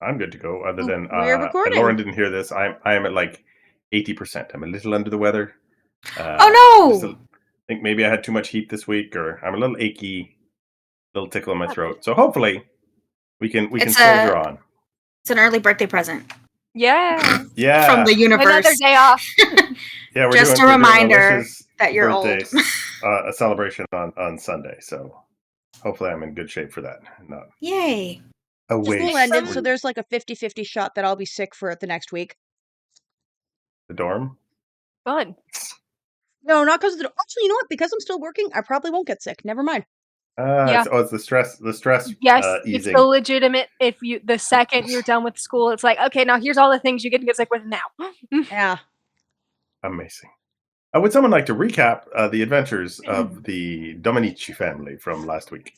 I'm good to go. Other than We're and Lauren recording. didn't hear this. I am at like 80%. I'm a little under the weather. Just Oh a, I think maybe I had too much heat this week, or I'm a little achy, little tickle in my no! throat. So hopefully we can It's soldier on. an early birthday present Yeah. Yeah, from the Another universe. day off. yeah. We're Just doing a we're doing reminder Alicia's that you're birthday, old. a celebration on Sunday. So hopefully I'm in good shape for that. Not Yay. away. School There's ended, some- so there's like a 50-50 shot that I'll be sick for it the next week. The dorm. Fun. Uh, No, not because of the... Actually, you know what? Because I'm still working, I probably won't get sick. Never mind. Yeah. It's the stress. The stress. Yes, it's Easing. so legitimate. If you the second you're done with school, it's like, okay, now here's all the things you get sick with now. Yeah. Amazing. Would someone like to recap the adventures of the Dominici family from last week?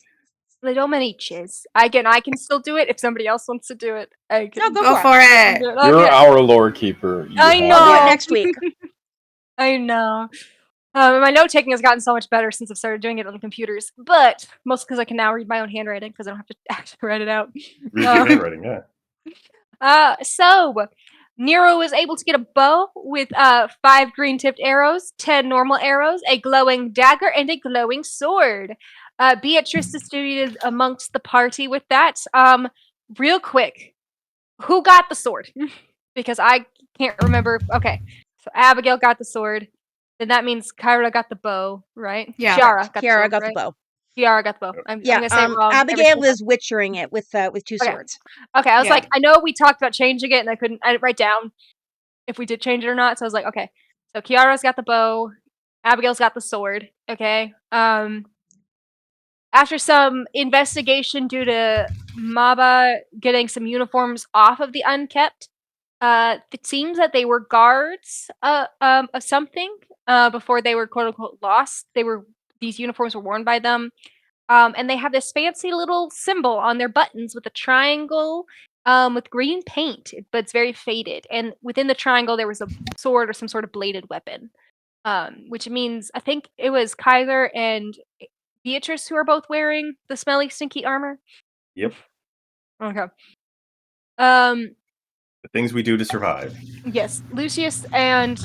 The Dominiches. I can still do it if somebody else wants to do it. I can Go do for it. it. You're Okay. our lore keeper. I know. I'll do it next week. Oh. I know. My note taking has gotten so much better since I've started doing it on the computers, but mostly because I can now read my own handwriting because I don't have to actually write it out. Read your handwriting, yeah. So Nero was able to get a bow with 5 green-tipped arrows, 10 normal arrows, a glowing dagger, and a glowing sword. Beatrice distributed amongst the party with that. Real quick, who got the sword? Because I can't remember. Okay, so Abigail got the sword. Then that means Kyra got the bow, right? Yeah. Kiara got the Kiara sword, got right? the bow. Kiara got the bow. I'm Yeah, gonna say it wrong. Abigail is witchering it with 2 swords. Okay, I was Yeah. like, I know we talked about changing it, and I didn't write down if we did change it or not. So I was like, okay. So Kiara's got the bow, Abigail's got the sword. Okay. After some investigation due to Maba getting some uniforms off of the Unkept, it seems that they were guards of something before they were quote unquote lost. These uniforms were worn by them. And they have this fancy little symbol on their buttons with a triangle with green paint, but it's very faded. And within the triangle, there was a sword or some sort of bladed weapon, which means I think it was Kaiser and Beatrice who are both wearing the smelly, stinky armor. Yep. Okay. The things we do to survive. Yes, Lucius and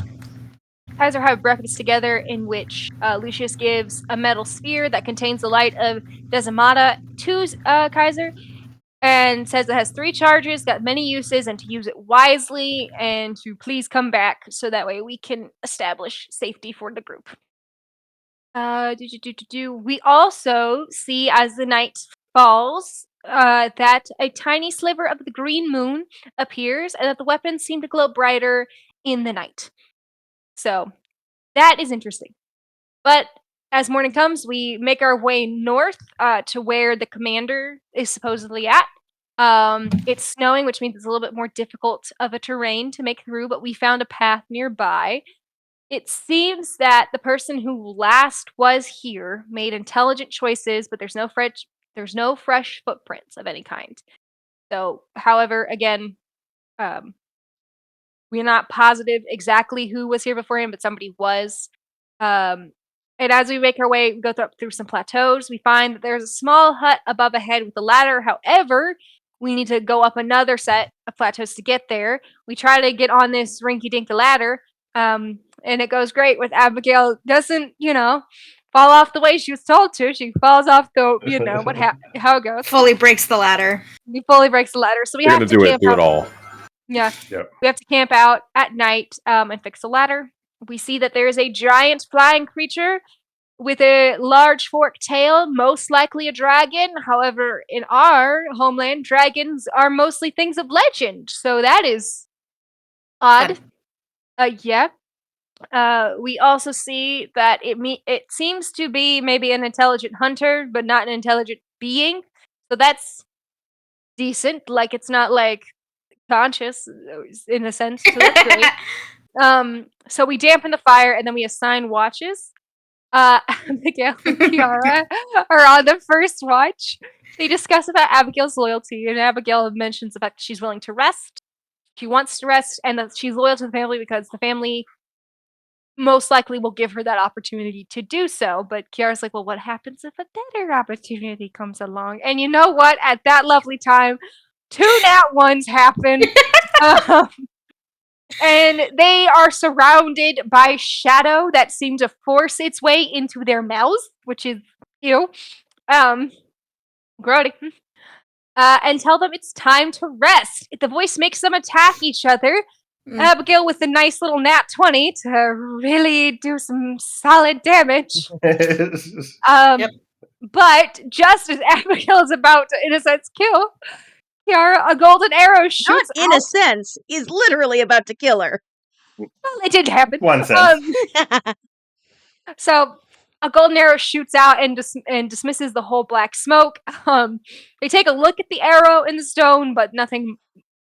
Kaiser have breakfast together in which Lucius gives a metal sphere that contains the light of Desimata to Kaiser and says it has 3 charges, got many uses, and to use it wisely and to please come back so that way we can establish safety for the group. We also see as the night falls that a tiny sliver of the green moon appears and that the weapons seem to glow brighter in the night. So that is interesting. But as morning comes, we make our way north to where the commander is supposedly at. It's snowing, which means it's a little bit more difficult of a terrain to make through, but we found a path nearby. It seems that the person who last was here made intelligent choices, but there's no fresh footprints of any kind. So, however, again, we're not positive exactly who was here before him, but somebody was. And as we make our way, we go through some plateaus. We find that there's a small hut above a head with a ladder. However, we need to go up another set of plateaus to get there. We try to get on this rinky-dinky ladder, and it goes great with Abigail. Doesn't, fall off the way she was told to. She falls off the, how it goes. Fully breaks the ladder. He fully breaks the ladder. So we You're have gonna to do camp it. Do out. it all. Yeah. Yep. We have to camp out at night and fix the ladder. We see that there is a giant flying creature with a large forked tail, most likely a dragon. However, in our homeland, dragons are mostly things of legend, so that is odd. Yeah. We also see that it seems to be maybe an intelligent hunter, but not an intelligent being. So that's decent. Like it's not like conscious in a sense. So that's great. So we dampen the fire and then we assign watches. Abigail and Kiara are on the first watch. They discuss about Abigail's loyalty, and Abigail mentions the fact that she's willing to rest. She wants to rest, and that she's loyal to the family because the family most likely will give her that opportunity to do so. But Kiara's like, well, what happens if a better opportunity comes along? And you know what? At that lovely time, 2 nat ones happen. um, and they are surrounded by shadow that seem to force its way into their mouths, which is ew. Grody. And tell them it's time to rest. The voice makes them attack each other. Abigail with a nice little nat 20 to really do some solid damage. Yep. But just as Abigail is about to, in a sense, kill Kiara, a golden arrow Not shoots in out. a sense. He's literally about to kill her. Well, it didn't happen. One sense. So a golden arrow shoots out and dismisses the whole black smoke. They take a look at the arrow in the stone, but nothing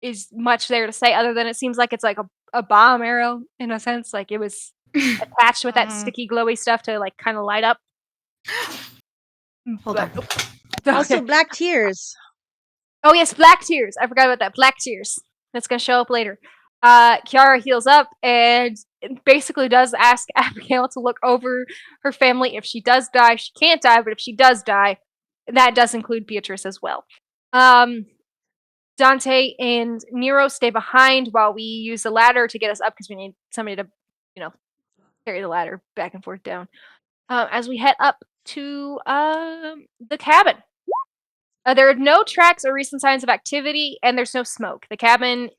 is much there to say other than it seems like it's like a bomb arrow in a sense, like it was attached with that sticky glowy stuff to like kind of light up. Hold on. Okay. Also, black tears. Oh yes, black tears. I forgot about that. Black tears. That's gonna show up later. Kiara heals up and basically does ask Abigail to look over her family. If she does die, she can't die, but if she does die, that does include Beatrice as well. Dante and Nero stay behind while we use the ladder to get us up because we need somebody to, carry the ladder back and forth down. As we head up to the cabin. There are no tracks or recent signs of activity, and there's no smoke. The cabin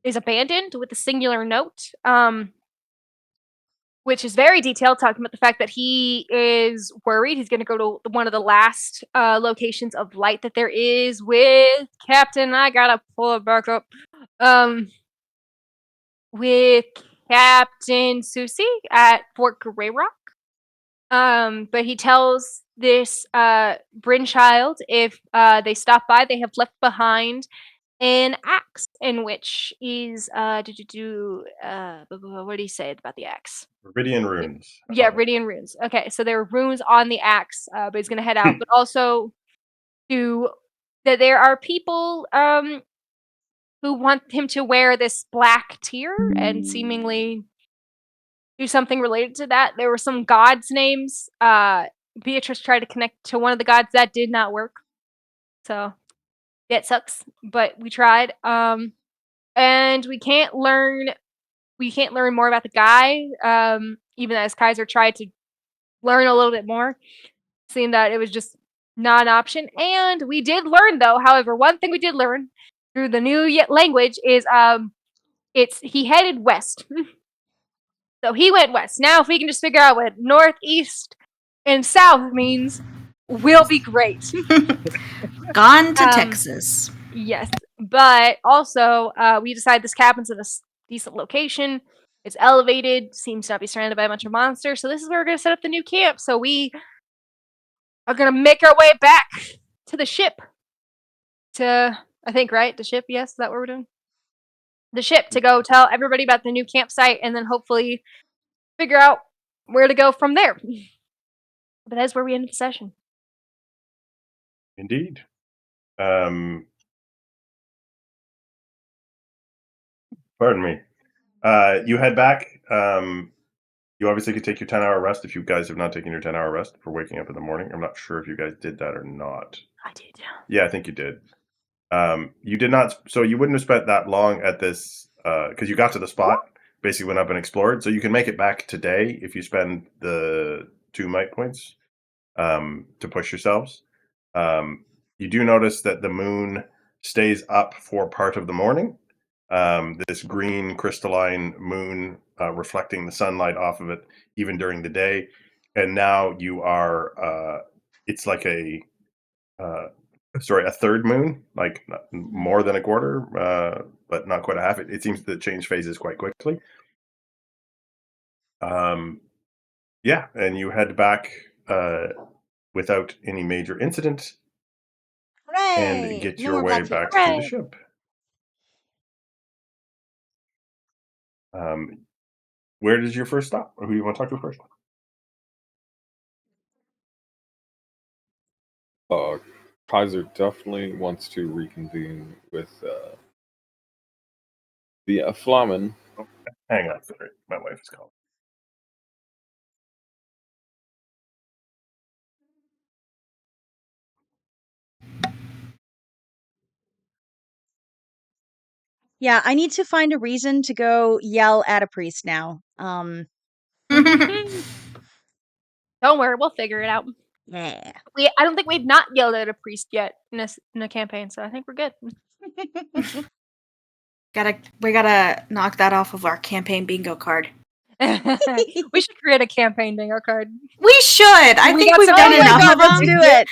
is abandoned with a singular note, which is very detailed, talking about the fact that he is worried. He's going to go to one of the last locations of light that there is with Captain. I gotta pull it back up. With Captain Susie at Fort Grey Rock. But he tells this Bryn child if they stop by, they have left behind an axe, in which is what did he say about the axe? Viridian runes. Yeah, Viridian runes. Okay, so there are runes on the axe, but he's gonna head out. But also that there are people who want him to wear this black tear and seemingly do something related to that. There were some gods' names. Beatrice tried to connect to one of the gods. That did not work. So, yeah, it sucks. But we tried. And we can't learn more about the guy. Even as Kaiser tried to learn a little bit more, seeing that it was just not an option. And we did learn though, however, one thing we did learn through the new language is he headed west. So he went west. Now if we can just figure out what north, east, and south means, we'll be great. Gone to Texas. Yes. But also, we decided this cabin's in a decent location. It's elevated, seems to not be surrounded by a bunch of monsters. So this is where we're going to set up the new camp. So we are going to make our way back to the ship. I think, right? The ship, yes? Is that what we're doing? The ship to go tell everybody about the new campsite and then hopefully figure out where to go from there. But that's where we end the session. Indeed. Pardon me. You head back. You obviously could take your 10-hour rest if you guys have not taken your 10-hour rest for waking up in the morning. I'm not sure if you guys did that or not. I did. Yeah, I think you did. You did not. So you wouldn't have spent that long at this because you got to the spot, basically went up and explored. So you can make it back today if you spend the 2 might points to push yourselves. You do notice that the moon stays up for part of the morning. This green crystalline moon reflecting the sunlight off of it even during the day. And now you are, it's like a third moon, like more than a quarter, but not quite a half. It seems to change phases quite quickly. Yeah, and you head back without any major incident and Hooray! get No your more way black tears. back to the Hooray! ship. Where is your first stop? Or who do you want to talk to first? Kaiser definitely wants to reconvene with the Flamen. Hang on, sorry, my wife is calling. Yeah, I need to find a reason to go yell at a priest now. Don't worry, we'll figure it out. Yeah. I don't think we've not yelled at a priest yet in a campaign, so I think we're good. We gotta knock that off of our campaign bingo card. We should create a campaign bingo card. We should. I We think got we've some- done Oh my enough god, of let's them. do it.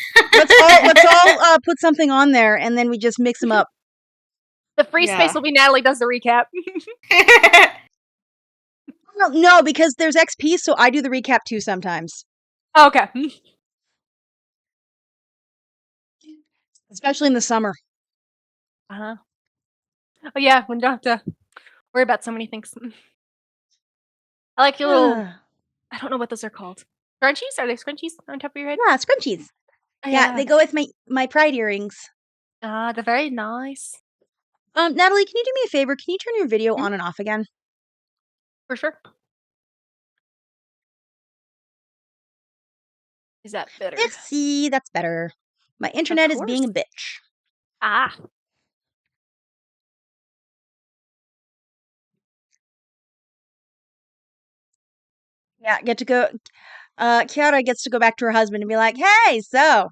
Let's all put something on there, and then we just mix them up. The free Yeah. space will be Natalie does the recap. Well, no, because there's XP, so I do the recap too sometimes, Okay. especially in the summer. Uh-huh. Oh yeah, we don't have to worry about so many things. I like your little. I don't know what those are called. Scrunchies? Are they scrunchies on top of your head? Yeah, scrunchies. Oh, Yeah, they go with my pride earrings. They're very nice. Natalie, can you do me a favor? Can you turn your video Hmm? on and off again? For sure. Is that better? Let's see, that's better. My internet is being a bitch. Ah. Yeah, get to go. Kiara gets to go back to her husband and be like, "Hey, so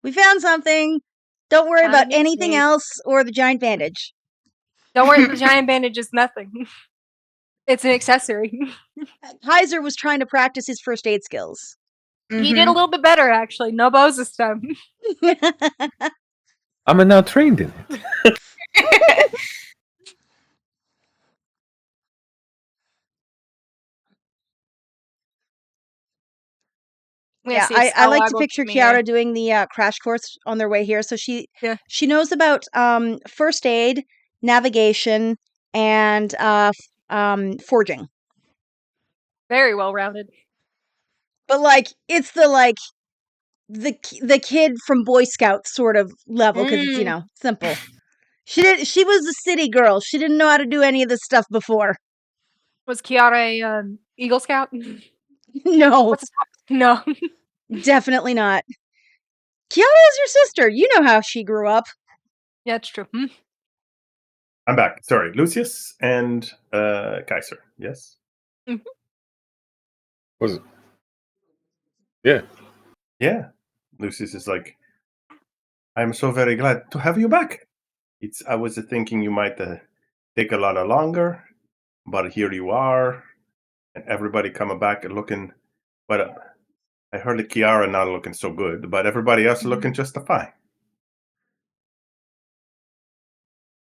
we found something. Don't worry about Giant anything bandage. else or the giant bandage." Don't worry, the giant bandage is nothing. It's an accessory. Kaiser was trying to practice his first aid skills. He did a little bit better, actually. No bows this time. I'm now trained in it. Yeah, I like to picture Kiara doing the crash course on their way here. So she knows about first aid, navigation, and forging. Very well rounded. But it's the kid from Boy Scouts sort of level because it's simple. She was a city girl. She didn't know how to do any of this stuff before. Was Kiara a Eagle Scout? No. What's no. Definitely not. Kiara is your sister. You know how she grew up. Yeah, it's true. I'm back. Sorry, Lucius and Kaiser. Yes. Mm-hmm. Was it? Yeah. Yeah. Lucius is like, I'm so very glad to have you back. I was thinking you might take a lot longer, but here you are, and everybody coming back and looking. But I heard that Kiara not looking so good, but everybody else looking just fine.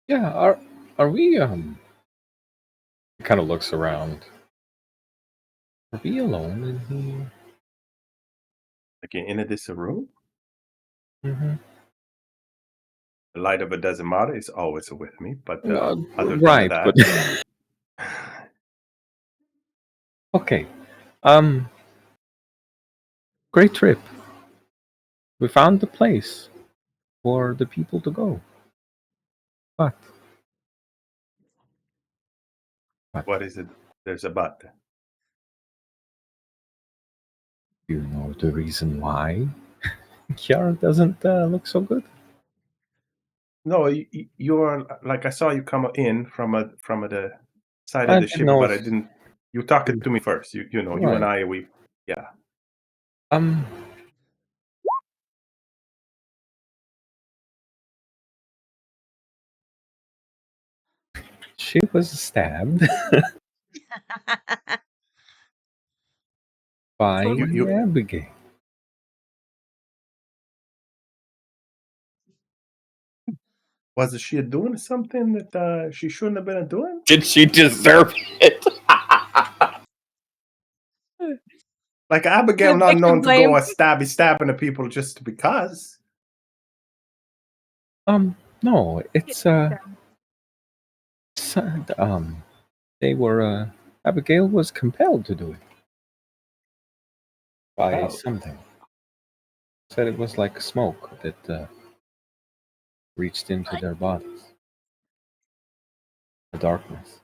Yeah. Are we? He kind of looks around. Are we alone in here? Like in this room, Mm-hmm. the light of a Desimata is always with me, but other right, than but that, okay. Great trip. We found the place for the people to go. But what is it? There's a but. do you know the reason why Kiara doesn't look so good? No, you are like I saw you come in from the side I of the didn't ship, know but if- I didn't. You talked to me first. You know, you and Right. I, yeah. She was stabbed by Abigail. Was she doing something that she shouldn't have been doing? Did she deserve it? Like Abigail, The not known victim to go blame. stabbing the people just because. No, it's they were Abigail was compelled to do it by something. Said it was like smoke that reached into their bodies. The darkness.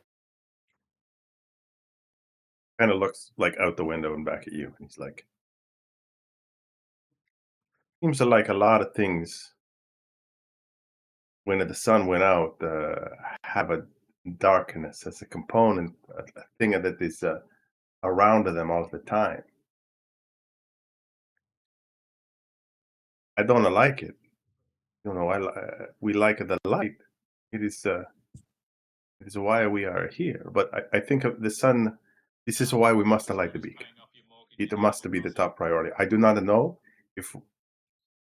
Kind of looks like out the window and back at you. He's like, seems like a lot of things when the sun went out have a darkness as a component, a thing that is around them all the time. I don't like it. We like the light. It is why we are here. But I think of the sun. This is why we must light the beacon. It must be the top priority. I do not know if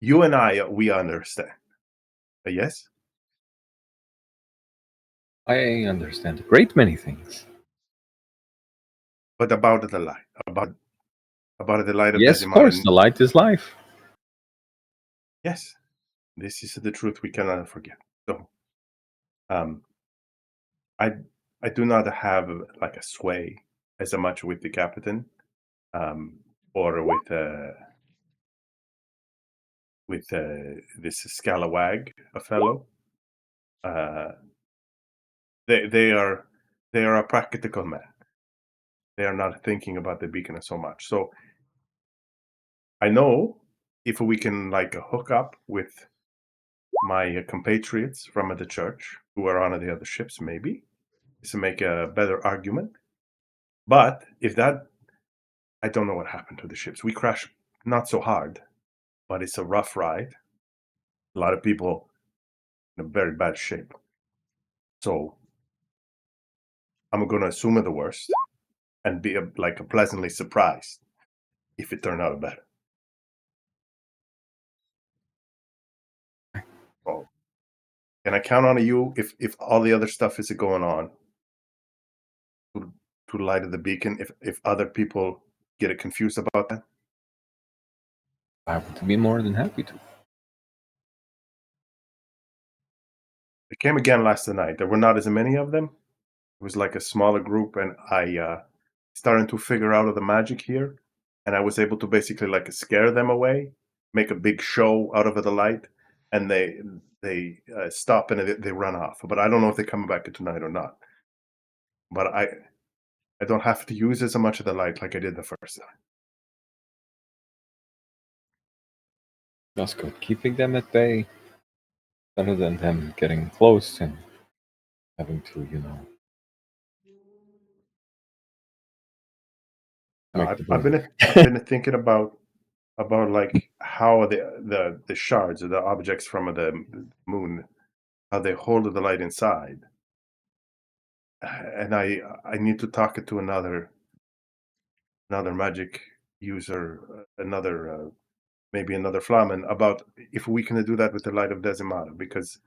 you and we understand. Yes? I understand a great many things. But about the light, about the light of Yes, of Desimara. course, the light is life. Yes, this is the truth we cannot forget. So, I do not have like a sway as much with the captain, or with this scalawag, a fellow. They are a practical man. They are not thinking about the beacon so much. So I know if we can like hook up with my compatriots from the church who are on the other ships, maybe to make a better argument. But if that, I don't know what happened to the ships. We crashed not so hard, but it's a rough ride. A lot of people in a very bad shape. So I'm going to assume the worst and be pleasantly surprised if it turned out better. Oh, can I count on you if all the other stuff is going on to light the beacon? If other people get confused about that, I would be more than happy to. They came again last night. There were not as many of them. It was like a smaller group, and I started to figure out the magic here, and I was able to basically like scare them away, make a big show out of the light, and they stop and they run off. But I don't know if they come back tonight or not. But I don't have to use as much of the light like I did the first time. That's good. Keeping them at bay, better than them getting close and having to, I've been thinking about like how the shards, the objects from the moon, how they hold the light inside, and I need to talk to another magic user, another maybe another flamen about if we can do that with the light of Desimata, because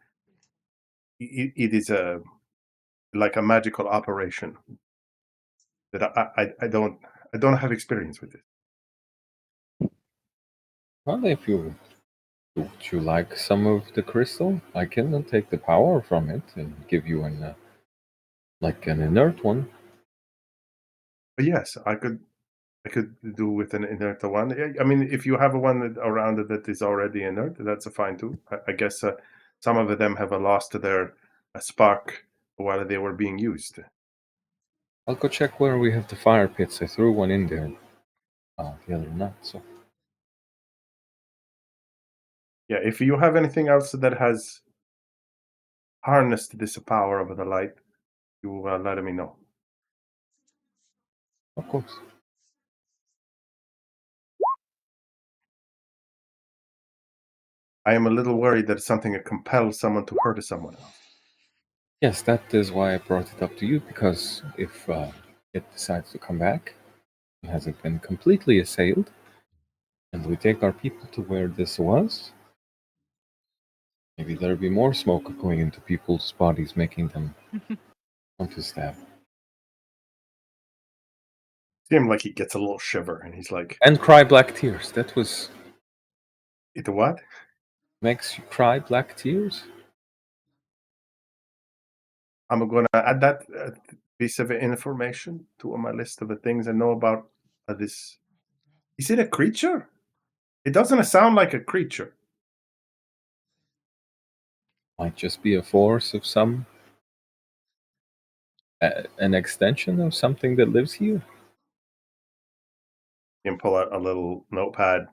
it is like a magical operation that I don't have experience with it. Well, if would you like some of the crystal? I can take the power from it and give you an inert one. But yes, I could do with an inert one. I mean, if you have a one around it that is already inert, that's fine too. I guess some of them have lost their spark while they were being used. I'll go check where we have the fire pits. I threw one in there the other night. So yeah, if you have anything else that has harnessed this power of the light, you let me know. of course. I am a little worried that something compels someone to hurt someone else. Yes, that is why I brought it up to you, because if it decides to come back, it hasn't been completely assailed, and we take our people to where this was, maybe there'll be more smoke going into people's bodies, making them want to stab. Seemed like he gets a little shiver, and he's like, And cry black tears. That was... "It what? Makes you cry black tears?" I'm going to add that piece of information to my list of the things I know about this. Is it a creature? It doesn't sound like a creature. Might just be a force of some... an extension of something that lives here. You can pull out a little notepad,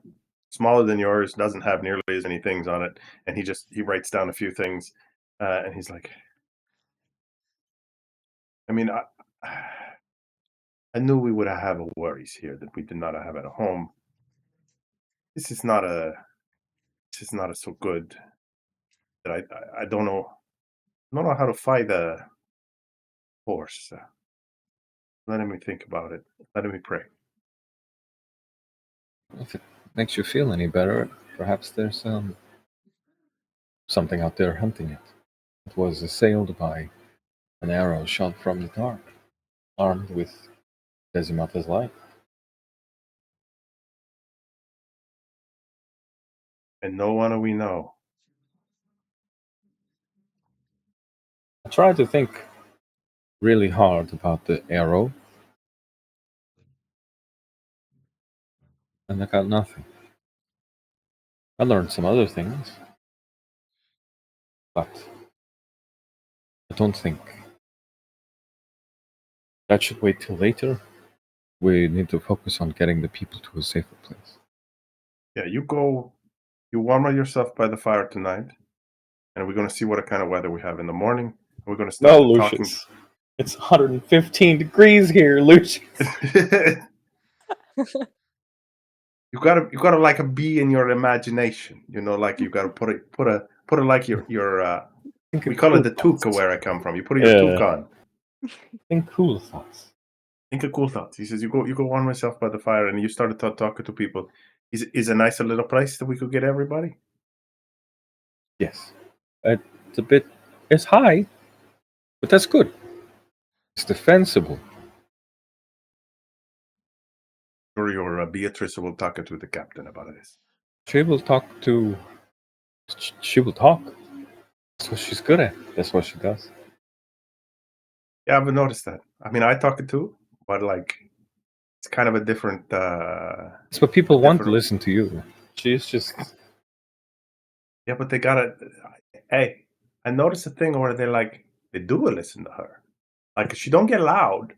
smaller than yours, doesn't have nearly as many things on it, and he writes down a few things, and he's like, mean, I knew we would have worries here that we did not have at home. This is not a this is not a so good that I don't know. I don't know how to fight a horse. Letting me think about it. Letting me pray. If it makes you feel any better, perhaps there's something out there hunting it. It was assailed by an arrow shot from the dark, armed with Desimata's life. And no one we know. I tried to think really hard about the arrow, and I got nothing. I learned some other things, but I don't think that should wait till later. We need to focus on getting the people to a safer place. Yeah, you go. You warm yourself by the fire tonight, and we're going to see what kind of weather we have in the morning. And we're going to start talking. Lucius. It's 115 degrees here, Lucius. You gotta like a bee in your imagination. You know, like you gotta put it like your we call it the tuca where I come from. You put your tuca on. Think cool thoughts. Think of cool thoughts. He says you go warm yourself by the fire, and you started talking to people. Is a nice little place that we could get everybody? Yes. It's high, but that's good. It's defensible. Or your Beatrice will talk to the captain about this. She will talk. That's what she's good at. That's what she does. Yeah, I've noticed that. I mean, I talk it too, but like, it's kind of a different. It's what people want to listen to you. She's just. Yeah, but they gotta. Hey, I noticed a thing where they do listen to her. Like she don't get loud,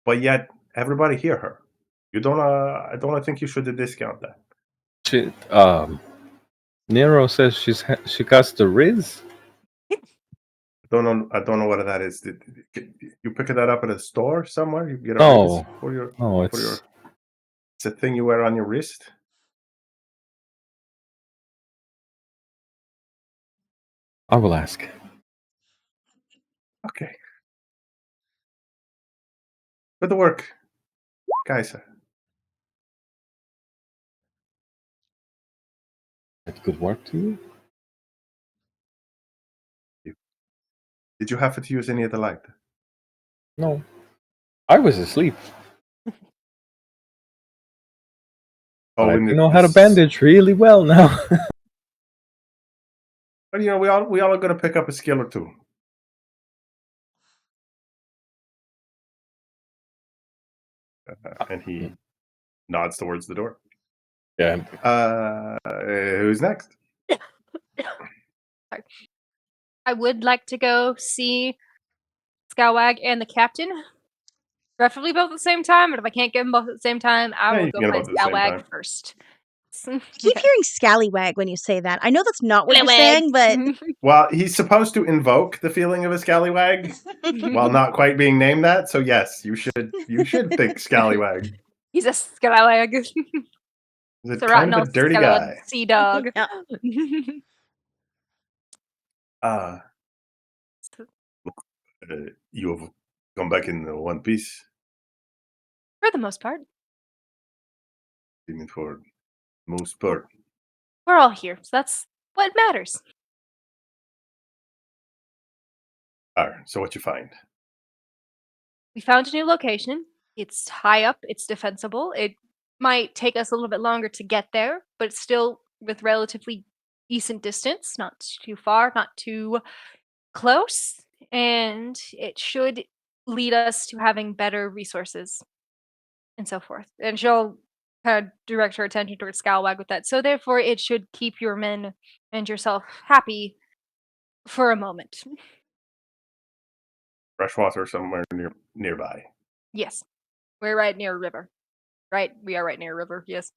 but yet everybody hear her. You don't. I don't think you should discount that. She. Nero says she got the Riz. I don't know what that is. Did you pick that up at a store somewhere? You get a Riz for your. No, it's a thing you wear on your wrist. I will ask. Okay. Good work, guys. Good work to you. Did you have to use any of the light? No, I was asleep. But I know how to bandage really well now. But we all are going to pick up a skill or two. And he nods towards the door. Yeah. Who's next? Sorry. I would like to go see Scalwag and the captain. Preferably both at the same time, but if I can't get them both at the same time, I will go find Scalwag first. I keep hearing scallywag when you say that. I know that's not what you're saying, but well, he's supposed to invoke the feeling of a scallywag while not quite being named that. So yes, you should think scallywag. He's a scallywag. He's kind of a dirty guy. Sea dog. You have come back in one piece. For the most part. Even for most part. We're all here, so that's what matters. Alright, so what you find? We found a new location. It's high up, it's defensible. It might take us a little bit longer to get there, but it's still with relatively decent distance, not too far, not too close, and it should lead us to having better resources and so forth. And she'll kind of direct her attention towards Scalwag with that. So therefore, it should keep your men and yourself happy for a moment. Fresh water somewhere nearby. Yes, we're right near a river. Right, we are right near a river. Yes,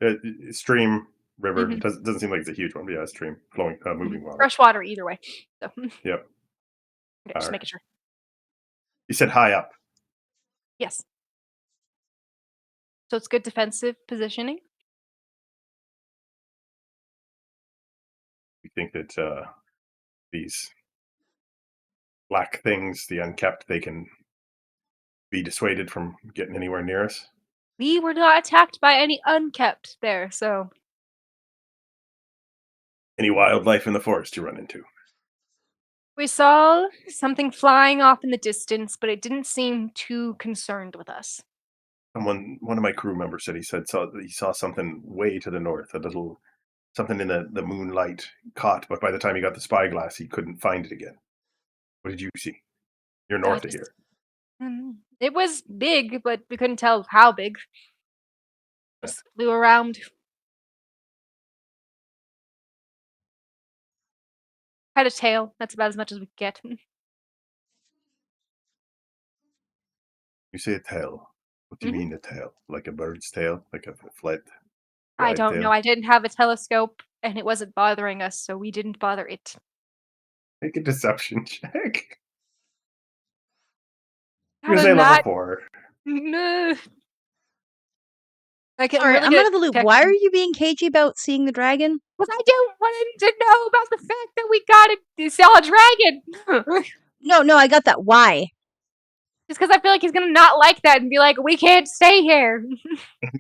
stream, river. Doesn't seem like it's a huge one, but yeah, stream, flowing, moving water. Fresh water either way. So yep. okay, just making sure. You said high up. Yes. So it's good defensive positioning. You think that these black things, the unkept, they can be dissuaded from getting anywhere near us? We were not attacked by any unkept there, so. Any wildlife in the forest you run into? We saw something flying off in the distance, but it didn't seem too concerned with us. One of my crew members said he saw something way to the north, a little something in the moonlight caught, but by the time he got the spyglass, he couldn't find it again. What did you see? You're north of here. It was big, but we couldn't tell how big. Just flew around. Had a tail. That's about as much as we could get. You say a tail. What do you mean a tail? Like a bird's tail? Like a flat, I wide don't tail? know. I didn't have a telescope, and it wasn't bothering us, so we didn't bother it. Make a deception check. You're How gonna say did level not? 4. No. I'm Sorry, really I'm good out at of the loop. Why are detection. you being cagey about seeing the dragon? Because I don't want him to know about the fact that we got to saw a dragon. No, I got that. Why? Just because I feel like he's gonna not like that and be like, "We can't stay here."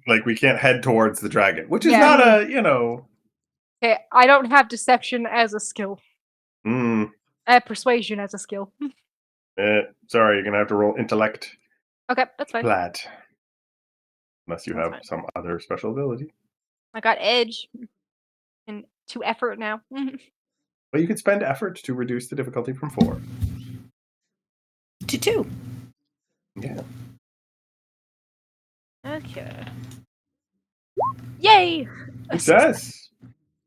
Like we can't head towards the dragon, which is Yeah. not a. Okay, I don't have deception as a skill. Mm, I have persuasion as a skill. sorry, you're gonna have to roll intellect Okay, that's fine. flat, unless you That's have fine. some other special ability. I got edge and 2 effort now. But you could spend effort to reduce the difficulty from 4 to 2. Yeah. Okay. Yay! A Success.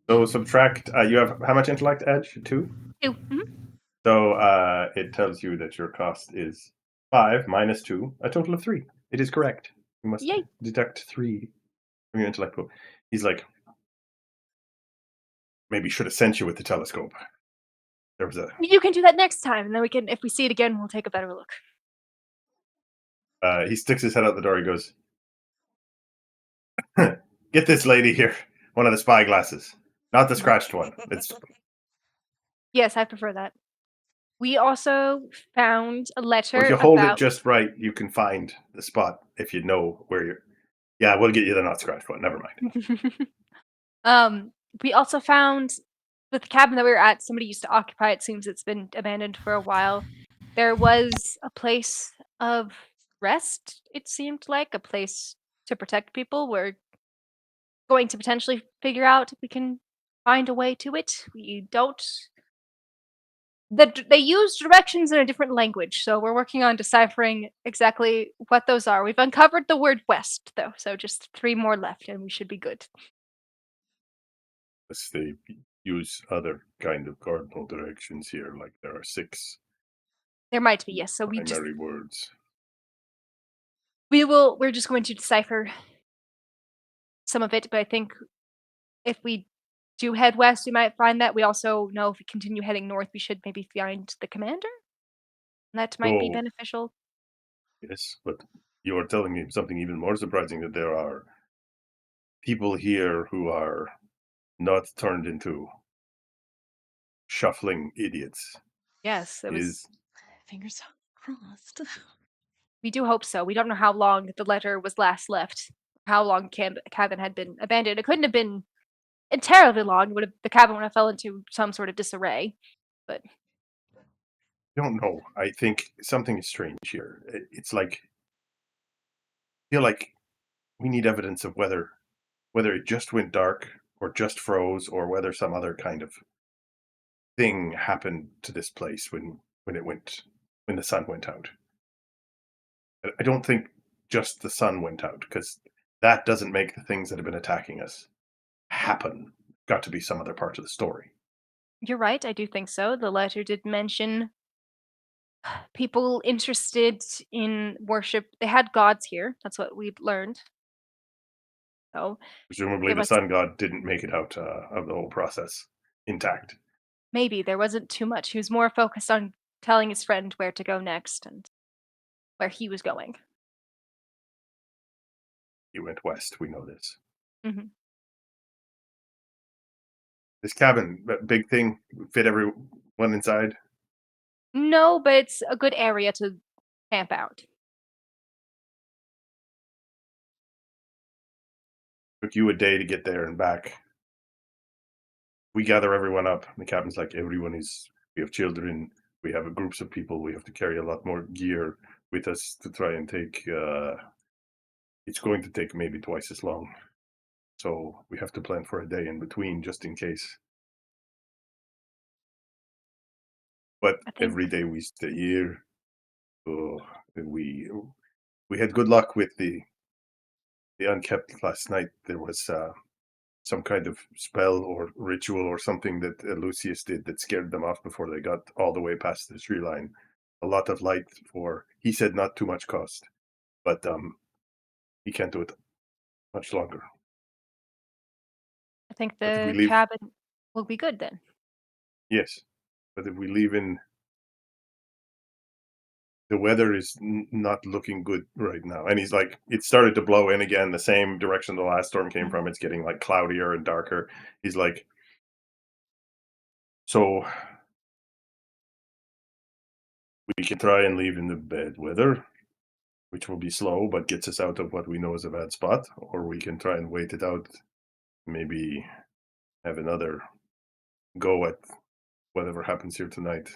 So subtract. You have how much intellect edge? 2. 2. So it tells you that your cost is 5 minus 2, a total of 3. It is correct. You must Yay! deduct 3 from your intellect pool. He's like, maybe should have sent you with the telescope. There was a. You can do that next time, and then we can, if we see it again, we'll take a better look. He sticks his head out the door. He goes, "Get this lady here. One of the spy glasses, not the scratched one. It's Yes, I prefer that. We also found a letter if you hold it about. just right, you can find the spot if you know where you're. Yeah, we'll get you the not scratched one. Never mind. We also found with the cabin that we were at, somebody used to occupy. It seems it's been abandoned for a while. There was a place of rest. It seemed like a place to protect people. We're going to potentially figure out if we can find a way to it. We don't. They use directions in a different language, so we're working on deciphering exactly what those are. We've uncovered the word west, though, so just 3 more left, and we should be good. Unless they use other kind of cardinal directions here, like there are 6 There might be, yes. So primary words. we're just going to decipher some of it, but I think if we do head west, we might find that. We also know if we continue heading north, we should maybe find the commander. That might be Oh, beneficial. yes, but you are telling me something even more surprising, that there are people here who are not turned into shuffling idiots. Yes, it was. Is Fingers crossed. We do hope so. We don't know how long the letter was last left, how long cabin had been abandoned. It couldn't have been terribly long. The cabin would have fell into some sort of disarray. But I don't know. I think something is strange here. It's like I feel like we need evidence of whether it just went dark or just froze, or whether some other kind of thing happened to this place when the sun went out. I don't think just the sun went out, because that doesn't make the things that have been attacking us happen. Got to be some other part of the story. you're right, I do think so. The letter did mention people interested in worship. They had gods here. That's what we'd learned. So Presumably, there the was sun god didn't make it out of the whole process intact. maybe there wasn't too much. He was more focused on telling his friend where to go next, and where he was going. He went west. We know this. Mm-hmm. This cabin, that big thing, fit everyone inside? No, but it's a good area to camp out. Took you a day to get there and back. We gather everyone up. The captain's like, we have children, we have groups of people, we have to carry a lot more gear with us to try and take, it's going to take maybe twice as long. So we have to plan for a day in between just in case. But every day we stay here, we had good luck with the unkept last night. There was some kind of spell or ritual or something that Lucius did that scared them off before they got all the way past the tree line. A lot of light he said not too much cost, but he can't do it much longer. I think the cabin will be good then. Yes, but if we leave in, the weather is not looking good right now. And he's like, it started to blow in again, the same direction the last storm came from. It's getting like cloudier and darker. He's like, so we can try and leave in the bad weather, which will be slow, but gets us out of what we know is a bad spot, or we can try and wait it out, maybe have another go at whatever happens here tonight,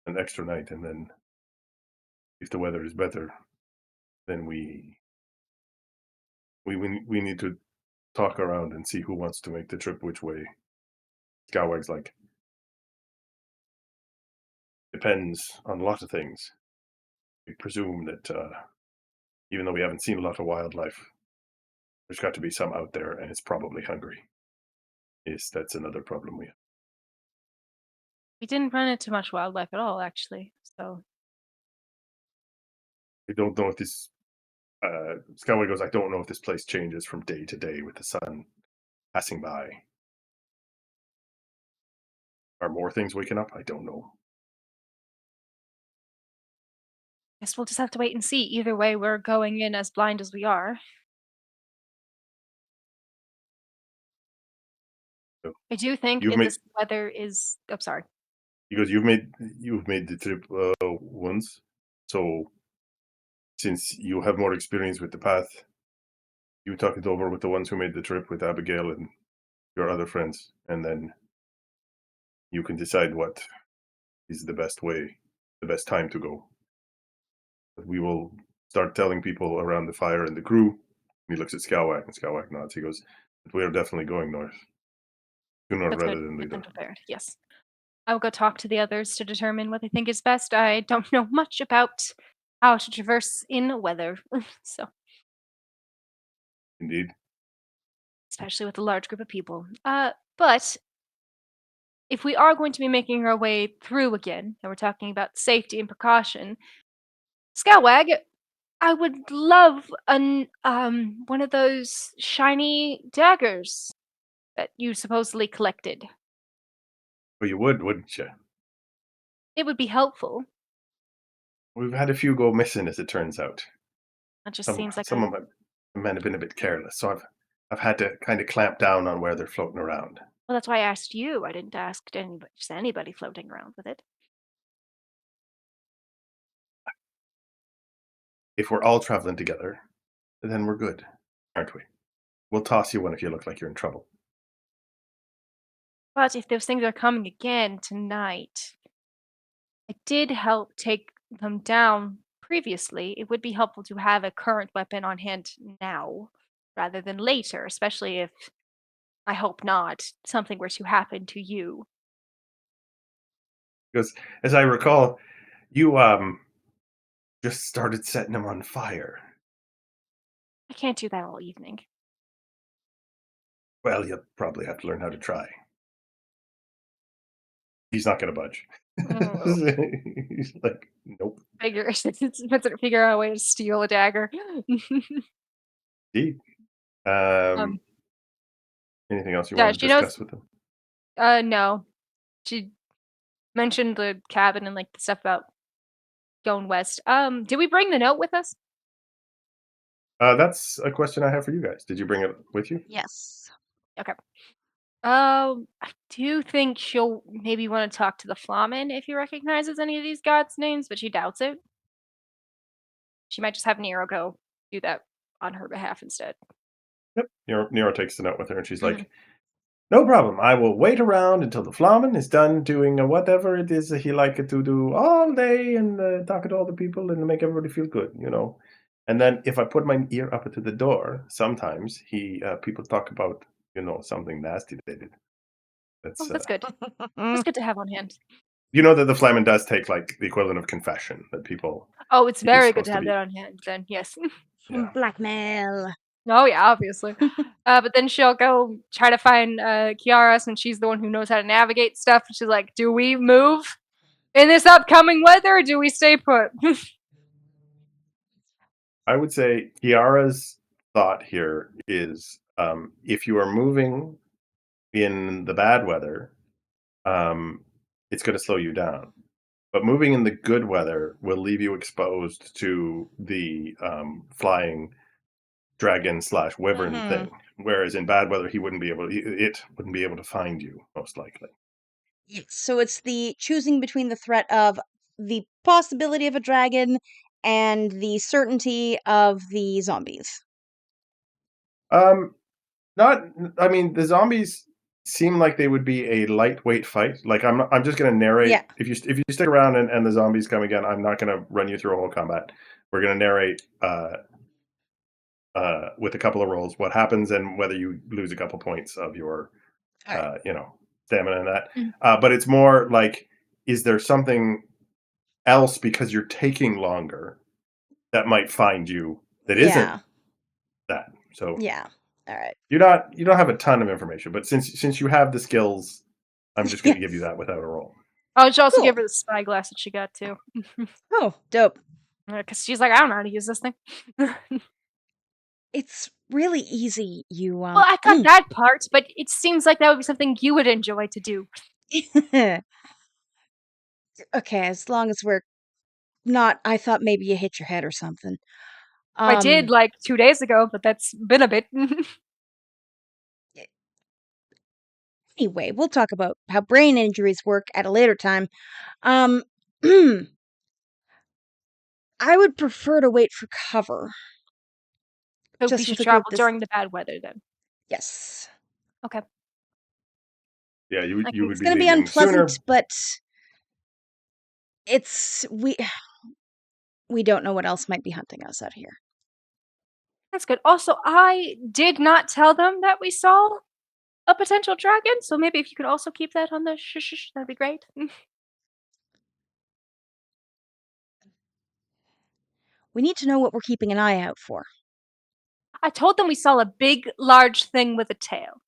an extra night, and then if the weather is better, then we need to talk around and see who wants to make the trip which way. Scowag's like, depends on a lot of things. We presume that even though we haven't seen a lot of wildlife, there's got to be some out there, and it's probably hungry. Yes, that's another problem we have. We didn't run into much wildlife at all, actually. So I don't know if this. Scowag goes, I don't know if this place changes from day to day with the sun passing by. Are more things waking up? I don't know. Guess we'll just have to wait and see. Either way, we're going in as blind as we are. So I do think if this weather is... I'm sorry. He goes, you've made the trip once, so since you have more experience with the path, you talk it over with the ones who made the trip with Abigail and your other friends, and then you can decide what is the best way, the best time to go. But we will start telling people around the fire and the crew. He looks at Scowag, and Scowag nods. He goes, but we are definitely going north. Sooner rather than later. Prepared. Yes. I will go talk to the others to determine what they think is best. I don't know much about how to traverse in weather, so. Indeed. Especially with a large group of people. But if we are going to be making our way through again, and we're talking about safety and precaution, Scowag, I would love one of those shiny daggers that you supposedly collected. Well, you would, wouldn't you? It would be helpful. We've had a few go missing, as it turns out. It just seems like some of my men have been a bit careless, so I've had to kind of clamp down on where they're floating around. Well, that's why I asked you. I didn't ask anybody floating around with it. If we're all traveling together, then we're good, aren't we? We'll toss you one if you look like you're in trouble. But if those things are coming again tonight, I did help take them down previously. It would be helpful to have a current weapon on hand now rather than later, especially if, I hope not, something were to happen to you. Because, as I recall, you just started setting them on fire. I can't do that all evening. Well, you'll probably have to learn how to try. He's not going to budge. Oh. He's like, nope. Figure out a way to steal a dagger. Indeed. Anything else you want to discuss with them? No. She mentioned the cabin and like the stuff about going west. Did we bring the note with us? That's a question I have for you guys. Did you bring it with you? Yes. Okay. I do think she'll maybe want to talk to the Flamen if he recognizes any of these gods' names, but she doubts it. She might just have Nero go do that on her behalf instead. Yep. Nero takes the note with her, and she's Mhm. like, "No problem. I will wait around until the Flamen is done doing whatever it is that he like to do all day and talk to all the people and make everybody feel good, you know. And then if I put my ear up to the door, sometimes people talk about something nasty they did. Oh, That's that's good. That's good to have on hand. you know that the Flamen does take like the equivalent of confession that people Oh, it's he is very good to supposed to have be. that on hand then, yes. Yeah. Blackmail. Oh, yeah, obviously. But then she'll go try to find Kiara since she's the one who knows how to navigate stuff. She's like, do we move in this upcoming weather or do we stay put? I would say Kiara's thought here is if you are moving in the bad weather, um, it's going to slow you down. But moving in the good weather will leave you exposed to the flying dragon / wyvern Mhm. thing. Whereas in bad weather, it wouldn't be able to find you, most likely. Yes. So it's the choosing between the threat of the possibility of a dragon and the certainty of the zombies. Um, Not I mean, the zombies seem like they would be a lightweight fight. Like, I'm just gonna Yeah. narrate if you stick around and the zombies come again, I'm not gonna run you through a whole combat. We're gonna narrate, with a couple of rolls what happens and whether you lose a couple points of your, All right. stamina and that. Mhm. But it's more like, is there something else because you're taking longer that might find you that isn't Yeah. that? So Yeah. All right. you don't have a ton of information, but since you have the skills, I'm just gonna give you Yes. that without a roll. Oh, she also Cool. gave her the spyglass that she got too. Oh, dope. Because she's like, I don't know how to use this thing. Well, It's really easy. You I got that part, but it seems like that would be something you would enjoy to do. Okay, as long as we're not I thought maybe you hit your head or something. I did Um like 2 days ago, but that's been a bit. anyway, we'll talk about how brain injuries work at a later time. Um I would prefer to wait for cover. So we Just should with a group travel this during the bad weather then. yes. Okay. Yeah, I you can, would It's be going to be leaving unpleasant, sooner. but it's we don't know what else might be hunting us out here. that's good. Also, I did not tell them that we saw a potential dragon, so maybe if you could also keep that on the shush, that'd be great. We need to know what we're keeping an eye out for. I told them we saw a big, large thing with a tail.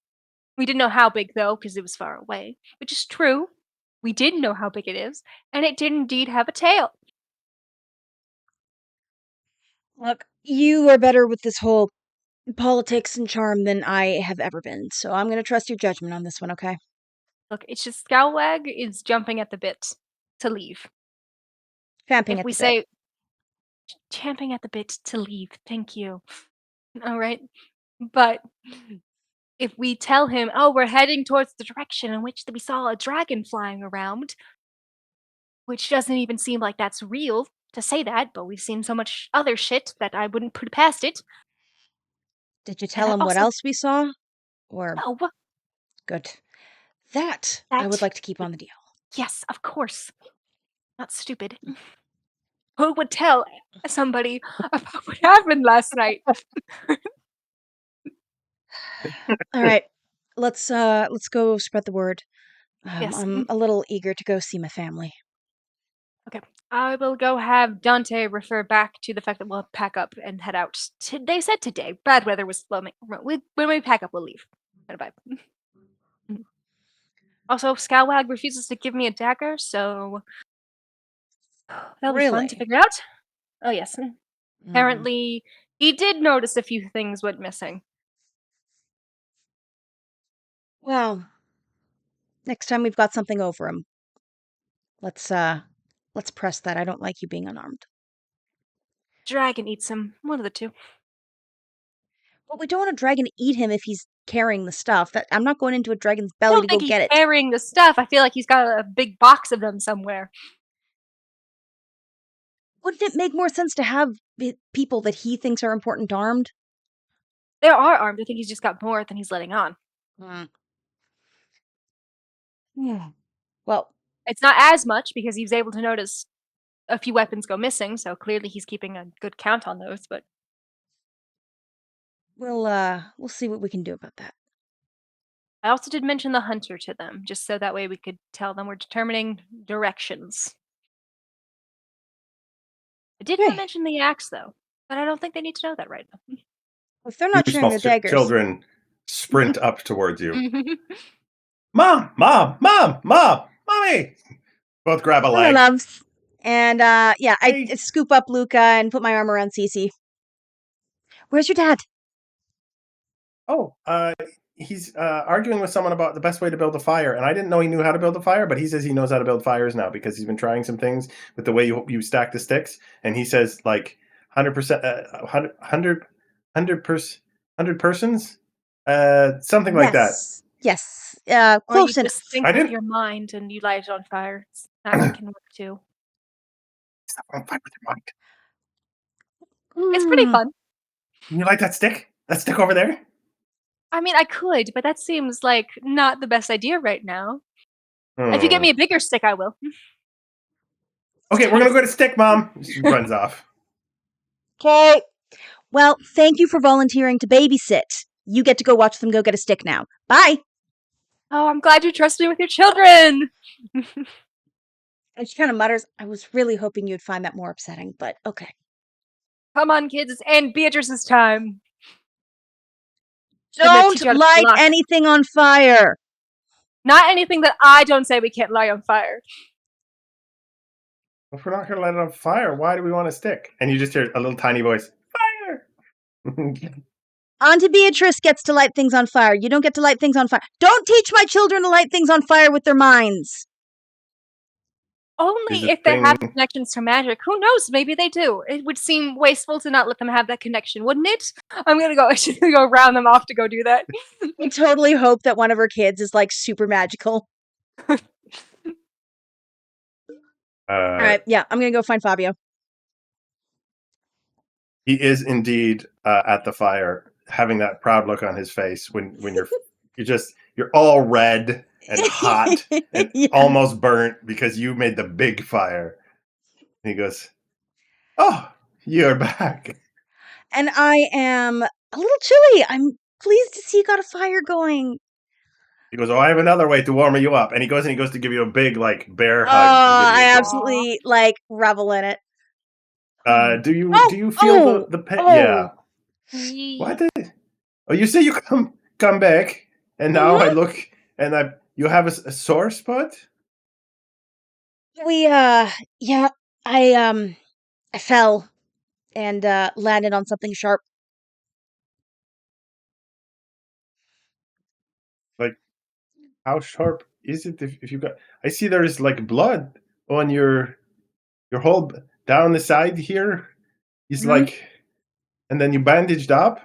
We didn't know how big though, because it was far away, which is true. We did know how big it is, and it did indeed have a tail. Look, you are better with this whole politics and charm than I have ever been, so I'm going to trust your judgment on this one, okay? Look, it's just Scalwag is jumping at the bit to leave. Champing If at we the bit. say champing at the bit to leave, thank you. All right. But if we tell him, oh, we're heading towards the direction in which we saw a dragon flying around, which doesn't even seem like that's real to say that, but we've seen so much other shit that I wouldn't put past it. Did you And tell I him what also, else we saw? Or oh, good. That I would that, like to keep on the deal. yes, of course. Not stupid. Who would tell somebody about what happened last night? All right. Let's go spread the word. Yes. I'm a little eager to go see my family. Okay. I will go have Dante refer back to the fact that we'll pack up and head out. They said today. Bad weather was slowing. When we pack up, we'll leave. Bye. Also, Scalwag refuses to give me a dagger, so that'll be fun to Really? figure out. Oh, yes. Mm. Apparently, he did notice a few things went missing. Well, next time we've got something over him. Let's Let's press that. I don't like you being unarmed. Dragon eats him. One of the two. But we don't want a dragon to eat him if he's carrying the stuff. I'm not going into a dragon's I belly don't to go think he's get it. carrying the stuff. I feel like he's got a big box of them somewhere. Wouldn't it make more sense to have people that he thinks are important armed? They are armed. I think he's just got more than he's letting on. Yeah. Well, it's not as much because he was able to notice a few weapons go missing, so clearly he's keeping a good count on those, but we'll see what we can do about that. I also did mention the hunter to them, just so that way we could tell them we're determining directions. I did not mention the axe, though, but I don't think they need to know that right now. If they're not sharing their daggers. Children sprint up towards you. Mom! Mom! Mom! Mom! Mommy! Both grab a leg. Hello, loves. And I scoop up Luca and put my arm around Cece. Where's your dad? Oh, he's arguing with someone about the best way to build a fire, and I didn't know he knew how to build a fire, but he says he knows how to build fires now because he's been trying some things with the way you stack the sticks, and he says like 100%, 100 persons, something like that. Yes, Or close you enough. just think with your mind and you light it on fire. That can work too. Stop on fire with your mind. It's pretty fun. Can you light that stick? That stick over there? I mean, I could, but that seems like not the best idea right now. If you get me a bigger stick, I will. Okay, we're gonna go to stick, Mom. She runs off. Okay. Well, thank you for volunteering to babysit. You get to go watch them go get a stick now. Bye. Oh, I'm glad you trust me with your children. And she kind of mutters, I was really hoping you'd find that more upsetting, but okay. Come on, kids. It's Aunt Beatrice's time. Don't light anything on fire. Not anything that I don't say we can't light on fire. If we're not going to light it on fire, why do we want a stick? And you just hear a little tiny voice, fire! Auntie Beatrice gets to light things on fire. You don't get to light things on fire. Don't teach my children to light things on fire with their minds. Only if they have connections to magic. Who knows? Maybe they do. It would seem wasteful to not let them have that connection, wouldn't it? I'm gonna go round them off to go do that. I totally hope that one of her kids is like super magical. All right, yeah, I'm gonna go find Fabio. He is indeed at the fire, having that proud look on his face when you're all red and hot and almost burnt because you made the big fire. And he goes, "Oh, you're back." And I am a little chilly. I'm pleased to see you got a fire going. He goes, "Oh, I have another way to warm you up." And he goes to give you a big like bear hug. I absolutely like revel in it. Do you feel the pain? Yeah. What? You say you come back, and now I look, and you have a sore spot? I fell and landed on something sharp. Like, how sharp is it if you got... I see there's like blood on your whole down the side here. It's like, and then you bandaged up.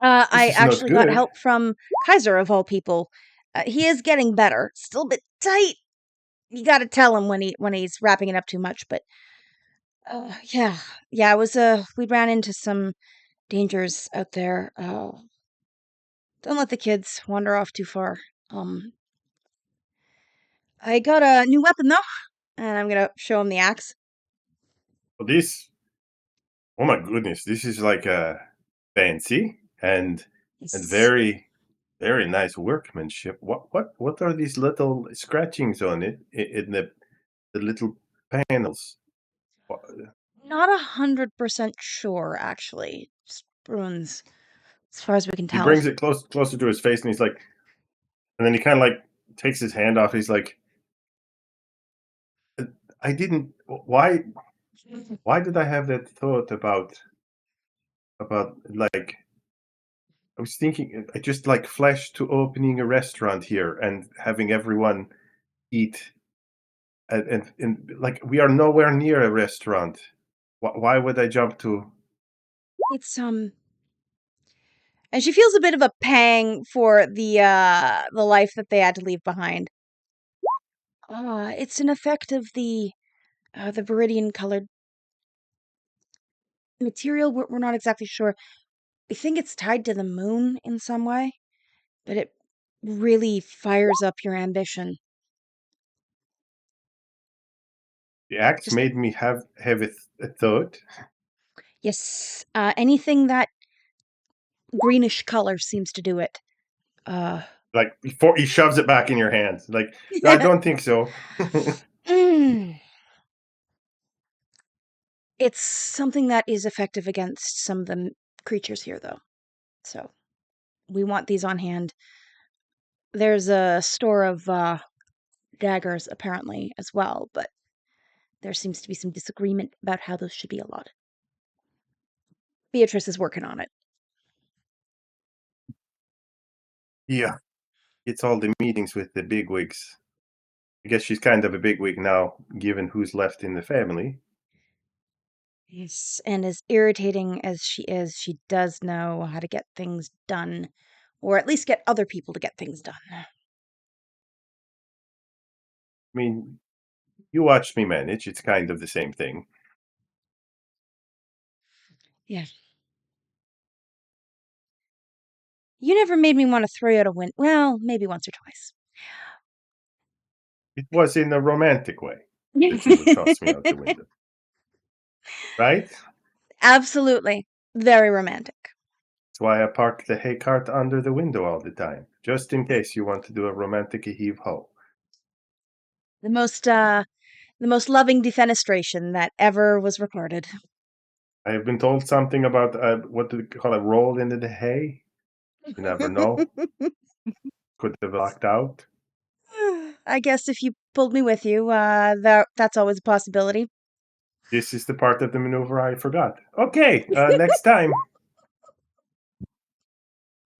I actually got help from Kaiser of all people. He is getting better. Still a bit tight. You got to tell him when he's wrapping it up too much, but yeah, it was we ran into some dangers out there. Don't let the kids wander off too far. I got a new weapon though, and I'm gonna show him the axe. Well, oh my goodness, this is like fancy and very, very nice workmanship. What are these little scratchings on it in the little panels? Not 100% sure, actually. Just ruins, as far as we can tell. He brings it closer to his face, and he's like, and then he kind of like takes his hand off. He's like, I didn't. Why did I have that thought about like? I was thinking, I just like flashed to opening a restaurant here and having everyone eat and like we are nowhere near a restaurant. Why would I jump to? It's and she feels a bit of a pang for the life that they had to leave behind. It's an effect of the viridian colored material. We're not exactly sure. We think it's tied to the moon in some way, but it really fires up your ambition. The axe Just made me have a thought. yes, anything that greenish color seems to do it. Like before he shoves it back in your hands. Like, I don't think so. Mm. It's something that is effective against some of the creatures here, though. So we want these on hand. There's a store of daggers, apparently, as well, but there seems to be some disagreement about how those should be allotted. Beatrice is working on it. Yeah, it's all the meetings with the bigwigs. I guess she's kind of a bigwig now, given who's left in the family. Yes, and as irritating as she does know how to get things done, or at least get other people to get things done. I mean, you watch me manage, it's kind of the same thing. Yeah. You never made me want to throw you out a window. Well, maybe once or twice. It was in a romantic way that you would toss me out the window. Right? Absolutely. Very romantic. That's why I park the hay cart under the window all the time, just in case you want to do a romantic heave-ho. The most loving defenestration that ever was recorded. I have been told something about what do they call it, roll into the hay? You never know. Could have locked out. I guess if you pulled me with you, that's always a possibility. This is the part of the maneuver I forgot. Okay, next time.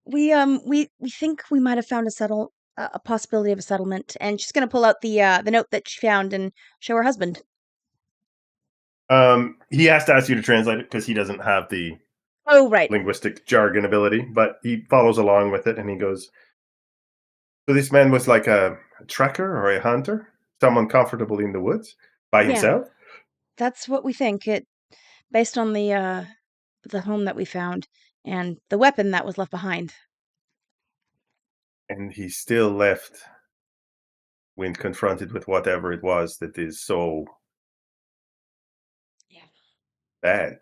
We think we might have found a possibility of a settlement, and she's gonna pull out the note that she found and show her husband. He has to ask you to translate it because he doesn't have the Oh, right. linguistic jargon ability, but he follows along with it and he goes, so this man was like a tracker or a hunter, someone comfortable in the woods by Yeah, himself, that's what we think. It based on the home that we found and the weapon that was left behind. and he still left when confronted with whatever it was that is so Yeah. bad.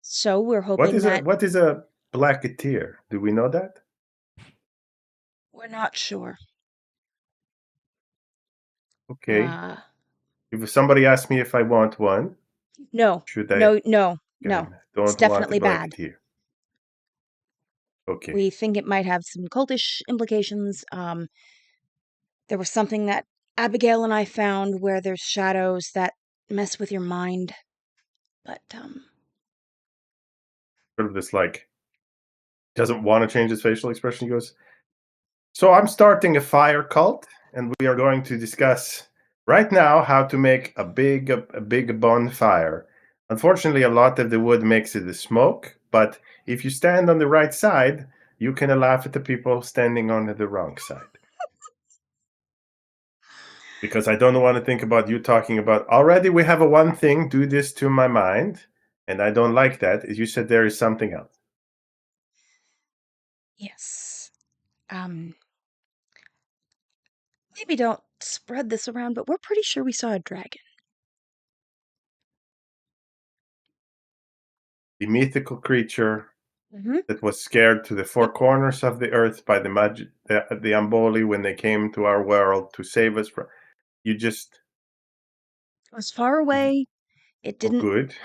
So we're hoping that What is a blacketeer? Do we know that? we're not sure. Okay. If somebody asks me if I want one, No, should I? no. It's Don't want a definitely bad. blacketeer. Okay. We think it might have some cultish implications. There was something that Abigail and I found where there's shadows that mess with your mind. But Sort of this like doesn't want to change his facial expression. He goes, so I'm starting a fire cult, and we are going to discuss right now how to make a big bonfire. Unfortunately, a lot of the wood makes it the smoke, but if you stand on the right side, you can laugh at the people standing on the wrong side. Because I don't want to think about you talking about already we have a one thing, do this to my mind, and I don't like that. You said there is something else. yes. Maybe don't spread this around, but we're pretty sure we saw a dragon. The mythical creature Mm-hmm. that was scared to the four corners of the earth by the the Amboli when they came to our world to save us from. You just It was far away. It oh didn't. good.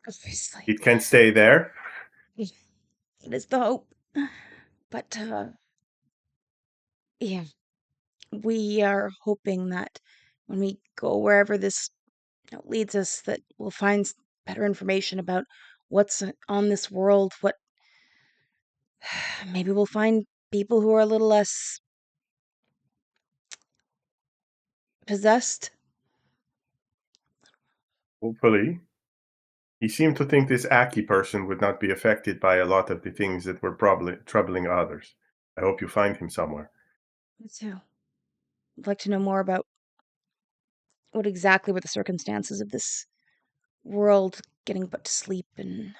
Obviously, It can stay there. it is the hope. But yeah, we are hoping that when we go wherever this leads us, that we'll find better information about what's on this world. What maybe we'll find people who are a little less possessed? Hopefully. He seemed to think this Aki person would not be affected by a lot of the things that were probably troubling others. I hope you find him somewhere. Me too. I'd like to know more about what exactly were the circumstances of this world getting put to sleep, and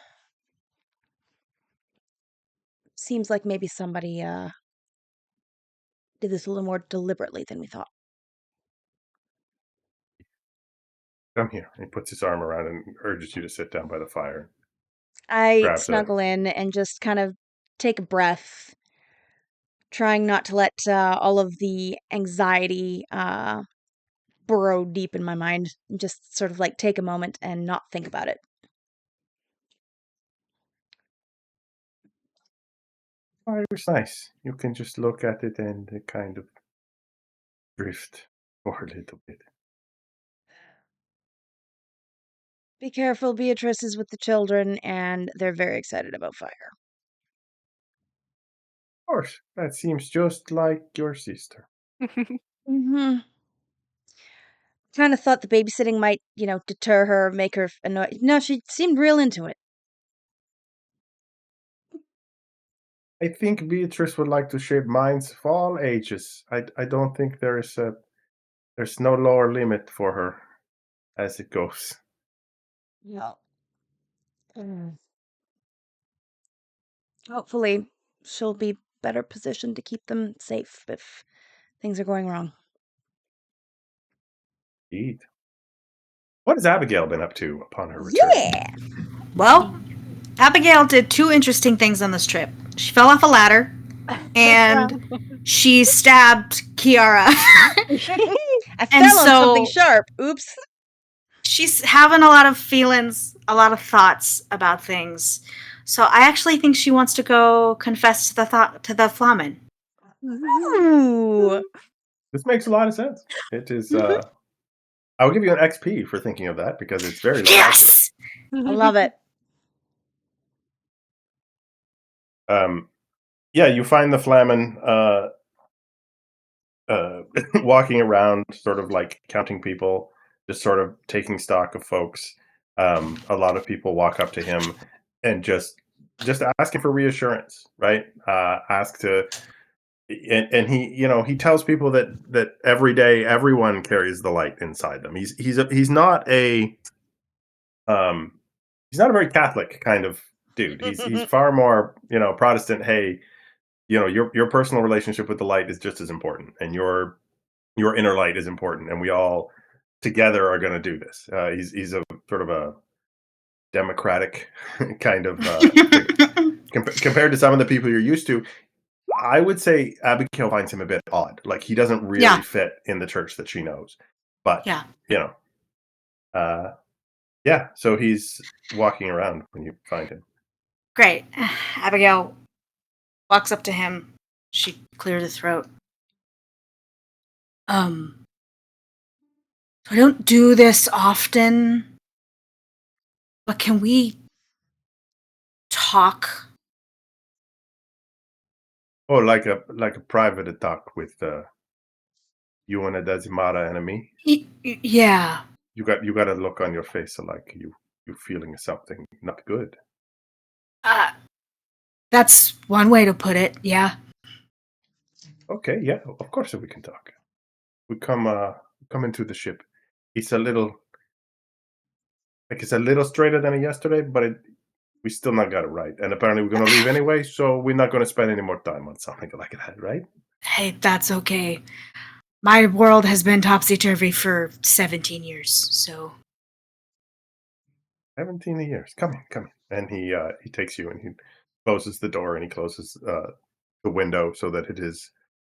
seems like maybe somebody did this a little more deliberately than we thought. Come here. He puts his arm around and urges you to sit down by the fire. I Grabs a snuggle in and just kind of take a breath, trying not to let all of the anxiety burrow deep in my mind, and just sort of like take a moment and not think about it. fire's nice. You can just look at it and kind of drift for a little bit. Be careful, Beatrice is with the children, and they're very excited about fire. Of course, that seems just like your sister. Mm-hmm. Kind of thought the babysitting might, deter her, make her annoyed. No, she seemed real into it. I think Beatrice would like to shape minds of all ages. I don't think there's no lower limit for her as it goes. Yeah. Mm. Hopefully, she'll be better positioned to keep them safe if things are going wrong. Indeed. What has Abigail been up to upon her return? Yeah. Well, Abigail did two interesting things on this trip. She fell off a ladder, and she stabbed Kiara. I fell on something sharp. Oops. She's having a lot of feelings, a lot of thoughts about things. So I actually think she wants to go confess to the flamen. Ooh. This makes a lot of sense. It is. I'll give you an XP for thinking of that because it's very low. Yes, I love it. Yeah, you find the flamen walking around, sort of like counting people, just sort of taking stock of folks. A lot of people walk up to him and just asking for reassurance, right? Ask to, and he tells people that every day everyone carries the light inside them. He's not a he's not a very Catholic kind of dude. He's far more Protestant. Hey, your personal relationship with the light is just as important, and your inner light is important, and we all together are going to do this. He's a sort of a democratic kind of compared to some of the people you're used to. I would say Abigail finds him a bit odd. Like he doesn't really fit in the church that she knows. But so he's walking around when you find him. Great. Abigail walks up to him. She clears the throat. I don't do this often, but can we talk? Oh, like a private talk with you and a Desimata enemy. Yeah. You got a look on your face like you feeling something not good. That's one way to put it. Yeah. Okay, yeah, of course we can talk. We come into the ship. It's a little straighter than yesterday, but we still not got it right. And apparently we're gonna leave anyway, so we're not gonna spend any more time on something like that, right? Hey, that's okay. My world has been topsy-turvy for 17 years, so 17 years. Come in. And he takes you and he closes the door and he closes the window so that it is.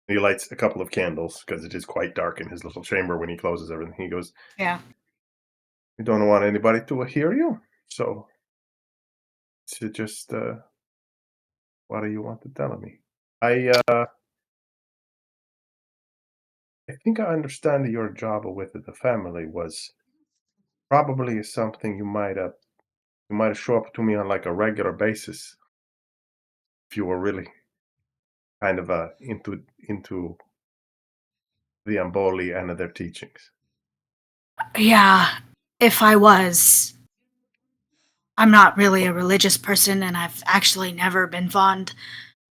He lights a couple of candles because it is quite dark in his little chamber when he closes everything. He goes, yeah. "You don't want anybody to hear you, so just what do you want to tell me?" I think I understand that your job with the family was probably something you might show up to me on like a regular basis if you were really kind of into the Amboli and their teachings. Yeah, if I was. I'm not really a religious person, and I've actually never been fond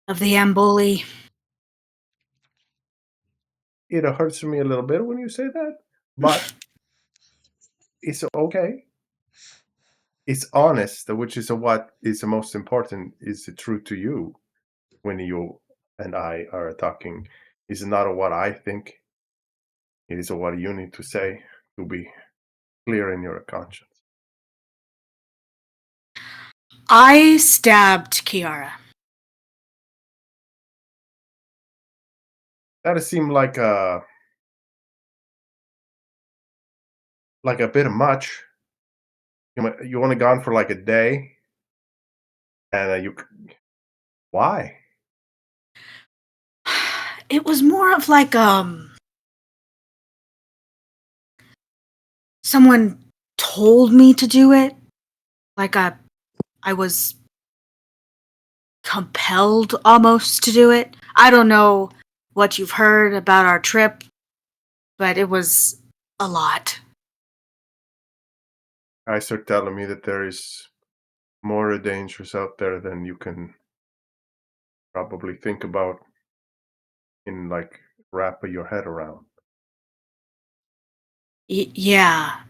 of the Amboli. It hurts me a little bit when you say that, but it's okay. It's honest, which is what is the most important. Is it true to you when you and I are talking? Is not what I think. It is what you need to say to be clear in your conscience. I stabbed Kiara. That seemed like a bit much. You only gone for like a day, and why? It was more of like someone told me to do it. Like I was compelled almost to do it. I don't know what you've heard about our trip, but it was a lot. I start telling me that there is more dangers out there than you can probably think about in like wrap your head around. Yeah.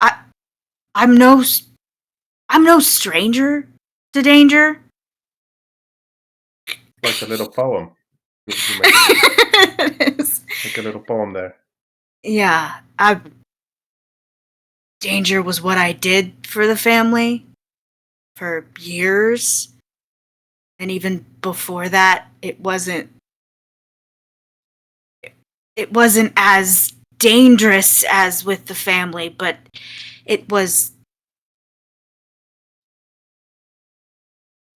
I I'm no I'm no stranger to danger. Like a little poem. You make a little poem there. Yeah, danger was what I did for the family for years. And even before that, it wasn't as dangerous as with the family, but it was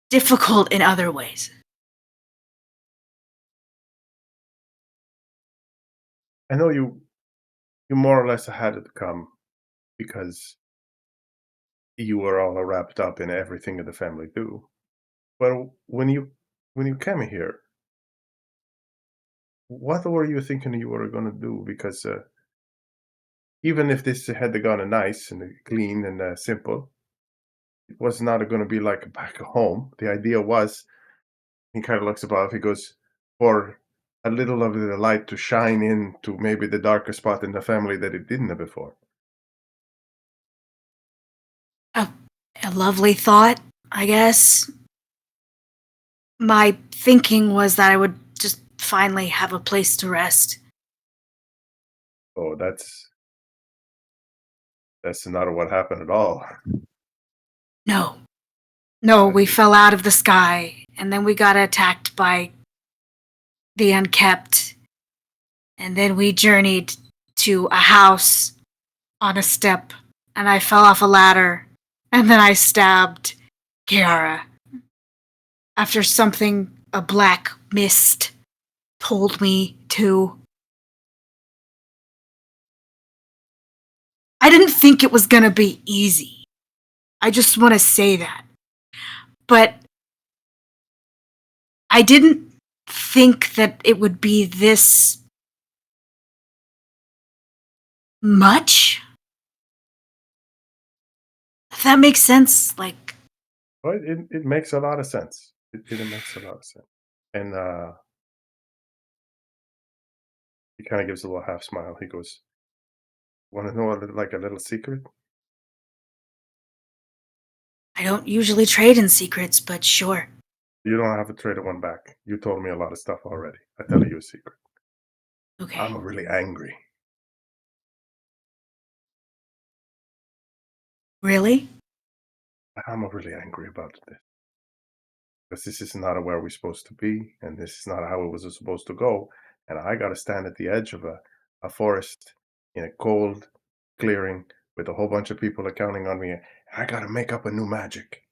difficult in other ways. I know you more or less had it come because you were all wrapped up in everything that the family do. But when you came here, what were you thinking you were gonna do? Because even if this had gone nice and clean and simple, it was not gonna be like back home. The idea was, he kind of looks above. He goes, for a little of the light to shine into maybe the darker spot in the family that it didn't before. A, a lovely thought, I guess. My thinking was that I would just finally have a place to rest. Oh, that's not what happened at all. No. No, we And fell out of the sky, and then we got attacked by the Unkept, and then we journeyed to a house on a step, and I fell off a ladder, and then I stabbed Kiara. After something, a black mist, told me to. I didn't think it was gonna be easy. I just want to say that. But I didn't think that it would be this much. If that makes sense, like. well, it makes a lot of sense. It makes a lot of sense. And he kind of gives a little half smile. He goes, "Want to know like a little secret?" I don't usually trade in secrets, but sure. You don't have to trade one back. You told me a lot of stuff already. I tell you a secret. Okay. I'm really angry. Really? I'm really angry about this. Because this is not where we're supposed to be, and this is not how it was supposed to go. And I got to stand at the edge of a forest in a cold clearing with a whole bunch of people are counting on me. And I got to make up a new magic.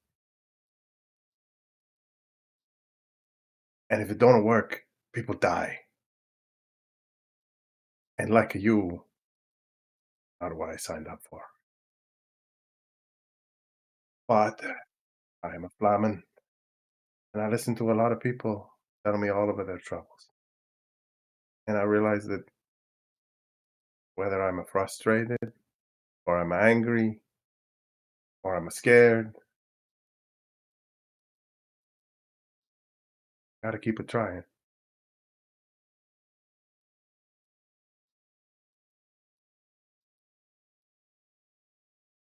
And if it don't work, people die. And like you, not what I signed up for. But I am a Flamen, and I listen to a lot of people tell me all of their troubles. And I realized that whether I'm frustrated, or I'm angry, or I'm scared. Gotta keep it trying.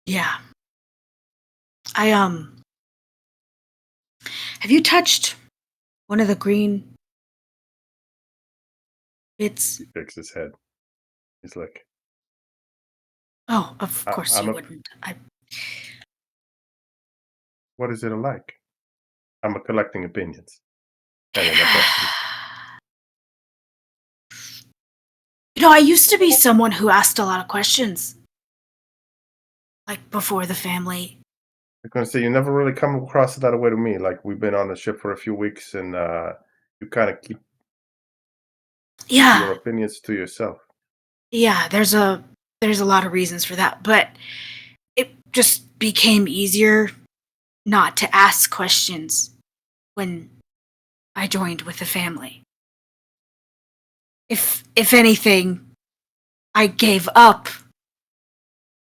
Yeah. Have you touched one of the green bits? He shakes his head. He's like, Oh, of course I'm you a, wouldn't. what is it like? I'm a collecting opinions. And then that's all. I used to be someone who asked a lot of questions. Like before the family. I'm gonna say you never really come across it that way to me. Like we've been on the ship for a few weeks and you kind of keep your Yeah. opinions to yourself. Yeah, there's a lot of reasons for that, but it just became easier not to ask questions when I joined with the family. If anything, I gave up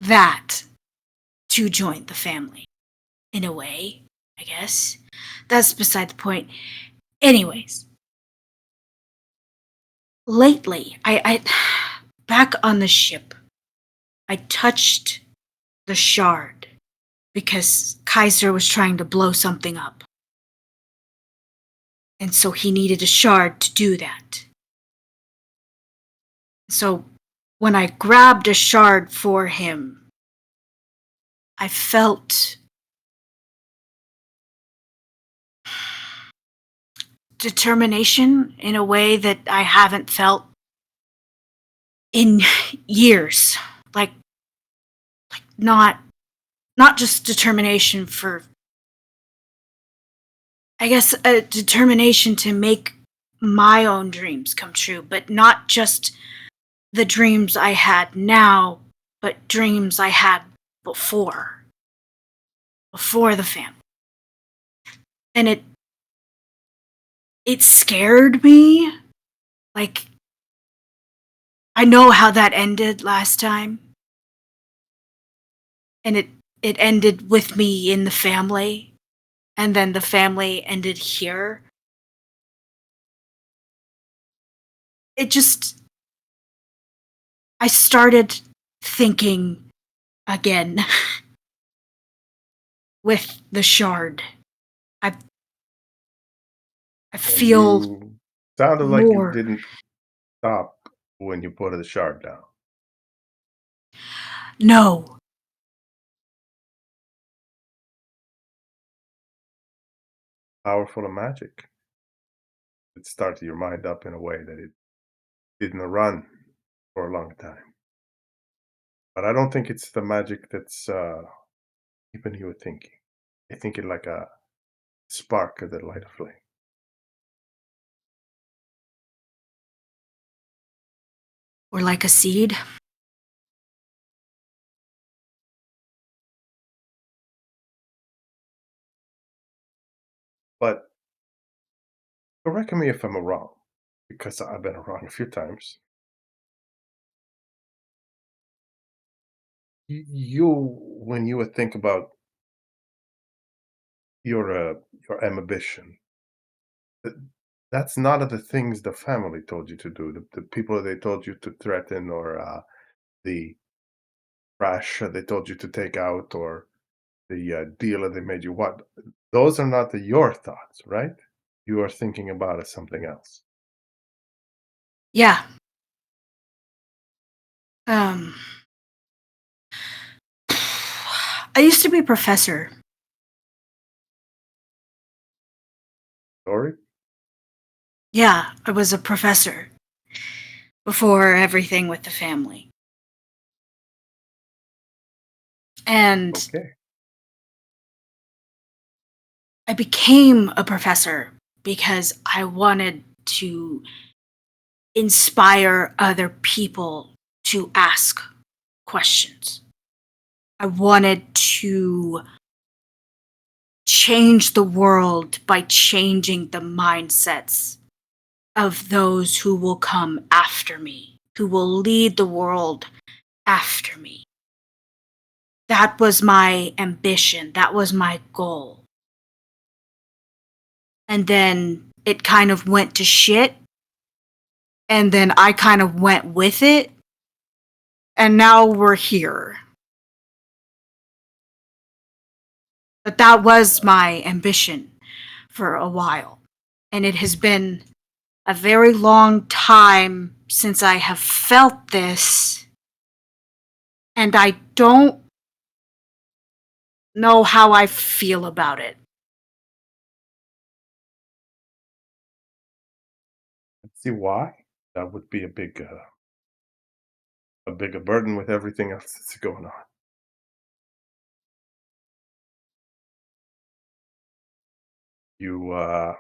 that to join the family. In a way, I guess. That's beside the point. Anyways, lately, I back on the ship, I touched the shard because Kaiser was trying to blow something up. And so he needed a shard to do that. So when I grabbed a shard for him, I felt determination in a way that I haven't felt in years. Like not just determination for, I guess, a determination to make my own dreams come true, but not just the dreams I had now, but dreams I had before the family. And it scared me. Like, I know how that ended last time. And it ended with me in the family. And then the family ended here. I started thinking again with the shard. I And feel you sounded like you more. didn't stop when you put the shard down. No. Powerful of magic. It started your mind up in a way that it didn't run for a long time. But I don't think it's the magic that's keeping you thinking. I think it like a spark that light a flame. Or like a seed. But correct me if I'm wrong, because I've been wrong a few times. You, when you would think about your ambition, th- that's not of the things the family told you to do. The people they told you to threaten, or the trash they told you to take out, or the deal that they made you want. Those are not your thoughts, right? You are thinking about it something else. Yeah. Um, I used to be a professor. Sorry? Yeah, I was a professor before everything with the family. And Okay. I became a professor because I wanted to inspire other people to ask questions. I wanted to change the world by changing the mindsets of those who will come after me who will lead the world after me. That was my ambition. That was my goal. And then it kind of went to shit. And then I kind of went with it. And now we're here. But that was my ambition for a while. And it has been a very long time since I have felt this. And I don't know how I feel about it. See why? That would be a bigger burden with everything else that's going on. You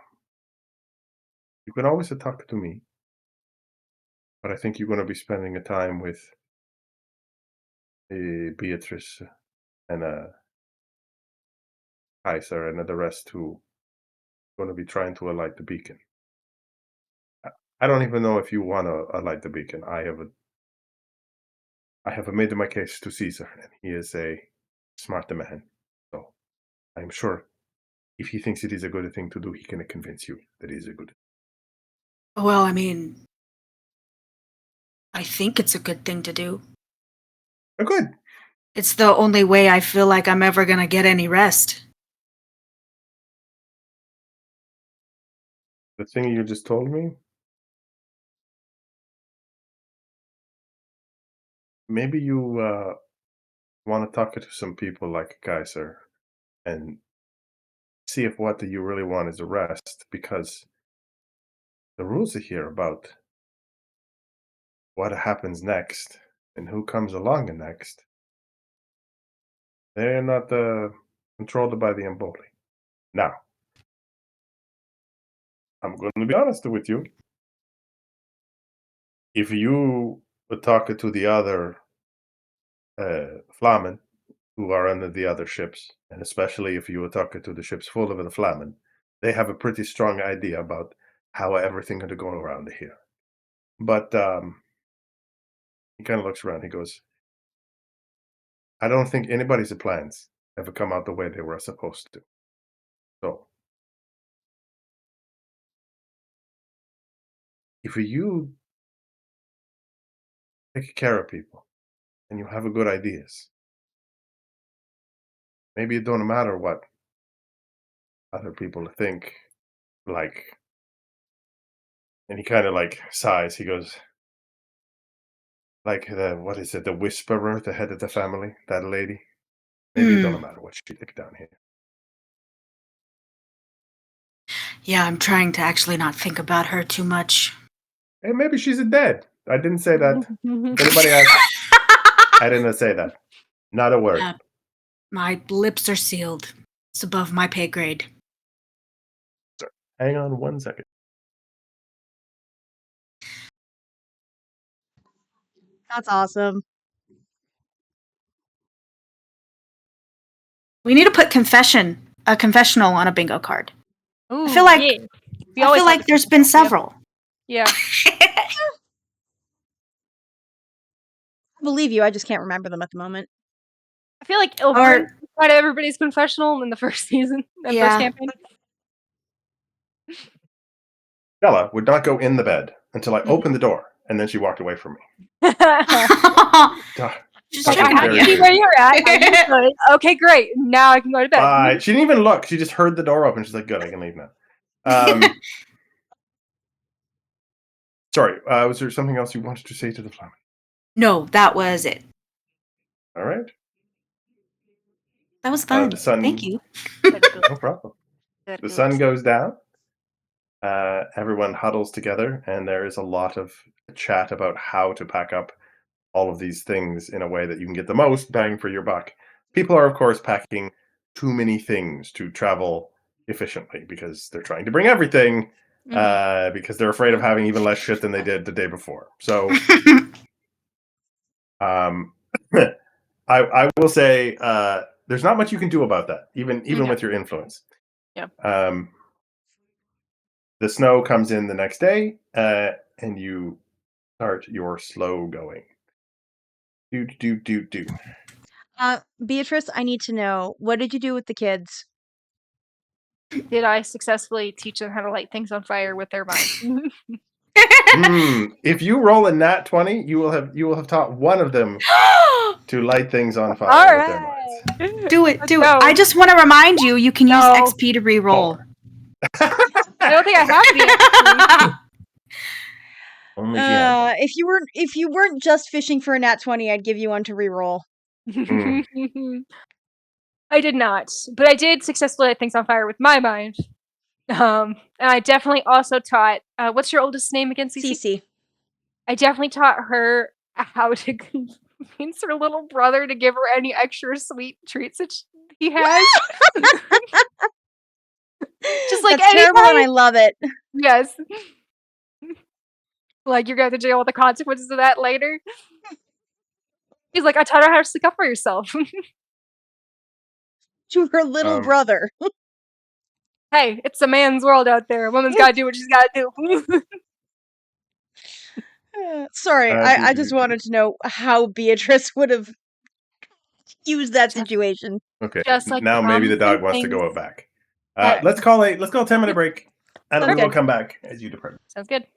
can always talk to me, but I think you're going to be spending a time with Beatrice and Kaiser and the rest who are going to be trying to alight the beacon. I don't even know if you want to alight the beacon. I have made my case to Caesar, and he is a smart man. So I'm sure if he thinks it is a good thing to do, he can convince you that it is a good thing. Well, I mean, I think it's a good thing to do. Oh, good. It's the only way I feel like I'm ever gonna get any rest. The thing you just told me? Maybe you want to talk to some people like Kaiser and see if what you really want is a rest, because the rules are here about what happens next and who comes along next. They're not controlled by the Emboli. Now, I'm going to be honest with you. If you would talk to the other Flamen who are under the other ships, and especially if you were talking to the ships full of the Flamen, they have a pretty strong idea about how everything going to go around here. But he kind of looks around. He goes, I don't think anybody's plans ever come out the way they were supposed to. So, if you take care of people and you have good ideas, maybe it don't matter what other people think, like, and he kind of like sighs. He goes, like what is it, the whisperer, the head of the family, that lady? Maybe it don't matter what she think down here. Yeah, I'm trying to actually not think about her too much. Hey, maybe she's dead. I didn't say that. If anybody asks, I didn't say that. Not a word. My lips are sealed. It's above my pay grade. Hang on 1 second. That's awesome. We need to put a confessional on a bingo card. Ooh, I feel like yeah. I feel like there's been several. Yeah. I believe you. I just can't remember them at the moment. I feel like Ilvern tried everybody's confessional in the first season, first campaign. Bella would not go in the bed until I opened the door, and then she walked away from me. She's like, I can see where you're at. Okay, great. Now I can go to bed. She didn't even look. She just heard the door open. She's like, good, I can leave now. Sorry, was there something else you wanted to say to the Flamen? No, that was it. All right. That was fun. Thank you. No problem. The sun goes down. Everyone huddles together, and there is a lot of chat about how to pack up all of these things in a way that you can get the most bang for your buck. People are, of course, packing too many things to travel efficiently because they're trying to bring everything because they're afraid of having even less shit than they did the day before. So, I will say there's not much you can do about that, even with your influence. Yeah. The snow comes in the next day, and you start your slow going. Do. Beatrice, I need to know, what did you do with the kids? Did I successfully teach them how to light things on fire with their mind? If you roll a nat 20, you will have taught one of them to light things on fire All with their right. minds. Do it. No. I just want to remind you, you can use No. XP to re-roll. I don't think I have the XP. Only if you have If you weren't just fishing for a nat 20, I'd give you one to re-roll. I did not, but I did successfully light things on fire with my mind. And I definitely also taught. What's your oldest name again, Cece? Cece. I definitely taught her how to convince her little brother to give her any extra sweet treats that he has. Just like That's terrible, and I love it. Yes. Like, you're going to deal with the consequences of that later. He's like, I taught her how to stick up for yourself. To her little brother. Hey, it's a man's world out there. A woman's gotta do what she's gotta do. Sorry, I just wanted to know how Beatrice would have used that situation. Okay, Just like now maybe the dog wants to go out back. Let's call a 10-minute break, and we will come back as you depart. Sounds good.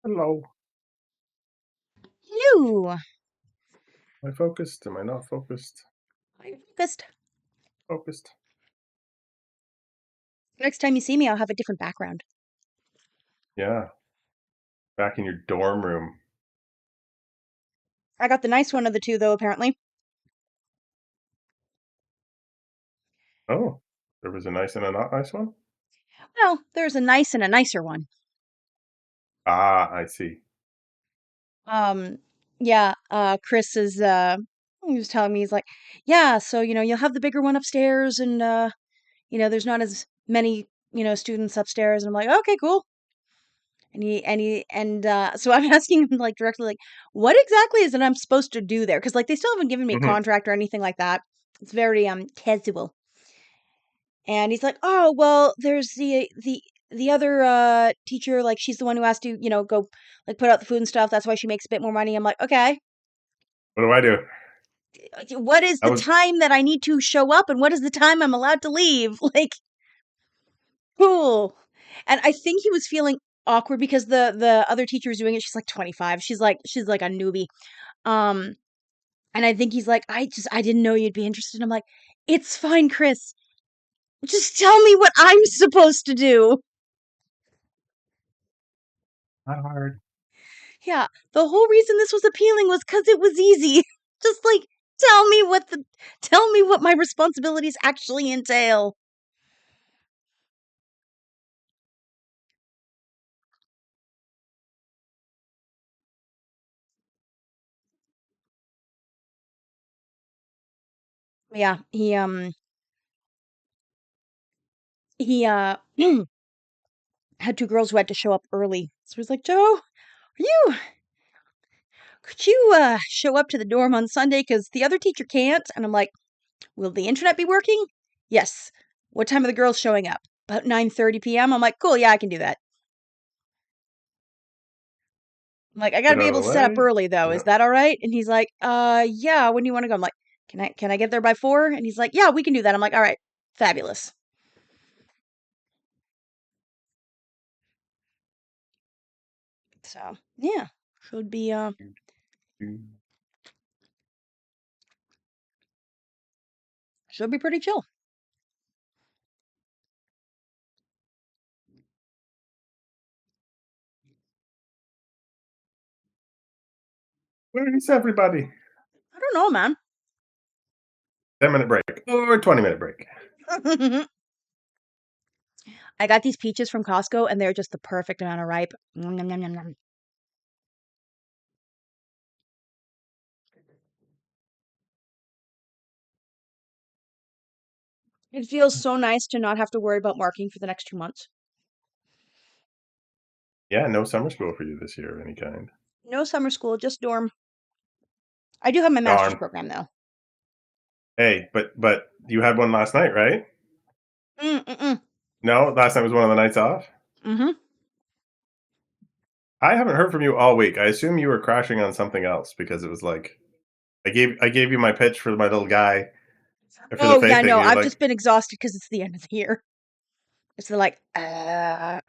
Hello. Hello. Am I focused? Am I not focused? I'm focused. Focused. Next time you see me, I'll have a different background. Yeah. Back in your dorm room. I got the nice one of the two, though, apparently. Oh, there was a nice and a not nice one? Well, there's a nice and a nicer one. Ah, I see. Yeah, Chris is, he was telling me, he's like, yeah, so, you'll have the bigger one upstairs and, there's not as many, students upstairs. And I'm like, okay, cool. So I'm asking him like directly, like, what exactly is it I'm supposed to do there? Cause like they still haven't given me a Mm-hmm. contract or anything like that. It's very, casual. And he's like, oh, well, there's the other teacher, like she's the one who has to, go like put out the food and stuff. That's why she makes a bit more money. I'm like, okay, What do I do? what is I the was time that I need to show up and what is the time I'm allowed to leave? Like, cool. And I think he was feeling awkward because the other teacher was doing it. She's like 25. She's like a newbie. Um, and I think he's like, I didn't know you'd be interested. I'm like, it's fine, Chris. Just tell me what I'm supposed to do. not hard. Yeah, the whole reason this was appealing was because it was easy. Just like tell me what my responsibilities actually entail. Yeah, he had two girls who had to show up early. So he's like, Joe, could you show up to the dorm on Sunday because the other teacher can't? And I'm like, will the internet be working? Yes. What time are the girls showing up? About 9:30 p.m. I'm like, cool, yeah, I can do that. I'm like, I gotta Get be out of able the to set up way. early though. Is Yeah. that all right? And he's like, yeah, when do you want to go? I'm like, can I get there by 4? And he's like, yeah, we can do that. I'm like, all right, fabulous. So yeah, should be pretty chill. Where is everybody? I don't know, man. 10-minute break or 20-minute break. I got these peaches from Costco and they're just the perfect amount of ripe. Nom, nom, nom, nom, nom. It feels so nice to not have to worry about marking for the next 2 months. Yeah, no summer school for you this year of any kind. No summer school, just dorm. I do have my master's Darn. program though. Hey, but you had one last night, right? Mm-mm. No, last night was one of the nights off. Mm-hmm. I haven't heard from you all week. I assume you were crashing on something else because it was like I gave you my pitch for my little guy for the Oh yeah, faith thing. no, And you're I've just like, been exhausted because it's the end of the year. It's like, I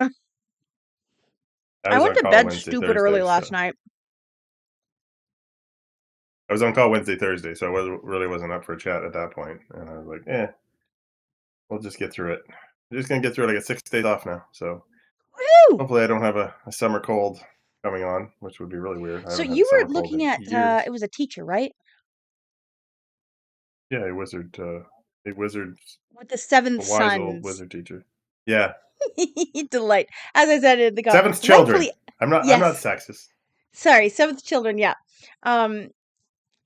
I was went on to call bed Wednesday, stupid early Thursday, last so night. I was on call Wednesday, Thursday, so I really wasn't up for a chat at that point. And I was like, we'll just get through it. I'm just gonna get through it. I got 6 days off now, so Woohoo! hopefully I don't have a summer cold coming on, which would be really weird. I So haven't had a you were summer cold looking in at years. it was a teacher, right? Yeah, a wizard, With the seventh a wise old sons. wizard teacher. Yeah, Delight. As I said in the call, seventh children. rightfully I'm not yes. sexist. Sorry, seventh children, yeah. Um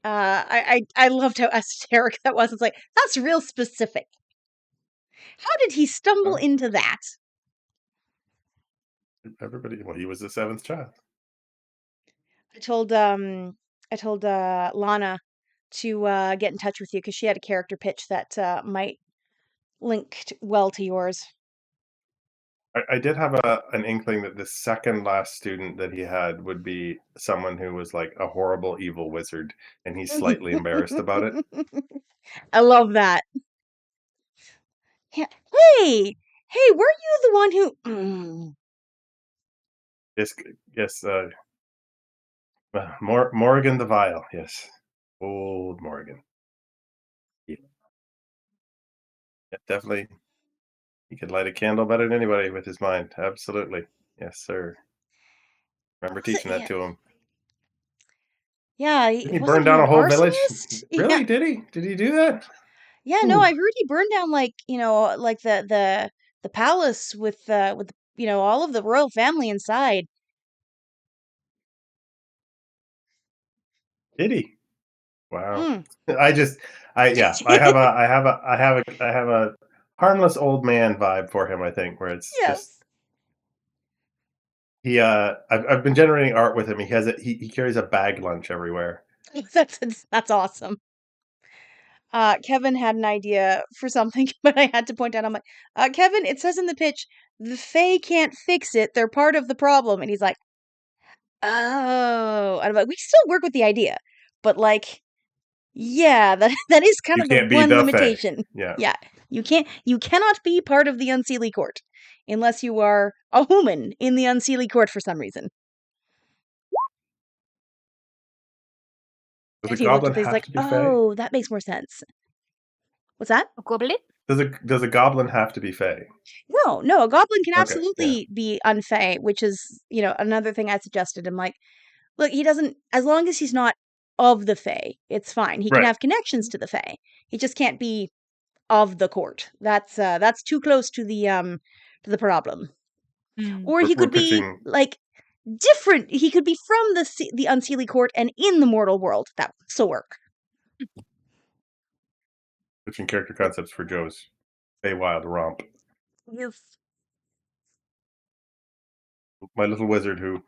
I loved how esoteric that was. It's like, that's real specific. How did he stumble Well, into that? everybody. Well, he was the seventh child. I told Lana to get in touch with you because she had a character pitch that might link well to yours. I did have an inkling that the second last student that he had would be someone who was like a horrible evil wizard, and he's slightly embarrassed about it. I love that. Yeah. Hey, were you the one who? Yes. Morgan the Vile. Yes, old Morgan. Yeah, definitely. He could light a candle better than anybody with his mind. Absolutely. Yes, sir. Remember teaching that to him. Yeah, Didn't he wasn't burn he down an a whole village? arsonist? Really? Yeah. Did he? Did he do that? Yeah, no, I heard he burned down like, like the palace with all of the royal family inside. Did he? Wow. Mm. I have a harmless old man vibe for him, I think, where it's just Yes. I've been generating art with him. He carries a bag lunch everywhere. That's awesome. Kevin had an idea for something, but I had to point out, I'm like, Kevin, it says in the pitch, the Fae can't fix it. They're part of the problem. And he's like, oh. And I'm like, we still work with the idea. But like, yeah, that is kind You of the can't be one the Fae. limitation. Yeah. Yeah. You cannot be part of the Unseelie Court unless you are a human in the Unseelie Court for some reason. Does And a he looked goblin at this have like, to be Fae? oh, that makes more sense. What's that? Does a goblin have to be Fae? No, a goblin can Okay, absolutely be unfey, which is, another thing I suggested. I'm like, look, he doesn't, as long as he's not of the Fae, it's fine. He can Right. have connections to the Fae. He just can't be of the court. That's too close to the problem. Or he We're could be pitching like different. He could be from the Unseelie Court and in the mortal world. That would still work. character concepts for Joe's Feywild romp. Yes. My little wizard who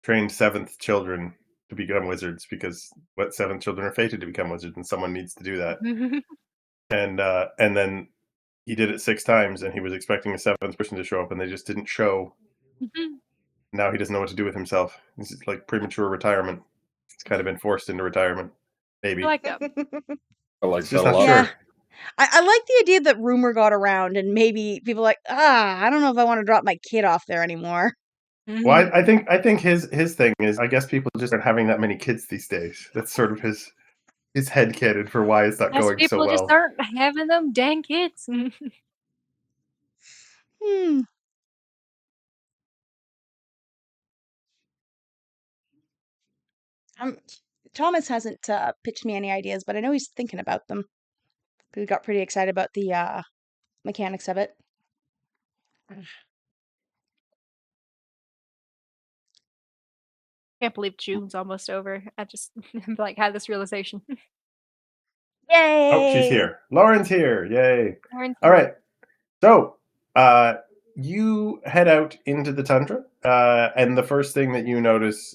trained 7th children to become wizards because 7th children are fated to become wizards, and someone needs to do that. And then he did it 6 times, and he was expecting a 7th person to show up, and they just didn't show. Now he doesn't know what to do with himself. This is like premature retirement. He's kind of been forced into retirement. Maybe. I like that. I like It's that just a not lot. sure. I like the idea that rumor got around and maybe people like, I don't know if I want to drop my kid off there anymore. Well, I think his thing is, I guess people just aren't having that many kids these days. That's sort of his headcanon for why it's not going so People well. just aren't having them dang kids. Thomas hasn't pitched me any ideas, but I know he's thinking about them. We got pretty excited about the mechanics of it. Can't believe June's almost over. I just had this realization. Yay! Oh, she's here. Lauren's here. Yay! Lauren's All here. right. So, you head out into the tundra, and the first thing that you notice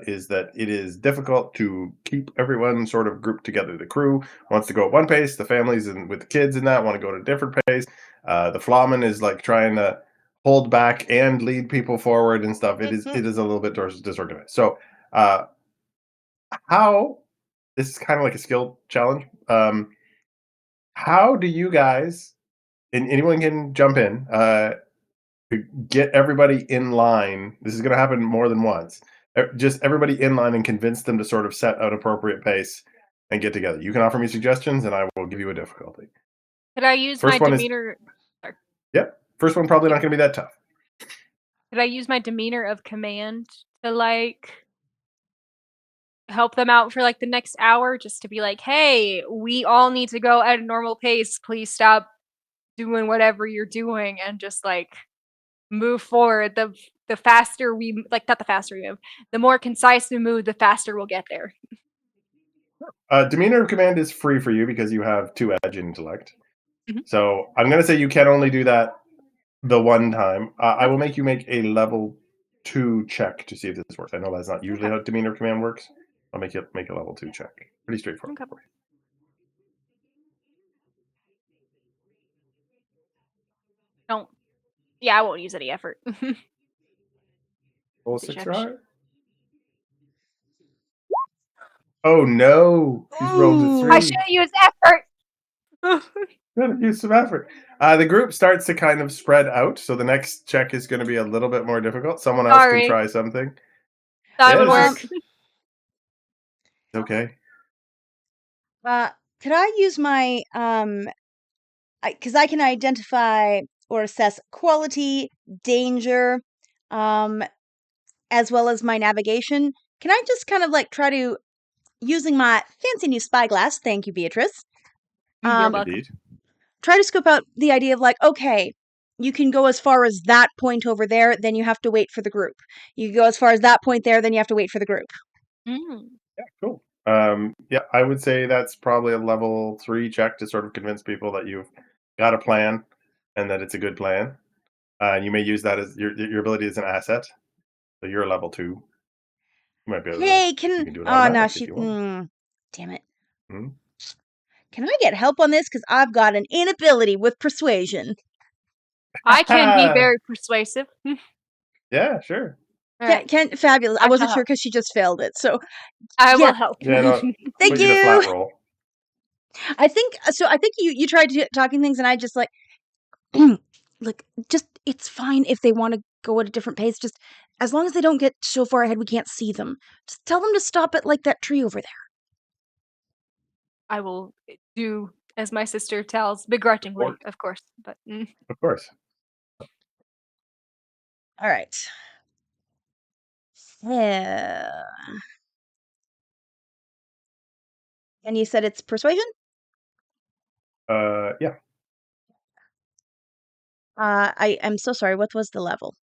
is that it is difficult to keep everyone sort of grouped together. The crew wants to go at one pace. The families and with the kids in that want to go at a different pace. The flawman is like trying to hold back and lead people forward and stuff. It is a little bit disorganized. So, how this is kind of like a skill challenge. How do you guys, and anyone can jump in, get everybody in line? This is going to happen more than once. Just everybody in line and convince them to sort of set an appropriate pace and get together. You can offer me suggestions, and I will give you a difficulty. Could I use First my one demeanor? Yep. First one probably not going to be that tough. Could I use my demeanor of command to help them out for the next hour, just to be like, hey, we all need to go at a normal pace. Please stop doing whatever you're doing and just move forward. The faster we not the faster we move, the more concise we move, the faster we'll get there. Demeanor of command is free for you because you have 2 edge intellect. So I'm going to say you can only do that the one time. I will make you make a level 2 check to see if this works. I know that's not usually how demeanor of command works. I'll make a level 2 check. Pretty straightforward. Okay. I won't use any effort. Roll 6 or higher. Oh no! He's rolled a 3. I should have used effort. Use some effort. The group starts to kind of spread out, so the next check is going to be a little bit more difficult. Someone else can Sorry. try something. That Yeah, would this work. is okay. Could I use my because I can identify or assess quality, danger, as well as my navigation. Can I just kind of like try to using my fancy new spyglass? Thank you, Beatrice. You're welcome. Indeed. Try to scope out the idea of like, okay, you can go as far as that point over there, then you have to wait for the group. You can go as far as that point there, then you have to wait for the group. Mm. Yeah, cool. Yeah, I would say that's probably a level 3 check to sort of convince people that you've got a plan and that it's a good plan. And you may use that as your ability as an asset. So you're a level 2. You might be able to. Hey, You can do it oh no, automatic if you want. damn it. Hmm? Can I get help on this? Because I've got an inability with persuasion. I can be very persuasive. Yeah, sure. Fabulous. I I wasn't shall sure help. because she just failed it. So I yeah, will help. Yeah, no. thank Put you to you. flat roll. I think so. I think you tried talking things, and I just like, look, just it's fine if they want to go at a different pace. Just as long as they don't get so far ahead we can't see them. Just tell them to stop at like that tree over there. I will do as my sister tells, begrudgingly, of course. But Of course. All right. Yeah. And you said it's persuasion? Yeah. I am so sorry. What was the level?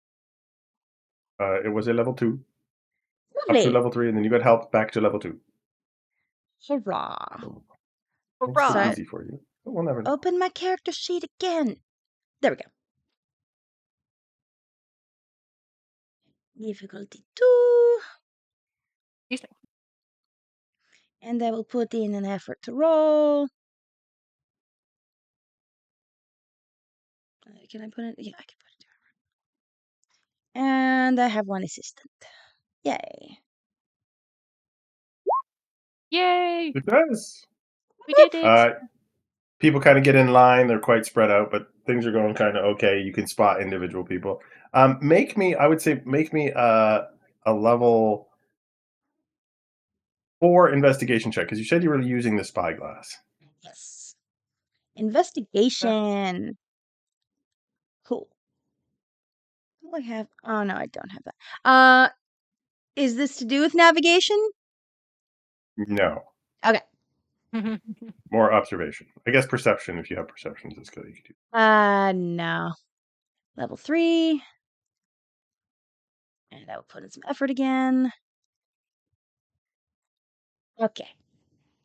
It was a level 2, up to Lovely. level 3, and then you got help back to level 2. Hurrah. It's pretty hurrah. easy for you. But we'll never know. Open my character sheet again. There we go. Difficulty 2. Excuse me. And I will put in an effort to roll. Can I put it? Yeah, I can put it. And I have one assistant. Yay. Yay! It does. We did it. People kind of get in line. They're quite spread out, but things are going kind of okay. You can spot individual people. I would say, make me a level 4 investigation check because you said you were using the spyglass. Yes. Investigation. Cool. What do I have? Oh no, I don't have that. Is this to do with navigation? No, Okay. more observation. I guess perception. If you have perceptions, is good. You can do. No. Level 3. And I will put in some effort again. Okay.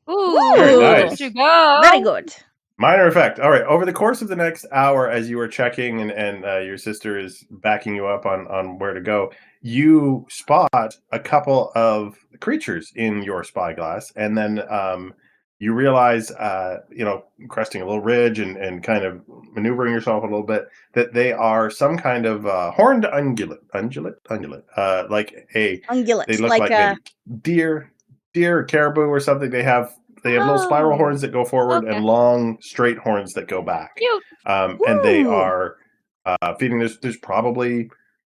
Ooh, Very look nice. at you go. Very good. Minor effect. All right. Over the course of the next hour, as you are checking and your sister is backing you up on where to go, you spot a couple of creatures in your spyglass, and then you realize, cresting a little ridge and kind of maneuvering yourself a little bit, that they are some kind of horned ungulate. They Ungulate. look like maybe deer, or caribou or something. They have little spiral horns that go forward okay. and long straight horns that go back. Cute. And they are feeding. There's probably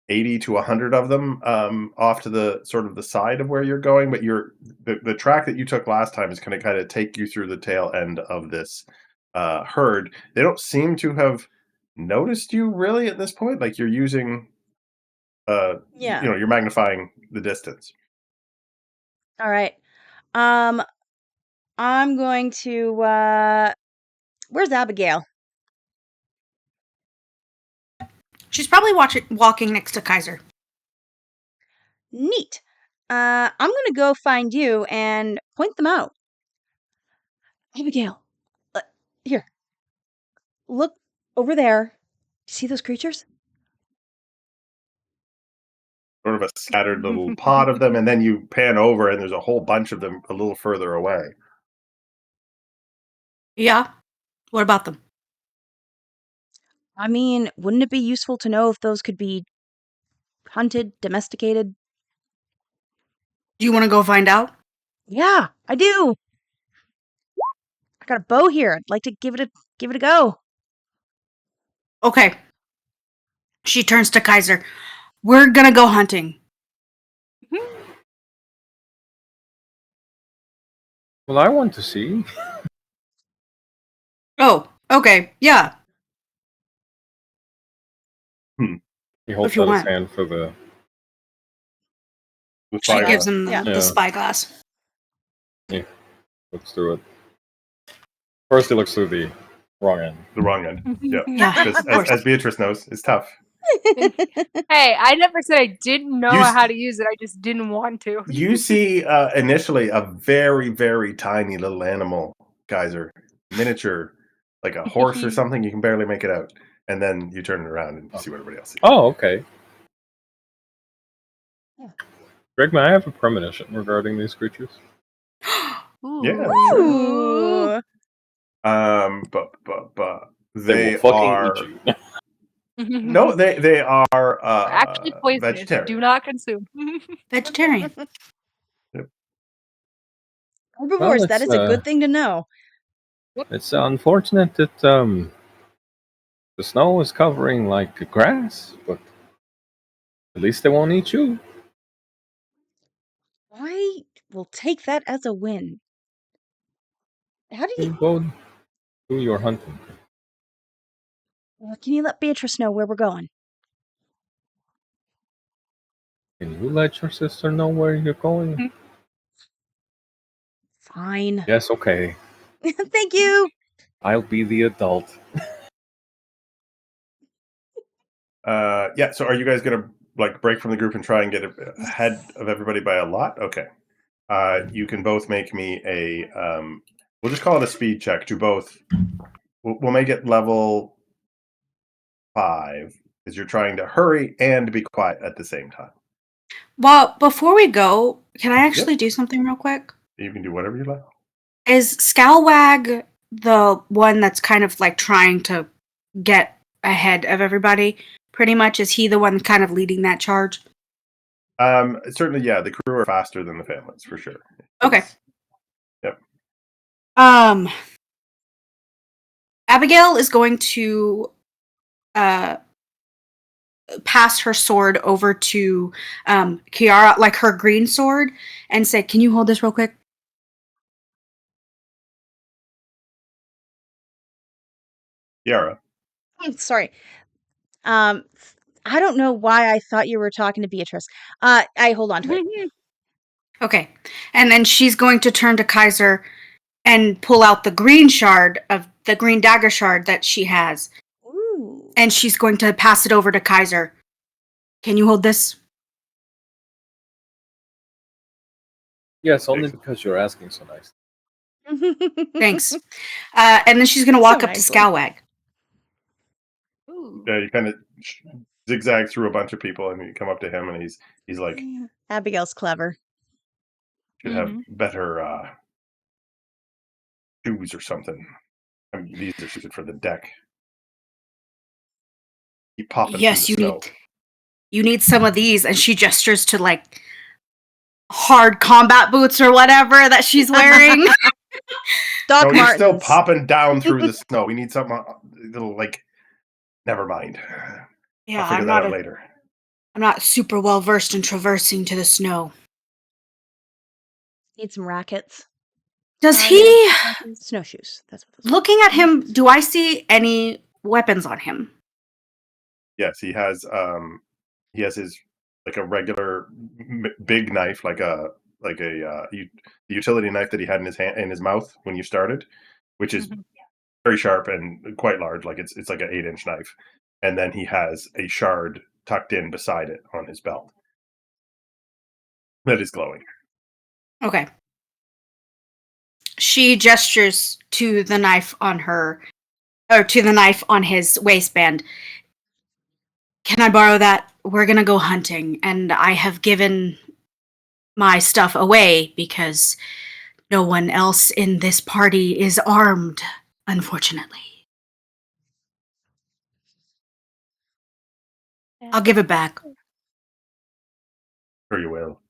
80 to 100 of them off to the sort of the side of where you're going. But the track that you took last time is going to kind of take you through the tail end of this herd. They don't seem to have noticed you really at this point. Like you're using, Yeah. you're magnifying the distance. All right. I'm going to where's Abigail? She's probably walking next to Kaiser. Neat. I'm gonna go find you and point them out. Abigail, here. Look over there. See those creatures? Sort of a scattered little pod of them, and then you pan over and there's a whole bunch of them a little further away. Yeah. What about them? I mean, wouldn't it be useful to know if those could be hunted, domesticated? Do you want to go find out? Yeah, I do. I got a bow here. I'd like to give it a Give it a go. Okay. She turns to Kaiser. We're gonna go hunting. Well, I want to see. Oh, okay. Yeah. He holds you out his want. hand for the The She spyglass. gives him the Yeah. spyglass. He looks through it. First, he looks through the wrong end. The wrong end. Yeah. Yeah. Because as Beatrice knows, it's tough. Hey, I never said I didn't know how to use it. I just didn't want to. You see initially a very, very tiny little animal, Kaiser, miniature, like a horse or something. You can barely make it out. And then you turn it around and see what everybody else sees. Oh, okay. Greg, may I have a premonition regarding these creatures? Yeah. Ooh. But They will fucking eat you. No, they are actually poisonous. vegetarian. Do not consume. Vegetarian. Herbivores, that is a good thing to know. It's unfortunate that the snow is covering like grass, but at least they won't eat you. I will take that as a win. How do You you... go do your hunting. Can you let Beatrice know where we're going? Can you let your sister know where you're going? Fine. Yes, okay. Thank you. I'll be the adult. Yeah, so are you guys gonna like break from the group and try and get ahead of everybody by a lot? Okay. You can both make me a we'll just call it a speed check to both. We'll make it level 5 because you're trying to hurry and be quiet at the same time. Well, before we go, can I actually do something real quick? You can do whatever you like. Is Scalwag the one that's kind of like trying to get ahead of everybody? Pretty much, is he the one kind of leading that charge? Certainly, yeah. The crew are faster than the families for sure. Okay. Yep. Abigail is going to pass her sword over to Kiara, like her green sword, and say, "Can you hold this real quick?" Kiara. Sorry. I don't know why I thought you were talking to Beatrice. I hold on to it. Okay. And then she's going to turn to Kaiser and pull out the green dagger shard that she has. Ooh. And she's going to pass it over to Kaiser. Can you hold this? Yes, only because you're asking so nice. Thanks. And then she's going to walk up to Scalwag. Yeah, you kind of zigzag through a bunch of people, and you come up to him, and he's like, Abigail's clever. Should have better shoes or something. I mean, these are suited for the deck. Keep popping through the snow. You need some of these. And she gestures to like hard combat boots or whatever that she's wearing. Doc You're still popping down through the snow. We need something little like. Never mind. Yeah, I'll figure that out later. I'm not super well versed in traversing to the snow. Need some rackets. Does he? Snowshoes. That's what those Looking at him, do I see any weapons on him? Yes, he has his like a regular big knife, like a utility knife that he had in his mouth when you started, which is very sharp and quite large. Like it's like an 8-inch knife, and then he has a shard tucked in beside it on his belt that is glowing. Okay. She gestures to the knife on her, or to the knife on his waistband. Can I borrow that? We're gonna go hunting, and I have given my stuff away because no one else in this party is armed, unfortunately. I'll give it back. Sure you will.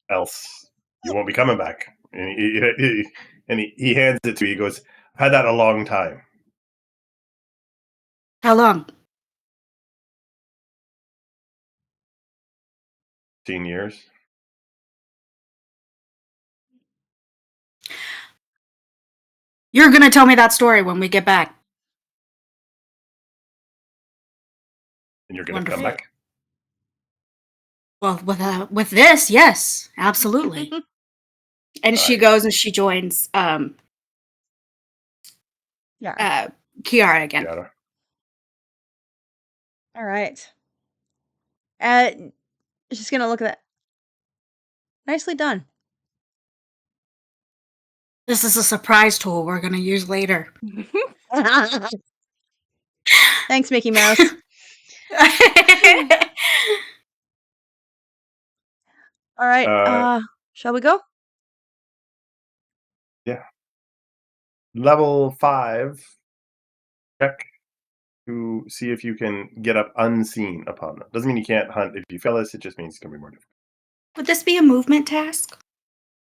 Else you won't be coming back. And he hands it to you. He goes, I've had that a long time. How long? 15 years. You're going to tell me that story when we get back. And you're going to come back? Well, with this, yes, absolutely. And she goes and she joins Kiara again. Kiara. All right. She's going to look at that. Nicely done. This is a surprise tool we're going to use later. Thanks, Mickey Mouse. All right. Shall we go? Yeah. Level 5. Check to see if you can get up unseen upon them. Doesn't mean you can't hunt if you fail this. It just means it's going to be more difficult. Would this be a movement task?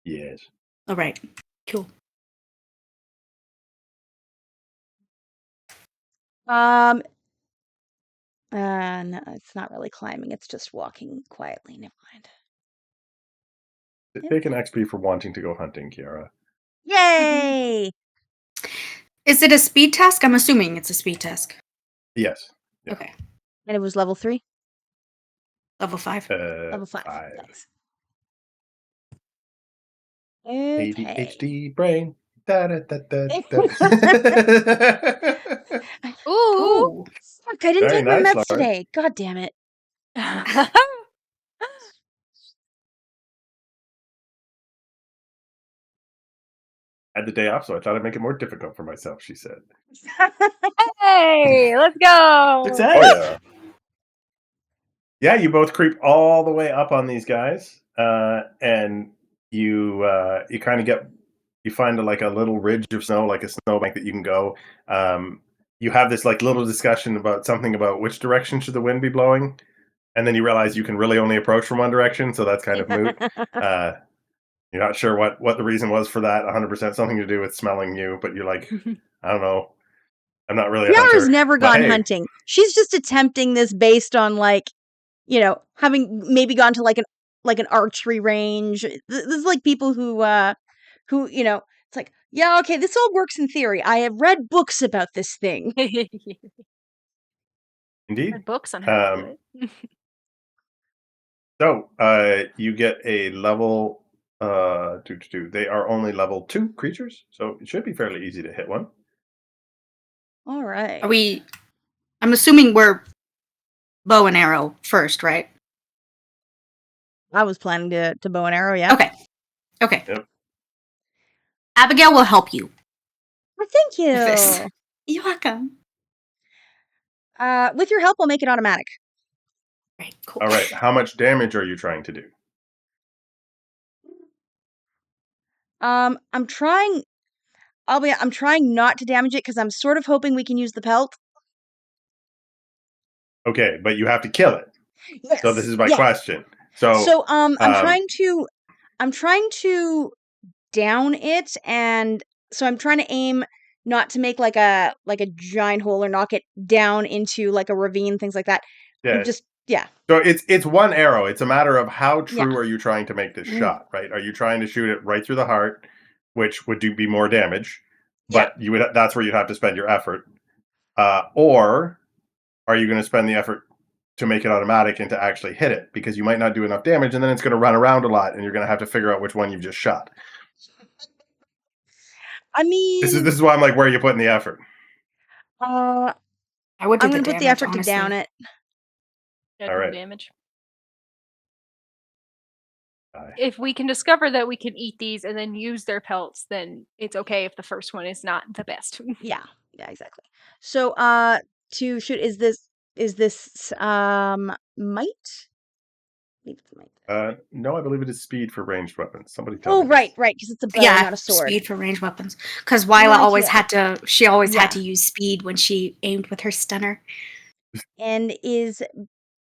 Yes. All right. Cool. No, it's not really climbing. It's just walking quietly. Never mind. Take an XP for wanting to go hunting, Kiara. Yay! Is it a speed task? I'm assuming it's a speed task. Yes. Yeah. Okay. And it was level 3? Level 5. Level 5. Nice. ADHD brain. Da, da, da, da, Ooh! Fuck, I didn't take my meds Lauren. today. God damn it. I had the day off, so I thought I'd make it more difficult for myself, she said. Hey, let's go! Success! Oh, yeah. Yeah, you both creep all the way up on these guys, and you kind of you find a little ridge of snow, like a snowbank that you can go. You have this little discussion about something about which direction should the wind be blowing, and then you realize you can really only approach from one direction, so that's kind of moot. You're not sure what the reason was for that. 100% something to do with smelling you, but you're like, I don't know. I'm not really a hunter. Kiara's never gone hunting. She's just attempting this based on having maybe gone to an archery range. This is like people who it's like, yeah, okay, this all works in theory. I have read books about this thing. Indeed. Read books on how to do it. So you get a level. They are only level 2 creatures, so it should be fairly easy to hit one. All right. I'm assuming we're bow and arrow first, right? I was planning to bow and arrow, yeah. Okay. Yep. Abigail will help you. Well, thank you. With this. You're welcome. With your help, I'll make it automatic. Right, cool. All right. How much damage are you trying to do? I'm trying not to damage it because I'm sort of hoping we can use the pelt. Okay, but you have to kill it. Yes. So this is my question. So I'm trying to down it, and so I'm trying to aim not to make like a giant hole or knock it down into like a ravine, things like that. Yeah. So it's one arrow. It's a matter of how true are you trying to make this shot, right? Are you trying to shoot it right through the heart, which would be more damage, but that's where you'd have to spend your effort, or are you going to spend the effort to make it automatic and to actually hit it, because you might not do enough damage, and then it's going to run around a lot, and you're going to have to figure out which one you've just shot. I mean, this is why I'm like, where are you putting the effort? I'm going to put the effort to down it. All right. Damage. If we can discover that we can eat these and then use their pelts, then it's okay if the first one is not the best. Yeah, exactly. So, to shoot, is this might? No, I believe it is speed for ranged weapons. Somebody tell me. Oh, right, because it's a bow, not a sword. Speed for ranged weapons. Because Wyla always had to use speed when she aimed with her stunner. And is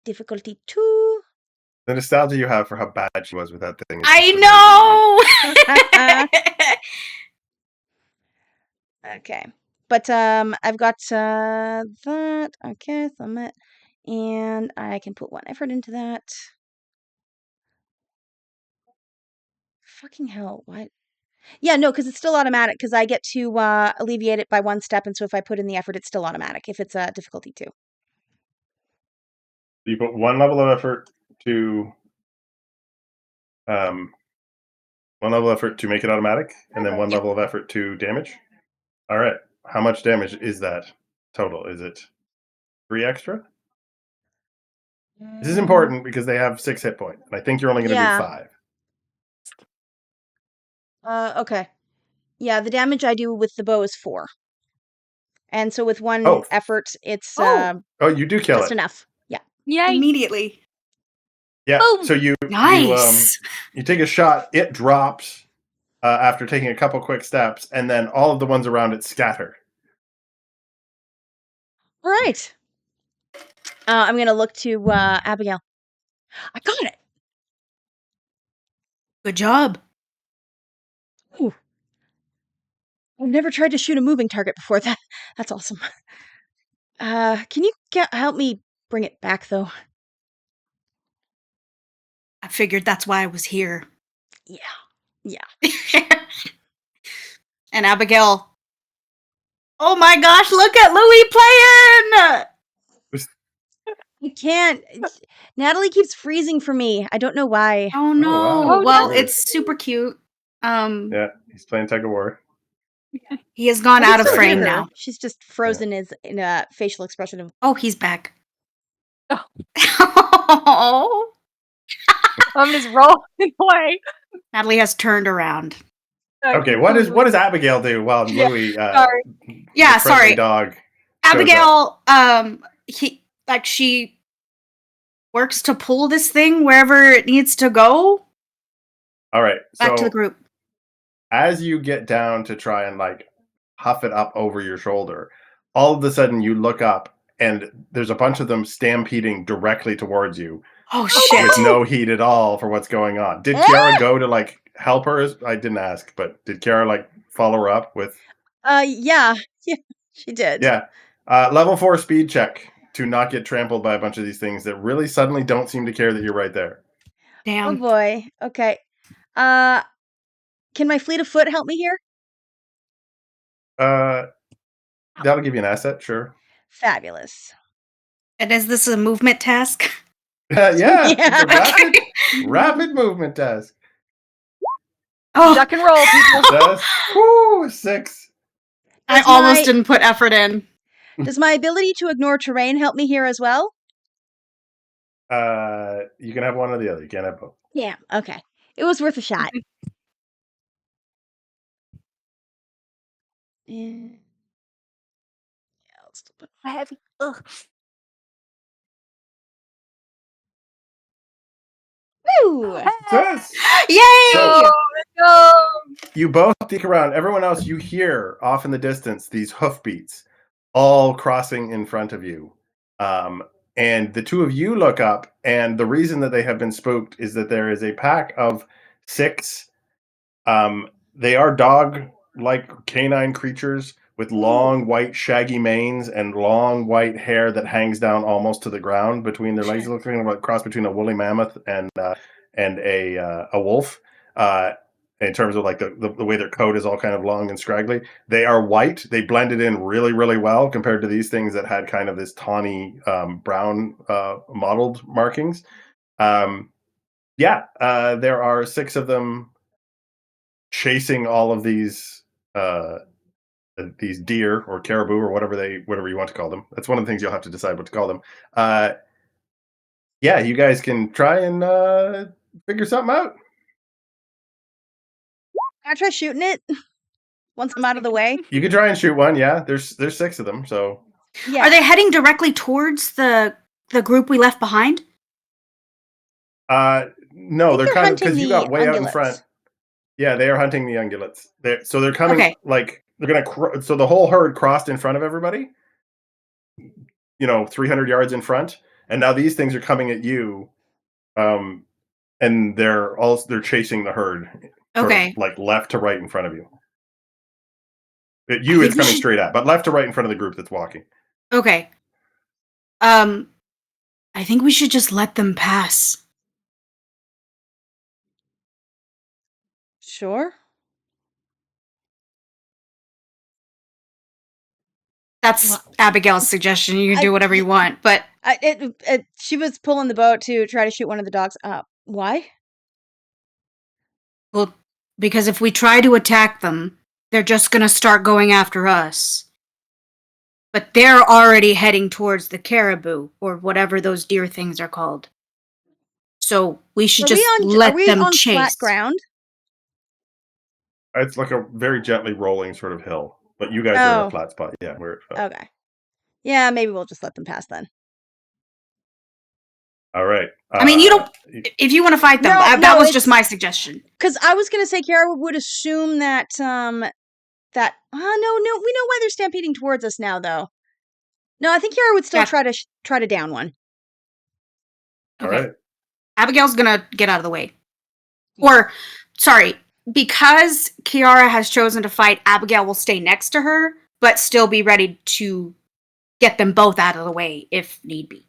difficulty 2. The nostalgia you have for how bad she was with that thing. I know! Okay. but I've got that. Okay, summit, and I can put 1 effort into that. Fucking hell! What? Yeah, no, because it's still automatic. Because I get to alleviate it by 1 step, and so if I put in the effort, it's still automatic. If it's a difficulty 2. You put 1 level of effort to 1 level of effort to make it automatic, and then 1 level of effort to damage. All right. How much damage is that total? Is it 3 extra? This is important because they have 6 hit points, and I think you're only going to do 5. Okay. Yeah, the damage I do with the bow is 4. And so with 1 effort, it's you do kill just it. enough. Yeah. Yay. Immediately. Yeah. Boom. So you take a shot, it drops after taking a couple quick steps, and then all of the ones around it scatter. All right. I'm going to look to Abigail. I got it. Good job. Ooh. I've never tried to shoot a moving target before. That's awesome. Can you help me bring it back, though? I figured that's why I was here. Yeah. And Abigail. Oh my gosh, look at Louis playing! I can't. Natalie keeps freezing for me. I don't know why. Oh no. wow. Well, it's super cute. Yeah, he's playing tug of war. He has gone out of frame now. She's just frozen in a facial expression of. Oh, he's back. Oh. I'm just rolling away. Natalie has turned around. Okay, what does Abigail do while Louis sorry. Dog Abigail she works to pull this thing wherever it needs to go. All right. Back to the group. As you get down to try and huff it up over your shoulder, all of a sudden you look up and there's a bunch of them stampeding directly towards you. Oh shit. With no heat at all for what's going on. Did Kiara go to help her? I didn't ask, but did Kiara follow her up with? Yeah, she did. Yeah, level 4 speed check to not get trampled by a bunch of these things that really suddenly don't seem to care that you're right there. Damn. Oh boy. Okay. Can my fleet of foot help me here? That'll give you an asset, sure. Fabulous. And is this a movement task? Yeah. It's a rapid movement task. Oh, duck and roll, people. 6. I almost didn't put effort in. Does my ability to ignore terrain help me here as well? You can have one or the other. You can't have both. Yeah. Okay. It was worth a shot. Yeah. Let's put heavy. Ugh. Woo! Success! Yay! So, you both stick around. Everyone else, you hear off in the distance these hoofbeats all crossing in front of you. And the two of you look up, and the reason that they have been spooked is that there is a pack of 6. They are dog-like canine creatures with long white shaggy manes and long white hair that hangs down almost to the ground between their legs. It looks like a cross between a woolly mammoth and a wolf. In terms of the way their coat is all kind of long and scraggly. They are white. They blended in really, really well compared to these things that had kind of this tawny brown mottled markings. There are 6 of them chasing all of these deer or caribou or whatever you want to call them. That's one of the things you'll have to decide what to call them. You guys can try and figure something out. Can I try shooting it once I'm out of the way? You can try and shoot one. Yeah, there's 6 of them. So yeah. Are they heading directly towards the group we left behind? No, they're kind of because you got way ungulates. Out in front. Yeah, they are hunting the ungulates. They're coming they're gonna. So the whole herd crossed in front of everybody. 300 yards in front, and now these things are coming at you. And they're chasing the herd. Okay. Left to right in front of you. It's coming straight at, but left to right in front of the group that's walking. Okay. I think we should just let them pass. Sure. That's Abigail's suggestion. You can do whatever you want, but she was pulling the boat to try to shoot one of the dogs. Why? well, because if we try to attack them, they're just gonna start going after us. But they're already heading towards the caribou, or whatever those deer things are called. So we should let them chase. Are we on flat ground? It's like a very gently rolling sort of hill, but you guys are in a flat spot. Yeah, where it fell. Okay. Yeah, maybe we'll just let them pass then. All right. I mean, you don't. If you want to fight them, that was just my suggestion. Because I was going to say, Kiara would assume that no, we know why they're stampeding towards us now, though. No, I think Kiara would still try to down one. All right. Abigail's gonna get out of the way. Or, sorry, because Kiara has chosen to fight, Abigail will stay next to her, but still be ready to get them both out of the way if need be.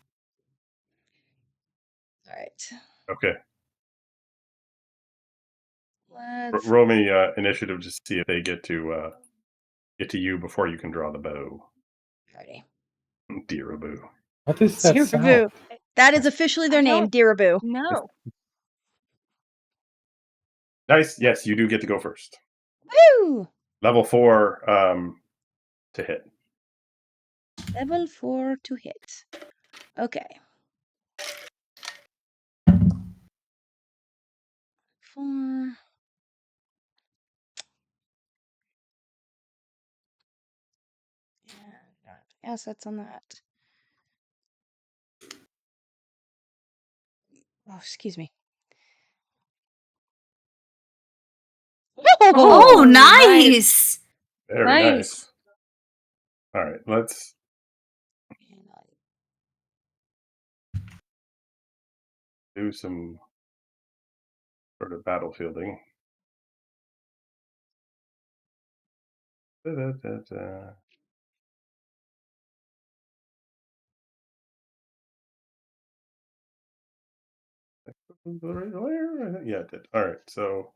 All right. Okay. Roll me initiative to see if they get to you before you can draw the bow. Alrighty. Deeraboo. What is that sound? That is officially their name, Deeraboo. No. Nice. Yes, you do get to go first. Woo! Level 4 to hit. Level 4 to hit. Okay. 4. Assets on that. Oh, excuse me. Oh, nice! Very nice. All right, let's do some sort of battlefielding. Yeah, it did. All right, so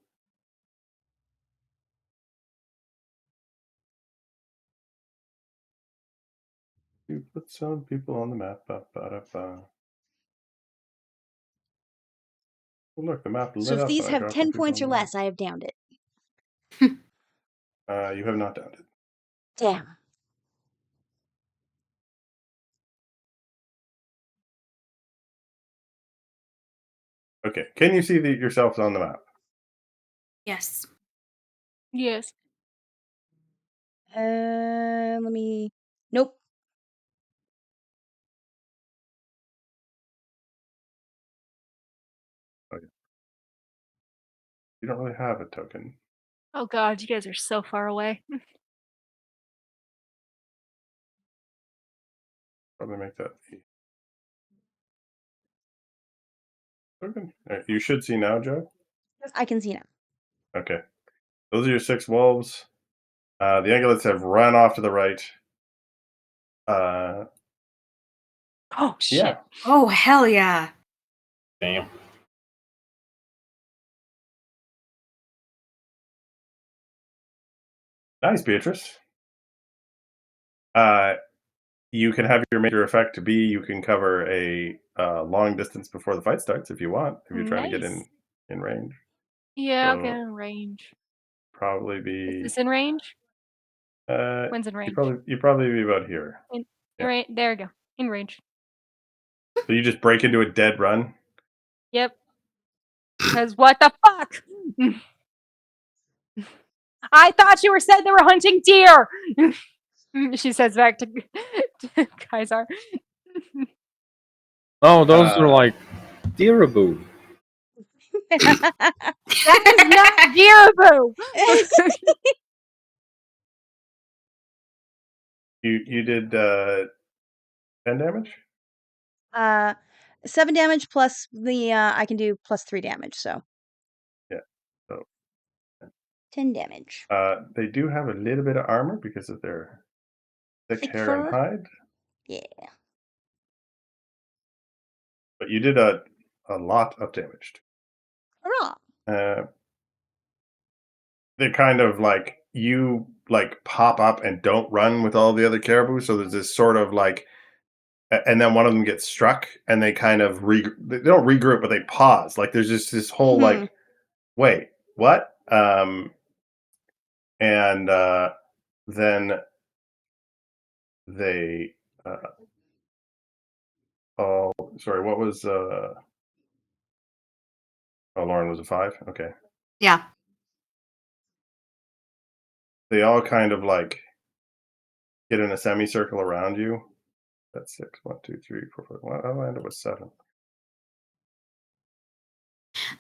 you put some people on the map. Look, the map lit up. So if these have 10 points or less, I have downed it. You have not downed it. Damn. Okay, can you see yourselves on the map? Yes. Yes. Let me. Nope. Okay. You don't really have a token. Oh god, you guys are so far away. Probably make that token. Right, you should see now, Joe. I can see now. Okay, those are your 6 wolves. The ungulates have run off to the right. Oh shit! Yeah. Oh hell yeah! Damn. Nice, Beatrice. You can have your major effect to be you can cover a long distance before the fight starts if you want. If you're trying to get in range. Yeah, I'll get in range. Probably be. Is this in range? When's in range? You probably be about here. Right there we go. In range. So you just break into a dead run. Yep. Because what the fuck? I thought you were said they were hunting deer. She says back to Kaisar. Oh, those are like deeraboo. That is not deeraboo. You did 10 damage? 7 damage plus the I can do plus 3 damage, so. Yeah. So 10 damage. They do have a little bit of armor because of their thick hair fur? and hide. Yeah. But you did a lot of damage. Hurrah! They're kind of like you pop up and don't run with all the other caribou. So there's this sort of like, and then one of them gets struck, and they kind of they don't regroup, but they pause. Like there's just this whole like, wait, what? And then they. Oh, sorry. What was? Oh, Lauren was a 5. Okay. Yeah. They all kind of like get in a semicircle around you. That's 6. 1, 2, 3, 4, 5. Well, I'll end up with 7.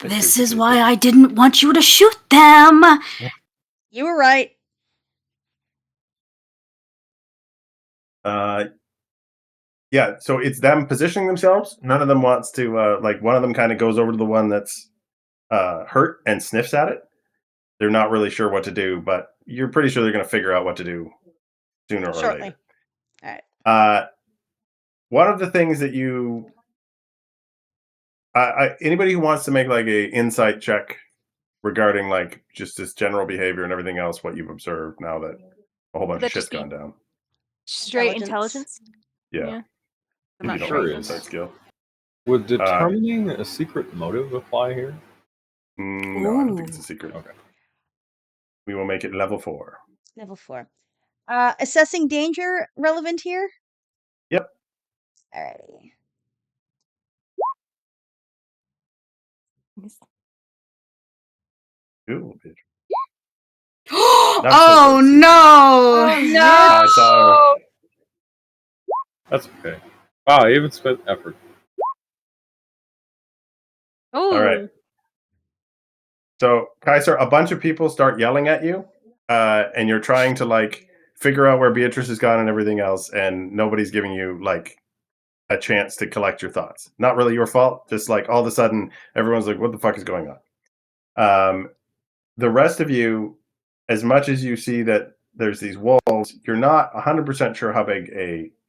This is why I didn't want you to shoot them. You were right. Yeah, so it's them positioning themselves. None of them wants to like one of them kind of goes over to the one that's hurt and sniffs at it. They're not really sure what to do, but you're pretty sure they're going to figure out what to do sooner or later. All right. One of the things that you anybody who wants to make like a insight check regarding like just this general behavior and everything else, what you've observed now that a whole bunch of shit's gone down. Straight intelligence? Yeah. I'm not you don't sure. have an insight skill. Would determining a secret motive apply here? No, I don't think it's a secret. Okay. We will make it level 4. Level 4. Assessing danger relevant here? Yep. Alrighty. Ooh, bitch. Oh no! Oh no! Sorry. That's okay. Wow, I even spent effort. Oh. All right. So, Kaiser, a bunch of people start yelling at you, and you're trying to like figure out where Beatrice has gone and everything else, and nobody's giving you like a chance to collect your thoughts. Not really your fault. Just like all of a sudden, everyone's like, "What the fuck is going on?" The rest of you, as much as you see that there's these wolves, you're not 100% sure how big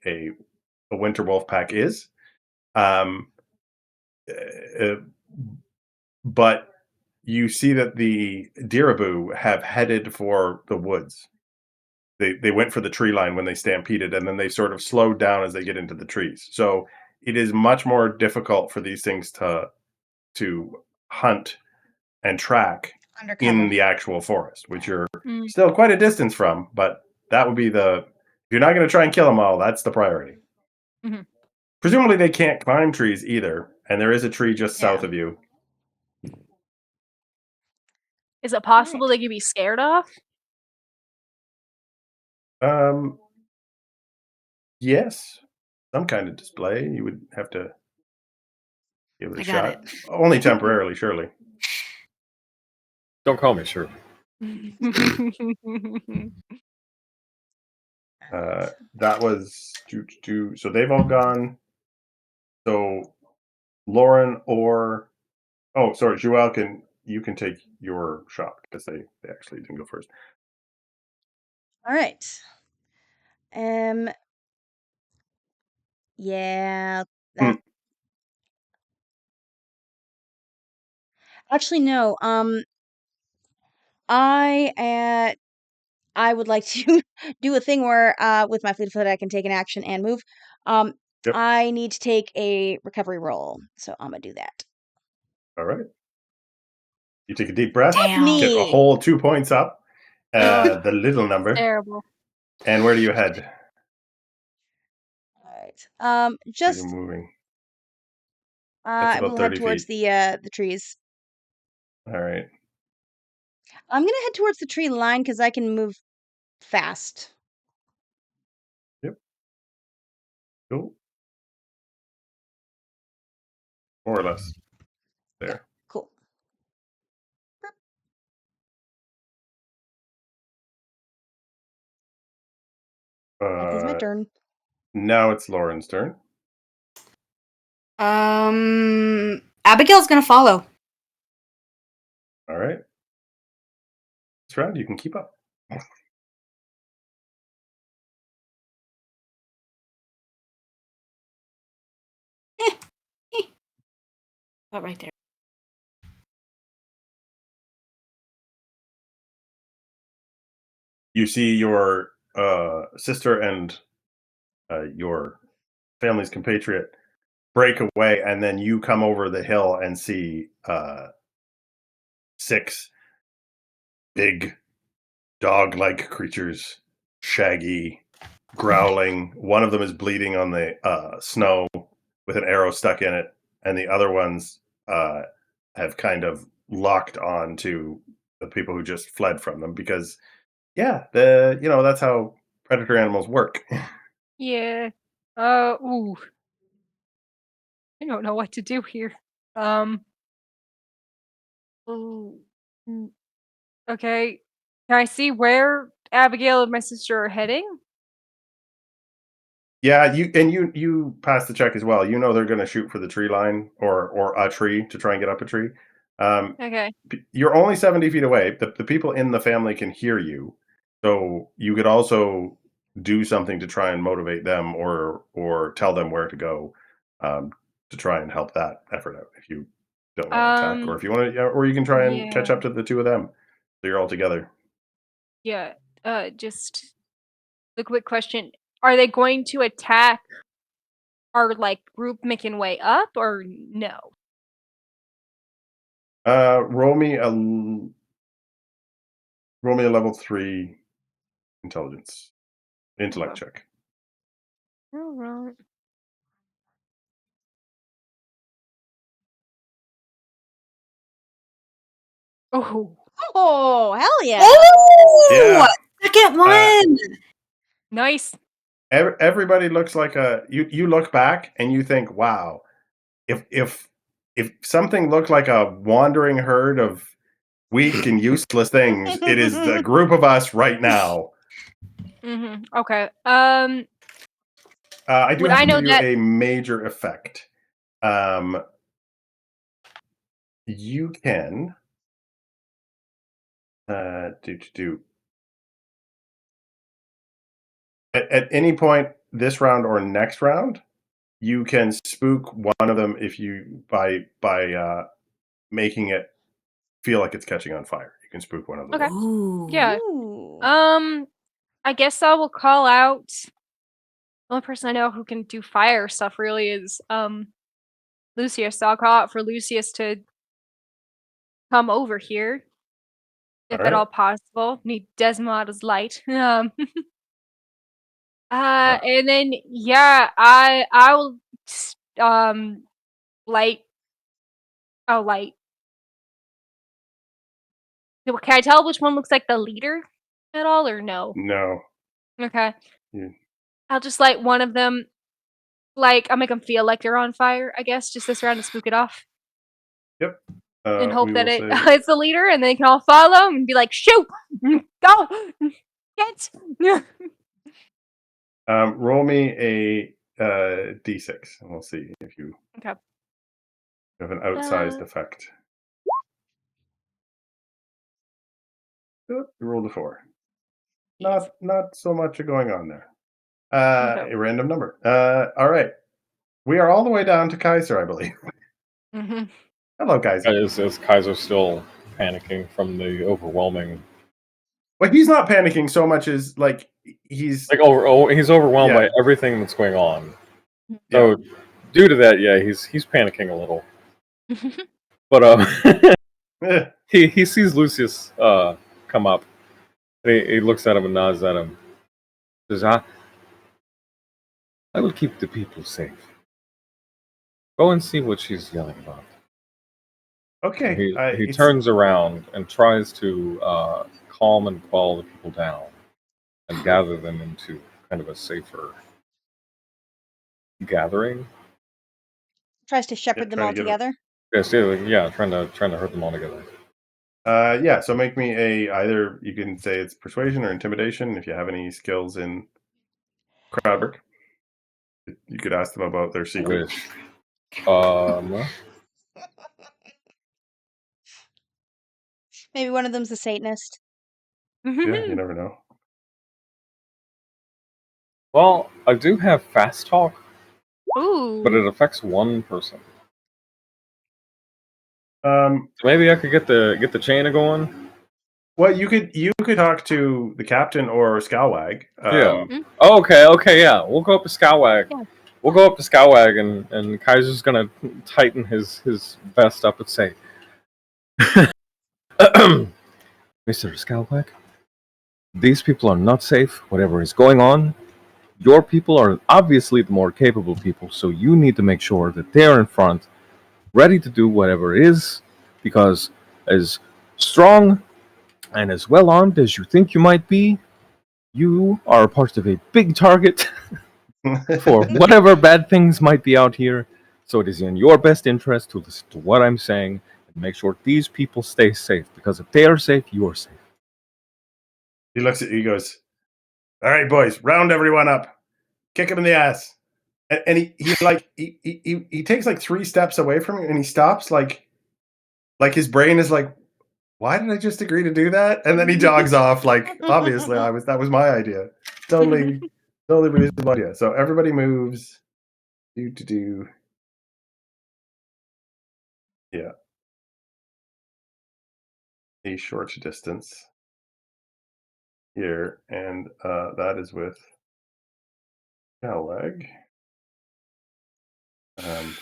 a winter wolf pack is. But you see that the Diraboo have headed for the woods. They went for the tree line when they stampeded, and then they sort of slowed down as they get into the trees. So it is much more difficult for these things to hunt and track in the actual forest, which you're still quite a distance from. But that would be if you're not going to try and kill them all, that's the priority. Mm-hmm. Presumably they can't climb trees either, and there is a tree just south of you. Is it possible they could be scared off? Yes. Some kind of display. You would have to give it a shot. It. Only temporarily, surely. Don't call me Shirley. That was so they've all gone. So Lauren or sorry, Joelle you can take your shot because they actually didn't go first. All right. Yeah. Actually, no. I would like to do a thing where, with my fleet of foot, I can take an action and move. Yep. I need to take a recovery roll, so I'm gonna do that. All right. You take a deep breath. Damn. Get a whole 2 points up. The little number. Terrible. And where do you head? All right. Just Where are you moving? we'll head towards the trees. All right. I'm gonna head towards the tree line because I can move fast. Yep. Cool. More or less. There. Yeah, cool. That is my turn. Now it's Lauren's turn. Abigail's gonna follow. All right. this round. You can keep up. About right there. You see your sister and your family's compatriot break away, and then you come over the hill and see 6 big dog-like creatures, shaggy, growling. One of them is bleeding on the snow with an arrow stuck in it, and the other ones have kind of locked on to the people who just fled from them because, that's how predator animals work. Yeah. Ooh. I don't know what to do here. Ooh. Okay. Can I see where Abigail and my sister are heading? Yeah, you pass the check as well. You know they're going to shoot for the tree line or a tree to try and get up a tree. Okay. You're only 70 feet away. The people in the family can hear you, so you could also do something to try and motivate them or tell them where to go, to try and help that effort out. If you don't want to attack, or if you want to, or you can try and catch Yeah. up to the two of them. So you're all together. Yeah. Just a quick question. Are they going to attack our group making way up or no? Roll me a level 3 intelligence intellect check. All right. Oh, hell yeah. Oh, Yeah. Second one. Nice. Everybody looks like you look back and you think, wow, if something looked like a wandering herd of weak and useless things, it is the group of us right now. Okay. I do Would have I to know give you that? a major effect. You can do at any point this round or next round, you can spook one of them if you by making it feel like it's catching on fire. You can spook one of them. Okay. Ooh. Yeah. Ooh. I guess I will call out. The only person I know who can do fire stuff really is Lucius. So I'll call out for Lucius to come over here, if at Alright. all possible. Need Desmoda's light. Uh, And then I will light. Oh, light. Can I tell which one looks like the leader at all, or no? no. Okay. You I'll just light one of them. I'll make them feel like they're on fire, I guess, just this round to spook it off. Yep. And hope We that will it say it's the leader, and they can all follow and be like, "Shoot! Go! Get!" roll me a d6 and we'll see if you Okay. have an outsized effect. Oop, you rolled a 4. Not so much going on there. Okay. A random number. All right. We are all the way down to Kaiser, I believe. Hello, Kaiser. Is Kaiser still panicking from the overwhelming? Well, he's not panicking so much as he's he's overwhelmed Yeah. by everything that's going on. Yeah. So due to that, yeah, he's panicking a little. But he sees Lucius come up. He looks at him and nods at him. Says, I will keep the people safe. Go and see what she's yelling about. Okay. He turns around and tries to calm and quell the people down and gather them into kind of a safer gathering. Tries to shepherd them all together. Yes, yeah, trying to herd them all together. Yeah, so make me either you can say it's persuasion or intimidation if you have any skills in crowd work. You could ask them about their secret. Maybe one of them's a Satanist. Yeah, you never know. Well, I do have fast talk, Ooh. but it affects one person. So maybe I could get the chain going. Well, you could talk to the captain or Scalwag. Yeah. Oh, okay, yeah. We'll go up to Scalwag. Yeah. We'll go up to Scalwag, and Kaiser's gonna tighten his vest up and say, Mr. Scalwag, these people are not safe. Whatever is going on, your people are obviously the more capable people, so you need to make sure that they're in front, ready to do whatever it is, because as strong and as well armed as you think you might be, you are a part of a big target for whatever bad things might be out here. So it is in your best interest to listen to what I'm saying and make sure these people stay safe, because if they are safe, you are safe. He looks at you, he goes, all right, boys, round everyone up. Kick him in the ass. And he takes like 3 steps away from you and he stops like his brain is like, why did I just agree to do that? And then he jogs off like, obviously that was my idea. Totally reasonable idea. So everybody moves. Do. Yeah. A short distance here, and that is with Scalwag.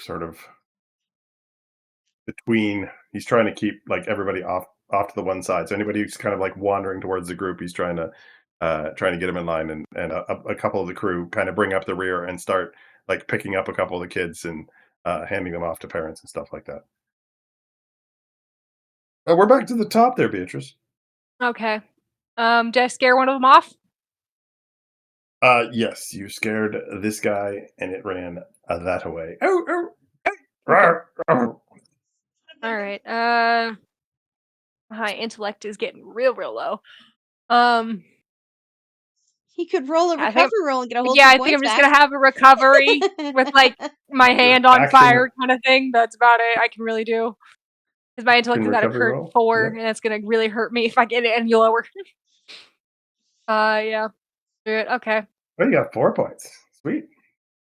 Sort of between, he's trying to keep like everybody off to the one side. So anybody who's kind of like wandering towards the group, he's trying to get him in line, and a couple of the crew kind of bring up the rear and start like picking up a couple of the kids and handing them off to parents and stuff like that. We're back to the top there, Beatrice. Okay. Did I scare one of them off? Yes, you scared this guy, and it ran that away. Okay. All right. My intellect is getting real low. He could roll a recovery roll and get a whole I 2 think points I'm just back. gonna have a recovery with like my hand on fire kind of thing. That's about it I can really do. Because my intellect is at a current 4, and that's gonna really hurt me if I get it any lower. Yeah. Okay. Well, you got 4 points. Sweet.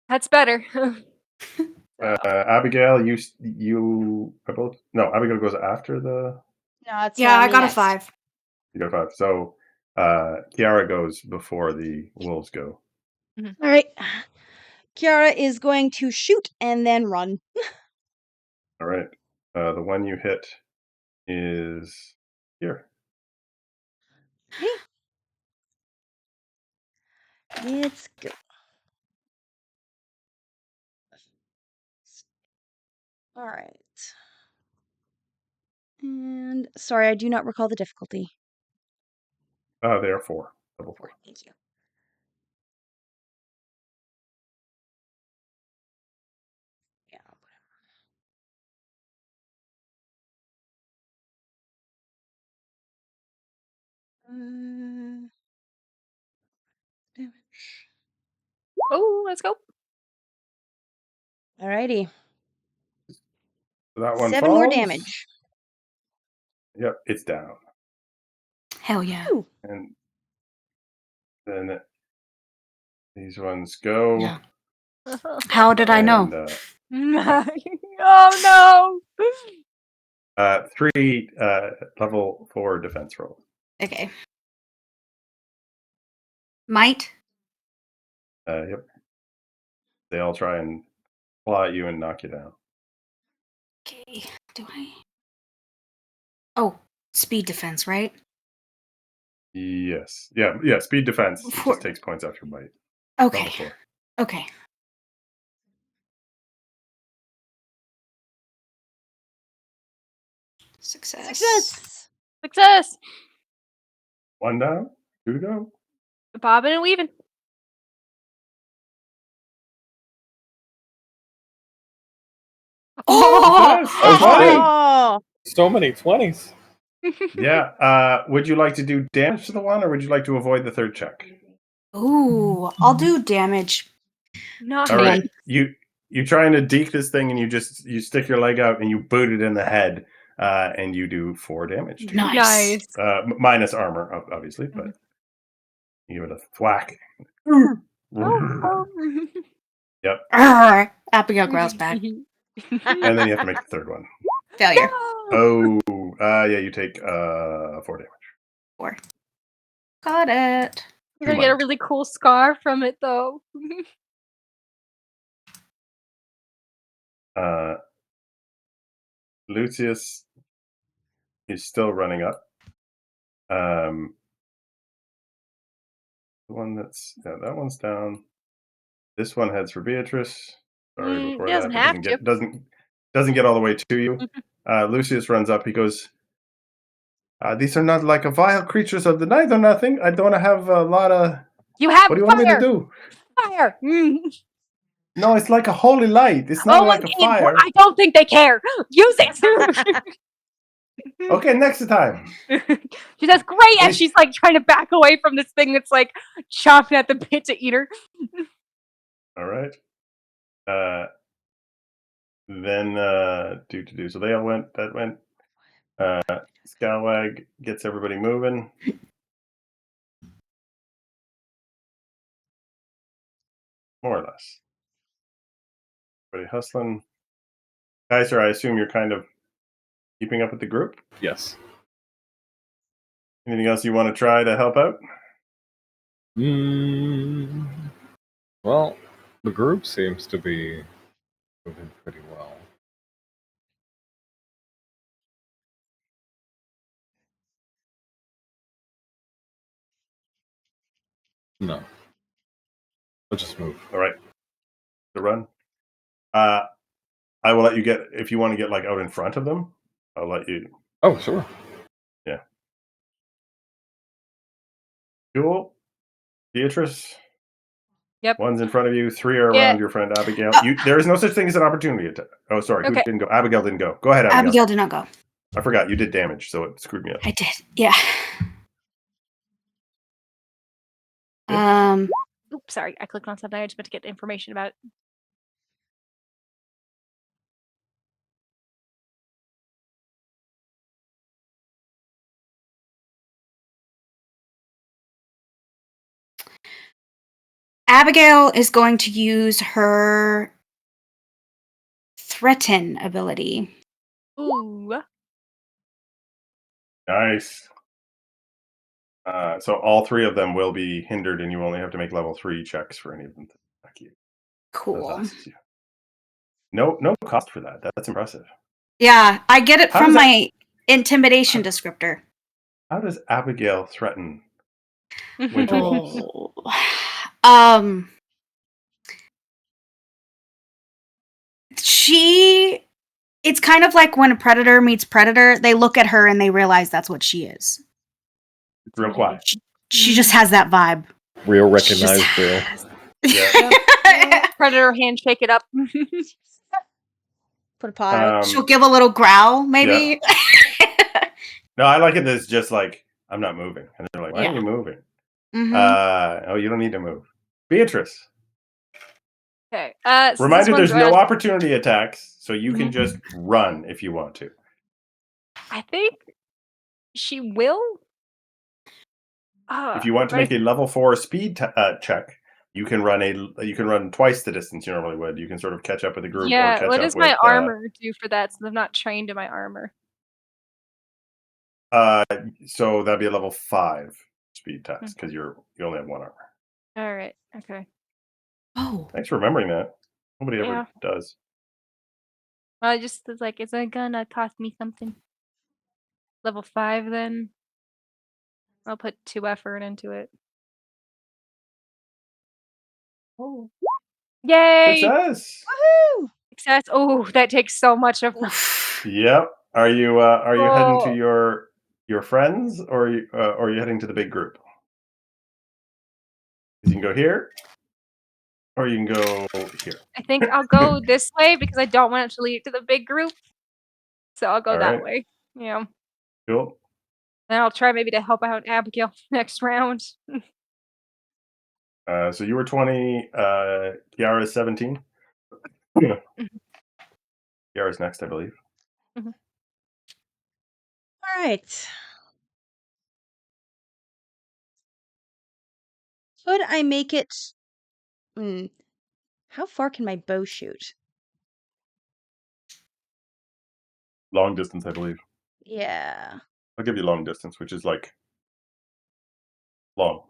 That's better. Abigail, you are both. No, Abigail goes after the. No, it's I got a 5. You got 5. So Kiara goes before the wolves go. All right. Kiara is going to shoot and then run. All right. The one you hit is here. Okay. Let's go. All right. And sorry, I do not recall the difficulty. They are 4. Level 4. Thank you. Yeah. Damage. Oh, let's go. Alrighty. That one 7 falls. more damage. Yep, it's down. Hell yeah. Ooh. And then these ones go. Yeah. How did I know? Oh no! 3 level 4 defense rolls. Okay. Might? Yep. They all try and claw at you and knock you down. Okay. Do I? Oh, speed defense, right? Yes. Yeah, speed defense. It just takes points off your bite. Okay. Okay. Success. 1 down. 2 to go. Bobbing and weaving. Oh! So many 20s. Yeah. Would you like to do damage to the one, or would you like to avoid the 3rd check? Ooh, I'll do damage. Not all right. You're trying to deke this thing, and you stick your leg out and you boot it in the head. and you do 4 damage. To Nice. Minus armor, obviously, but you give it a thwack. Yep. Abigail growls back. And then you have to make the third one. Failure. Oh, yeah, you take 4 damage. 4. Got it. You're gonna get a really cool scar from it, though. Lucius is still running up. The one that one's down. This one heads for Beatrice. Sorry, before that, but doesn't get all the way to you. Lucius runs up. He goes, "These are not like a vile creatures of the night or nothing. I don't have a lot of. You have what do you fire. Want me to do? Fire. No, it's like a holy light. It's not like a fire. I don't think they care. Use it. Okay, next time. She says, "Great," and she's like trying to back away from this thing that's like chomping at the bit to eat her. All right. Then do. So they all went. That went. Scalwag gets everybody moving. More or less. Everybody hustling. Kaiser, I assume you're kind of keeping up with the group? Yes. Anything else you want to try to help out? Well, the group seems to be moving pretty well. No. Let's just move. All right. The run. I will let you get, if you want to get like out in front of them, I'll let you. Oh, sure. Yeah. Cool. Beatrice. Yep. One's in front of you. 3 are around your friend Abigail. There is no such thing as an opportunity attack. Oh, sorry. Okay. Who didn't go? Abigail didn't go. Go ahead, Abigail. Abigail did not go. I forgot. You did damage, so it screwed me up. I did. Yeah. Oops, sorry. I clicked on something. I just meant to get information about it. Abigail is going to use her threaten ability. Ooh. Nice. So all 3 of them will be hindered, and you only have to make level 3 checks for any of them to attack you. Cool. You. No cost for that. That's impressive. Yeah, I get it from my intimidation descriptor. How does Abigail threaten winter wolves? It's kind of like when a predator meets predator, they look at her and they realize that's what she is. It's real quiet. She just has that vibe. Real recognized real. Yeah. Predator handshake it up. Put a paw. She'll give a little growl, maybe. Yeah. No, I like it as just like, I'm not moving. And they're like, why are you moving? Oh, you don't need to move. Beatrice. Okay. Reminder, there's no opportunity attacks, so you can just run if you want to. I think she will. If you want to make a level 4 speed check, you can run twice the distance you normally would. You can sort of catch up with the group. Yeah, or catch what up does my with, armor do for that? Since I'm not trained in my armor. So that'd be a level 5 speed test because you only have 1 armor. All right. Okay. Oh. Thanks for remembering that. Nobody ever does. Well, I just was like, is it gonna cost me something? Level 5 then. I'll put 2 effort into it. Oh. Yay! Success! Woohoo! Success. Oh, that takes so much of my. Yep. Are you heading to your friends, or are you heading to the big group? You can go here, or you can go here. I think I'll go this way because I don't want it to lead to the big group. So I'll go that way. Yeah. Cool. Then I'll try maybe to help out Abigail next round. So you were 20. Kiara's 17. Kiara's next, I believe. All right. Could I make it? How far can my bow shoot? Long distance, I believe. Yeah. I'll give you long distance, which is like long.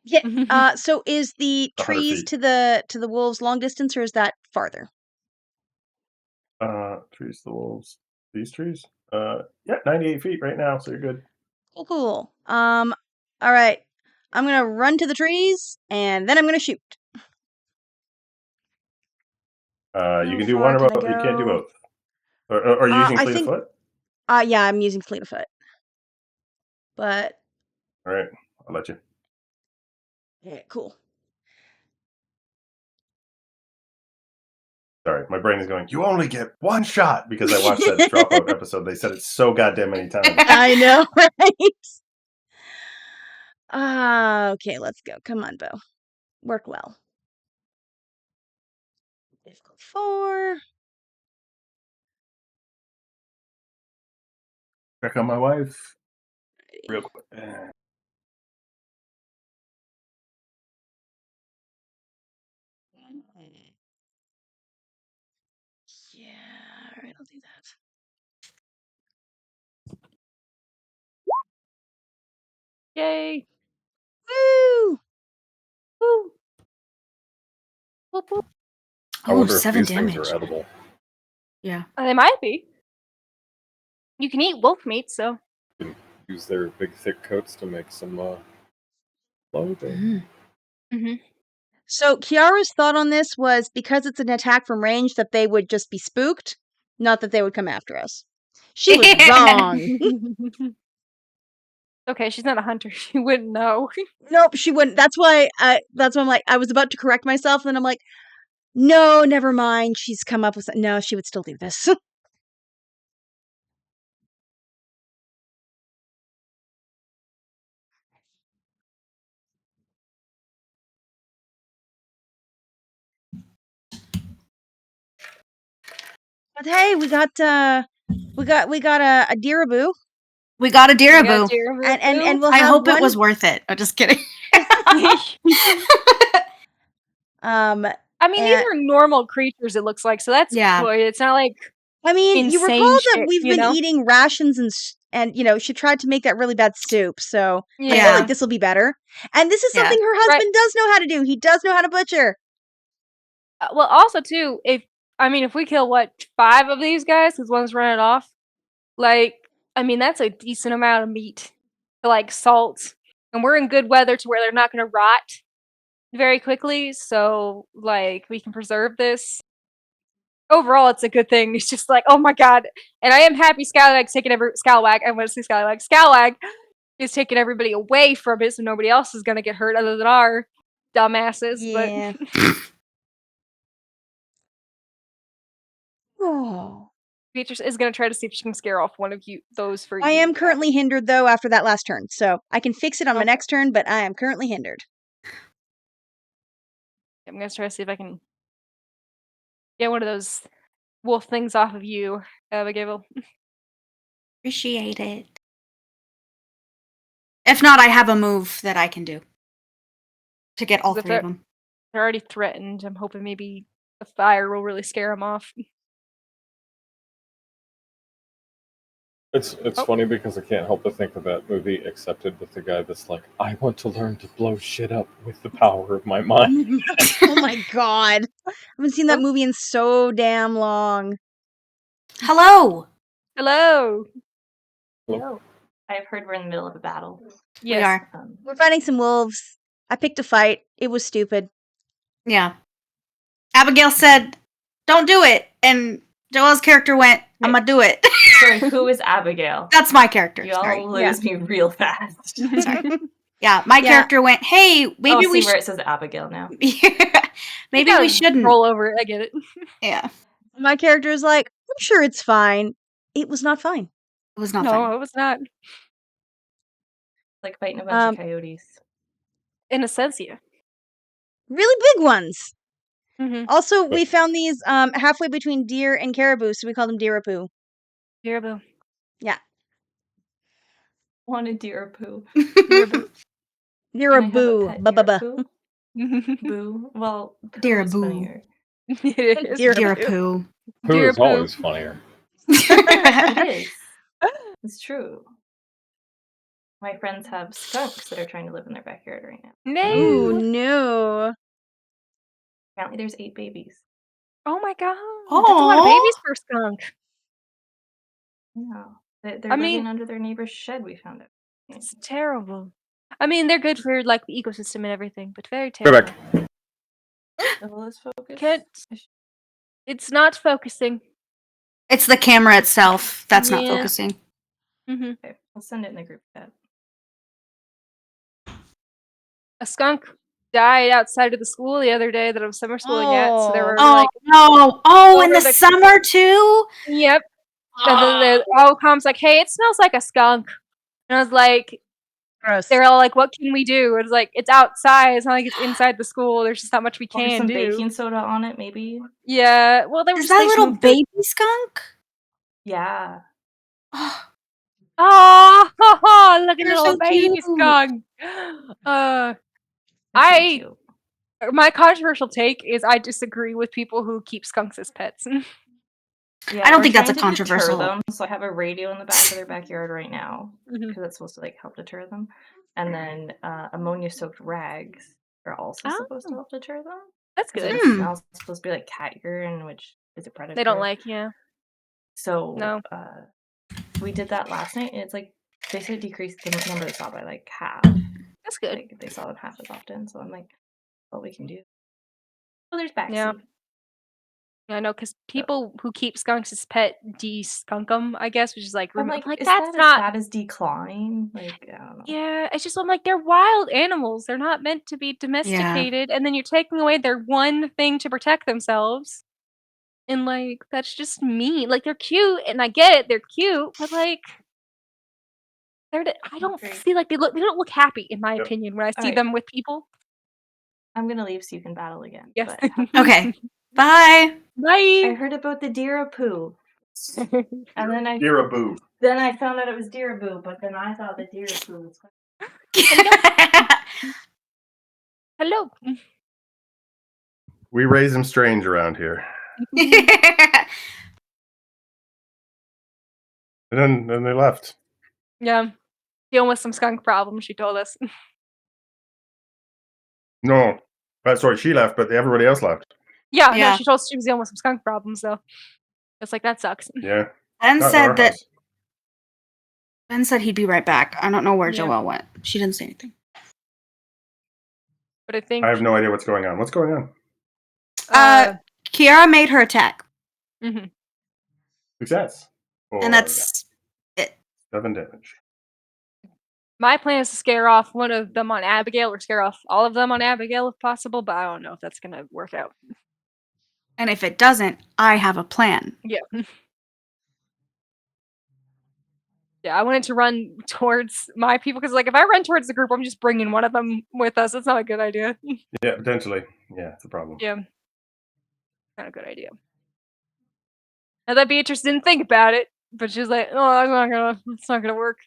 Yeah. So is the 100 trees feet. to the wolves long distance, or is that farther? Trees, the wolves. These trees? Yeah, 98 feet right now, so you're good. Cool. All right. I'm gonna run to the trees, and then I'm gonna shoot. You can do one or both. You can't do both. Or are you using fleet of foot? Yeah, I'm using fleet of foot. But All right, I'll let you. yeah, cool. Sorry, my brain is going, you only get one shot, because I watched that Dropout episode. They said it so goddamn many times. I know, right? Okay, let's go. Come on, Bo. Work well. Difficult 4. Check on my wife. Real quick. Yeah, all right, I'll do that. Yay! Woo! Woo! Whoop, whoop. I wonder if 7 these damage. things are edible. Yeah. They might be. You can eat wolf meat, so. You can use their big thick coats to make some clothing. Mm-hmm. So Kiara's thought on this was because it's an attack from range that they would just be spooked, not that they would come after us. She was wrong. Okay, she's not a hunter. She wouldn't know. Nope, she wouldn't. That's why I'm like, I was about to correct myself, and then I'm like, no, never mind. She's come up with no, she would still do this. But hey, we got a deeraboo. We got a deeraboo. And we'll I have hope one... it was worth it. I'm just kidding. I mean, these are normal creatures, it looks like, so that's good. It's not like I mean, you recall that shit, we've been eating rations and she tried to make that really bad soup, so I feel like this will be better. And this is something her husband does know how to do. He does know how to butcher. Well, also too, if we kill 5 of these guys, because one's running off, that's a decent amount of meat to salt, and we're in good weather to where they're not going to rot very quickly. So we can preserve this. Overall, it's a good thing. It's just oh my god, and I am happy Scalawag's taking Scalawag. I want to say Scalawag. Scalawag is taking everybody away from it, so nobody else is going to get hurt other than our dumbasses. Yeah. Oh. Beatrice is going to try to see if she can scare off one of those for you. I am currently hindered, though, after that last turn, so I can fix it on my next turn, but I am currently hindered. I'm going to try to see if I can get one of those wolf things off of you, Abigail. Appreciate it. If not, I have a move that I can do to get all 3 of them. They're already threatened. I'm hoping maybe the fire will really scare them off. It's funny because I can't help but think of that movie Accepted with the guy that's like, I want to learn to blow shit up with the power of my mind. Oh my god. I haven't seen that movie in so damn long. Hello! Hello! Hello. I've heard we're in the middle of a battle. Yes. We are. We're fighting some wolves. I picked a fight. It was stupid. Yeah. Abigail said, don't do it. And Joelle's character went, I'm gonna do it. Sorry, who is Abigail? That's my character. Y'all lose me real fast. Sorry. Yeah, my character went, hey, maybe we should... where it says Abigail now. Maybe we shouldn't. Roll over it, I get it. Yeah. My character is like, I'm sure it's fine. It was not fine. It was not fine. No, it was not. Like fighting a bunch of coyotes. In a sense, yeah. Really big ones. Mm-hmm. Also, we found these halfway between deer and caribou, so we call them deeraboo. Deeraboo. Yeah. Want a deer poo. You're a boo. Boo. Well, Deer is boo. funnier. Deer poo. Poo is always funnier. It is. It's true. My friends have skunks that are trying to live in their backyard right now. No. Ooh, no. Apparently there's 8 babies. Oh my god. That's a lot of babies for a skunk. Yeah. They're living under their neighbor's shed, we found out. It's terrible. I mean, they're good for like the ecosystem and everything, but very terrible. Go back. Will this focus? It's not focusing. It's the camera itself that's not focusing. Mm-hmm. Okay, I'll send it in the group chat. A skunk died outside of the school the other day that I was summer schooling at. So there were in the summer too? Yep. And then the all comes like, hey, it smells like a skunk. And I was like, gross. They're all like, what can we do? It's like, it's outside. It's not like it's inside the school. There's just not much we can some do. Baking soda on it, maybe. Yeah. Well, there was Is that little baby skunk? Yeah. Oh, look at the little so baby cute. skunk. My controversial take is I disagree with people who keep skunks as pets. Yeah, I don't think that's a controversial. Them, so I have a radio in the back of their backyard right now because it's supposed to like help deter them. And then ammonia-soaked rags are also supposed to help deter them. That's good. It smells supposed to be like cat urine, which is a predator. They don't like, yeah. So no. We did that last night, and it's like basically decreased the number they saw by like half. That's good. Like they saw them half as often. So I'm like, what we can do. Well, there's backseat. Yeah. Yeah, I know, because people who keep skunks as pet de-skunk them, I guess, which is like, I'm like that's that not as bad as decline. Like, I don't know. Yeah, it's just I'm like they're wild animals. They're not meant to be domesticated, and then you're taking away their one thing to protect themselves. And like that's just mean. Like they're cute, and I get it, they're cute, but like I don't see like they don't look happy in my opinion when I see them with people. I'm gonna leave so you can battle again. Yes. Okay. Bye. Bye. I heard about the Deerapoo. And then Deeraboo. Then I found out it was Deeraboo, but then I thought the Deerapoo was Hello. We raise them strange around here. And then they left. Yeah. Dealing with some skunk problems, she told us. No. Sorry, she left, but everybody else left. Yeah, no, she told us she was dealing with some skunk problems, though. It's like, that sucks. Yeah. Ben said he'd be right back. I don't know where Joelle went. She didn't say anything. But I think... I have no idea what's going on. What's going on? Kiara made her attack. Mm-hmm. Success. And that's it. 7 damage. My plan is to scare off one of them on Abigail or scare off all of them on Abigail if possible, but I don't know if that's going to work out. And if it doesn't, I have a plan. Yeah. Yeah, I wanted to run towards my people because, like, if I run towards the group, I'm just bringing one of them with us. It's not a good idea. Yeah, potentially. Yeah, it's a problem. Yeah. Not a good idea. Now that Beatrice didn't think about it, but she's like, "Oh, it's not gonna work."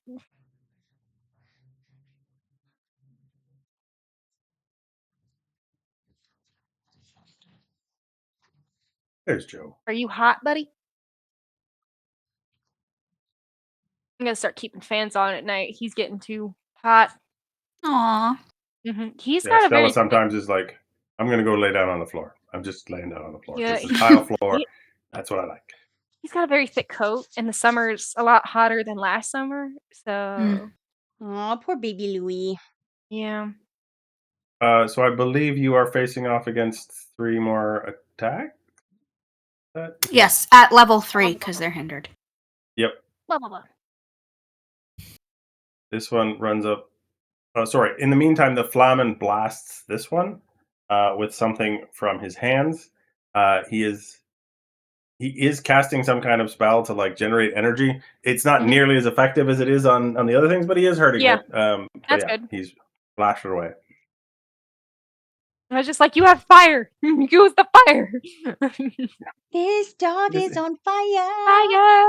There's Joe. Are you hot, buddy? I'm gonna start keeping fans on at night. He's getting too hot. Aww. Mm-hmm. He's got a Stella very sometimes is like, I'm gonna go lay down on the floor. I'm just laying down on the floor. Yeah, Just a tile floor. That's what I like. He's got a very thick coat, and the summer's a lot hotter than last summer. So, oh, poor baby Louis. Yeah. So I believe you are facing off against 3 more attacks. Yes, at level 3 because they're hindered. Yep. Blah blah blah. This one runs up. Sorry. In the meantime, the Flamen blasts this one with something from his hands. He is casting some kind of spell to like generate energy. It's not nearly as effective as it is on the other things, but he is hurting it. That's good. He's flashed it away. I was just like, you have fire. Use the fire. This dog is on fire. Fire.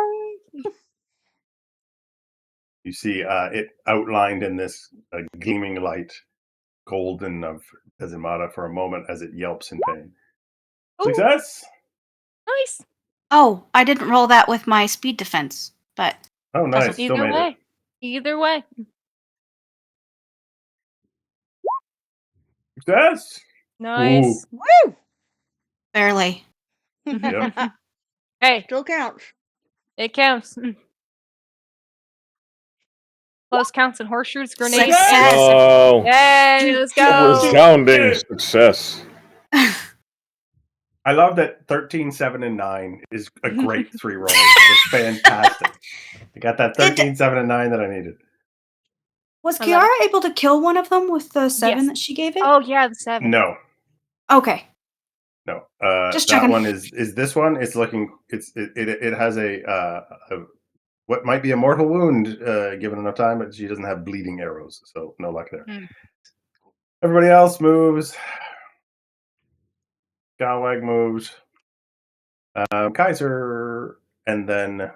You see it outlined in this gleaming light, golden of Azimata for a moment as it yelps in pain. Ooh. Success! Nice. Oh, I didn't roll that with my speed defense, but Oh, nice. Still Either made way. it. Either way. Success! Nice. Woo! barely. Yep. Hey, Still counts. it counts. Close counts and horseshoes, grenades. Success. Oh, Yay, let's go. resounding success. I love that 13, 7, and 9 is a great 3 roll. It's fantastic. I got that 13, 7, and 9 that I needed. Was Kiara able to kill one of them with the 7 that she gave it? Oh yeah, the 7. No. Okay. No. Just that checking. one is this one. It's looking. It has a what might be a mortal wound given enough time, but she doesn't have bleeding arrows, so no luck there. Everybody else moves. Galwag moves. Kaiser, and then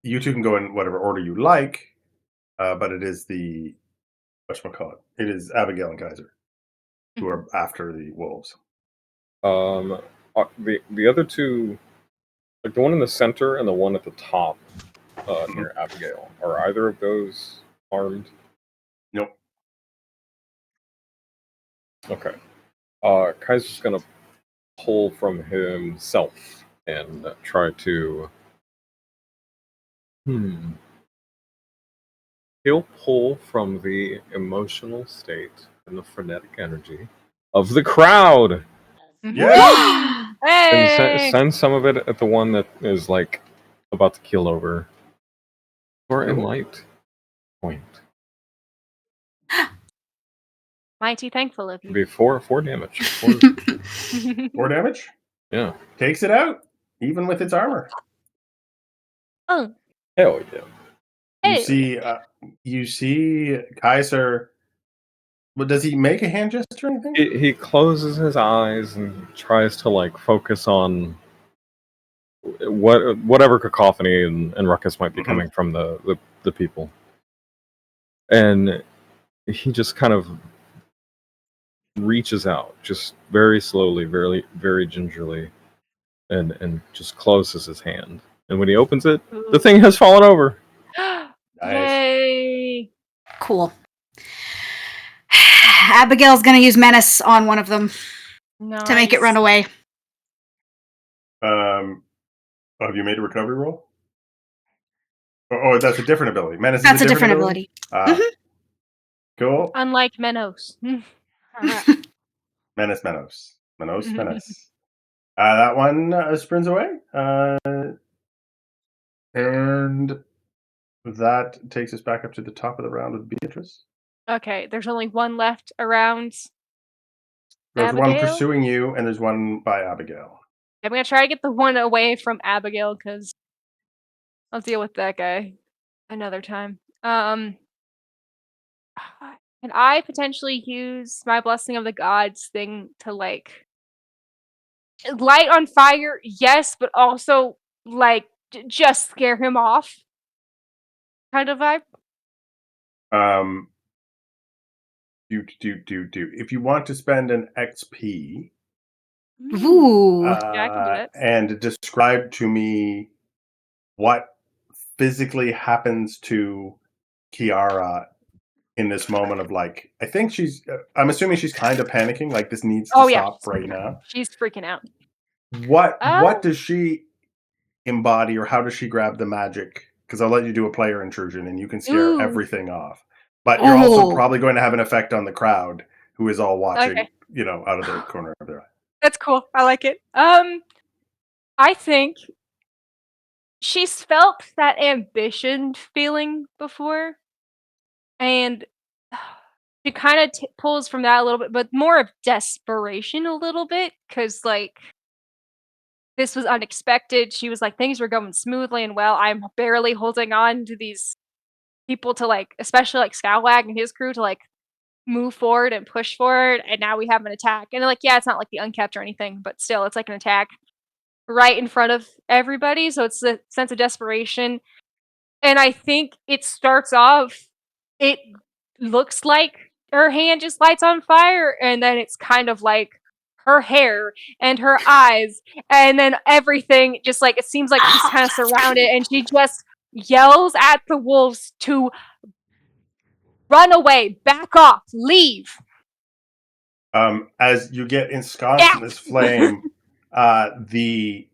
you two can go in whatever order you like, but it is the whatchamacallit. It is Abigail and Kaiser who are after the wolves. The other two, like the one in the center and the one at the top near Abigail, are either of those armed? Nope. Okay. Kaiser's gonna pull from himself and try to. He'll pull from the emotional state and the frenetic energy of the crowd. Yeah. And send some of it at the one that is like about to keel over for a light point. Mighty thankful of you. Be 4 damage. 4 damage? Yeah. Takes it out, even with its armor. Oh. Hell yeah. You see Kaiser. But does he make a hand gesture or anything? He closes his eyes and tries to like focus on whatever cacophony and ruckus might be coming from the people. And he just kind of reaches out, just very slowly, very, very gingerly, and just closes his hand. And when he opens it, the thing has fallen over. Nice. Yay! Cool. Abigail's gonna use menace on one of them to make it run away. Have you made a recovery roll? Oh, that's a different ability. Menace That's is a different ability. Cool. Unlike Menos. Menace. That one sprints away. And that takes us back up to the top of the round with Beatrice. Okay, there's only one left around. There's Abigail? one pursuing you, and there's one by Abigail. I'm gonna try to get the one away from Abigail, because I'll deal with that guy another time. Can I potentially use my Blessing of the Gods thing to, like, light on fire? Yes, but also, like, just scare him off kind of vibe? If you want to spend an XP, Ooh. Yeah, I can do that. and describe to me what physically happens to Kiara in this moment of, like, I think I'm assuming she's kind of panicking, like this needs to stop right now. She's freaking out. What does she embody, or how does she grab the magic? Because I'll let you do a player intrusion and you can scare everything off. But you're also probably going to have an effect on the crowd who is all watching, out of the corner of their eye. That's cool. I like it. I think she's felt that ambition feeling before, and she kind of pulls from that a little bit, but more of desperation a little bit, because, like, this was unexpected. She was like, things were going smoothly and well. I'm barely holding on to these people to, like, especially like Scalwag and his crew, to, like, move forward and push forward, and now we have an attack. And, like, yeah, it's not like the unkept or anything, but still, it's like an attack right in front of everybody, so it's a sense of desperation. and I think it starts off, it looks like her hand just lights on fire, and then it's kind of like her hair and her eyes, and then everything just like, it seems like she's kind of surrounded, and she just yells at the wolves to run away, back off, leave. As you get ensconced in this flame, the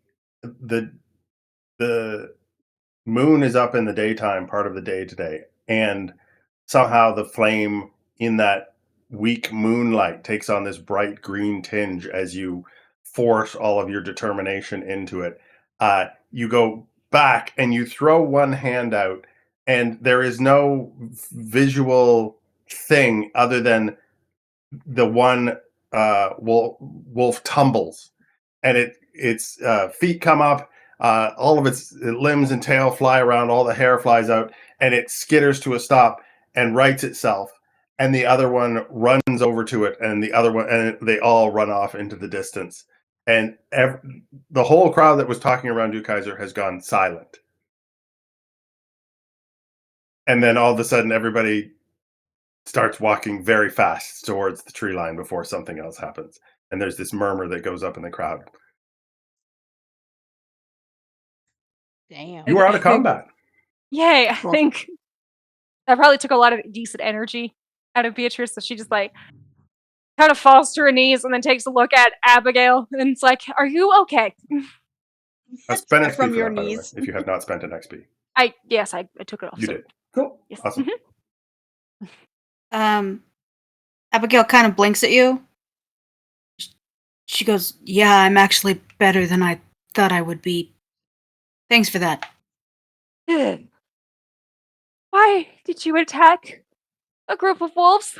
moon is up in the daytime, part of the day today, and somehow the flame in that weak moonlight takes on this bright green tinge as you force all of your determination into it. You go back and you throw one hand out, and there is no visual thing other than the one wolf tumbles, and its feet come up, all of its limbs and tail fly around, all the hair flies out, and it skitters to a stop and rights itself. And the other one runs over to it, and the other one, and they all run off into the distance. And the whole crowd that was talking around Du Kaiser has gone silent. And then all of a sudden, everybody starts walking very fast towards the tree line before something else happens. And there's this murmur that goes up in the crowd. Damn. You are out of combat. Yay, I think that probably took a lot of decent energy out of Beatrice, so she just like kind of falls to her knees and then takes a look at Abigail and it's like, "Are you okay?" Spend XP from your that, knees. By the way, if you have not spent an XP. Yes, I took it off. You did. Cool. Yes. Awesome. Abigail kind of blinks at you. She goes, "Yeah, I'm actually better than I thought I would be. Thanks for that." Why did you attack a group of wolves?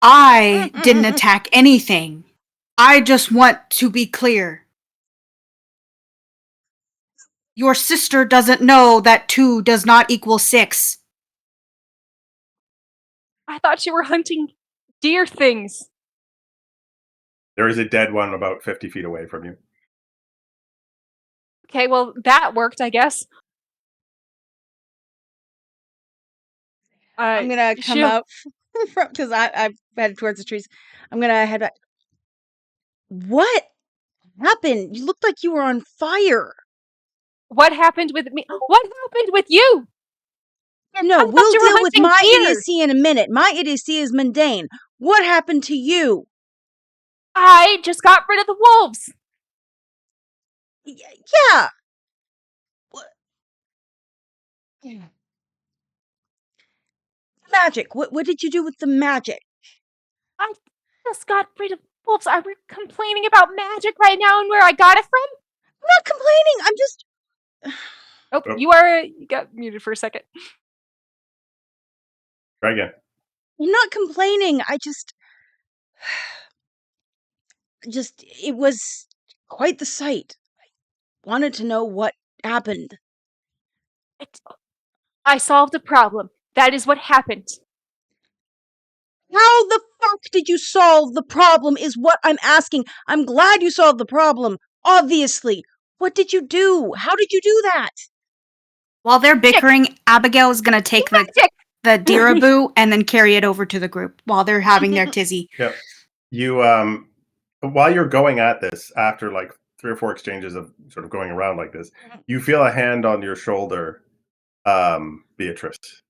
I didn't attack anything. I just want to be clear. Your sister doesn't know that 2 does not equal 6. I thought you were hunting deer things. There is a dead one about 50 feet away from you. Okay, well, that worked, I guess. I'm gonna come out from, because I've headed towards the trees. I'm gonna head back. What happened? You looked like you were on fire. What happened with me? What happened with you? No, we'll deal with my idiocy in a minute. My idiocy is mundane. What happened to you? I just got rid of the wolves. Yeah. What? Magic. What did you do with the magic? I just got rid of wolves. Are we complaining about magic right now and where I got it from? I'm not complaining. I'm just... You got muted for a second. Try again. I'm not complaining. I it was quite the sight. I wanted to know what happened. I solved a problem. That is what happened. How the fuck did you solve the problem is what I'm asking. I'm glad you solved the problem. Obviously. What did you do? How did you do that? While they're bickering, Abigail is going to take the Diraboo and then carry it over to the group while they're having their tizzy. Yep. You, while you're going at this, after like 3 or 4 exchanges of sort of going around like this, you feel a hand on your shoulder, Beatrice.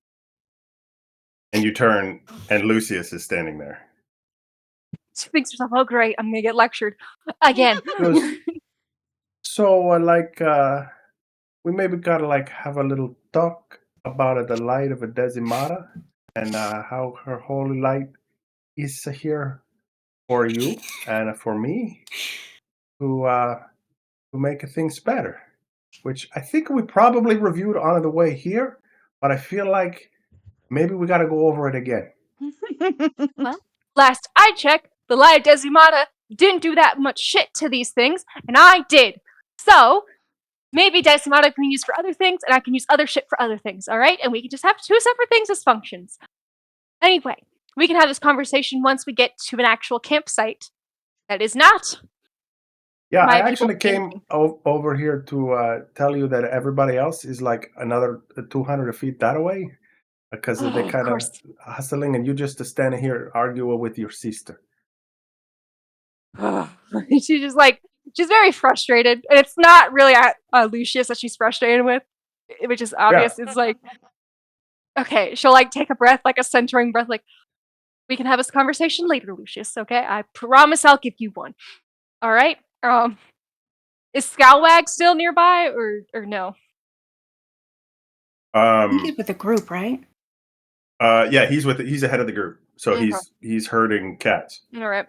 And you turn, and Lucius is standing there. She thinks herself, oh great, I'm gonna get lectured again. So, we maybe gotta like have a little talk about the light of a Decimata and how her holy light is here for you and for me who make things better. Which I think we probably reviewed on the way here, but I feel like maybe we gotta go over it again. Well, last I checked, the light of Decimata didn't do that much shit to these things, and I did. So, maybe Decimata can be used for other things, and I can use other shit for other things, alright? And we can just have 2 separate things as functions. Anyway, we can have this conversation once we get to an actual campsite that is not Yeah, I my people actually came painting. over here to tell you that everybody else is like another 200 feet that way because they Oh, of kind of course. hustling, and you just standing here arguing with your sister. She's just like she's very frustrated, and it's not really Lucius that she's frustrated with, which is Yeah. obvious. It's like okay, she'll like take a breath, like a centering breath, like we can have this conversation later, Lucius. Okay, I promise I'll give you one. All right. Is Scalwag still nearby, or no? I think Um. he's with the group, right? Yeah, he's ahead of the group, so Okay. he's herding cats. All right.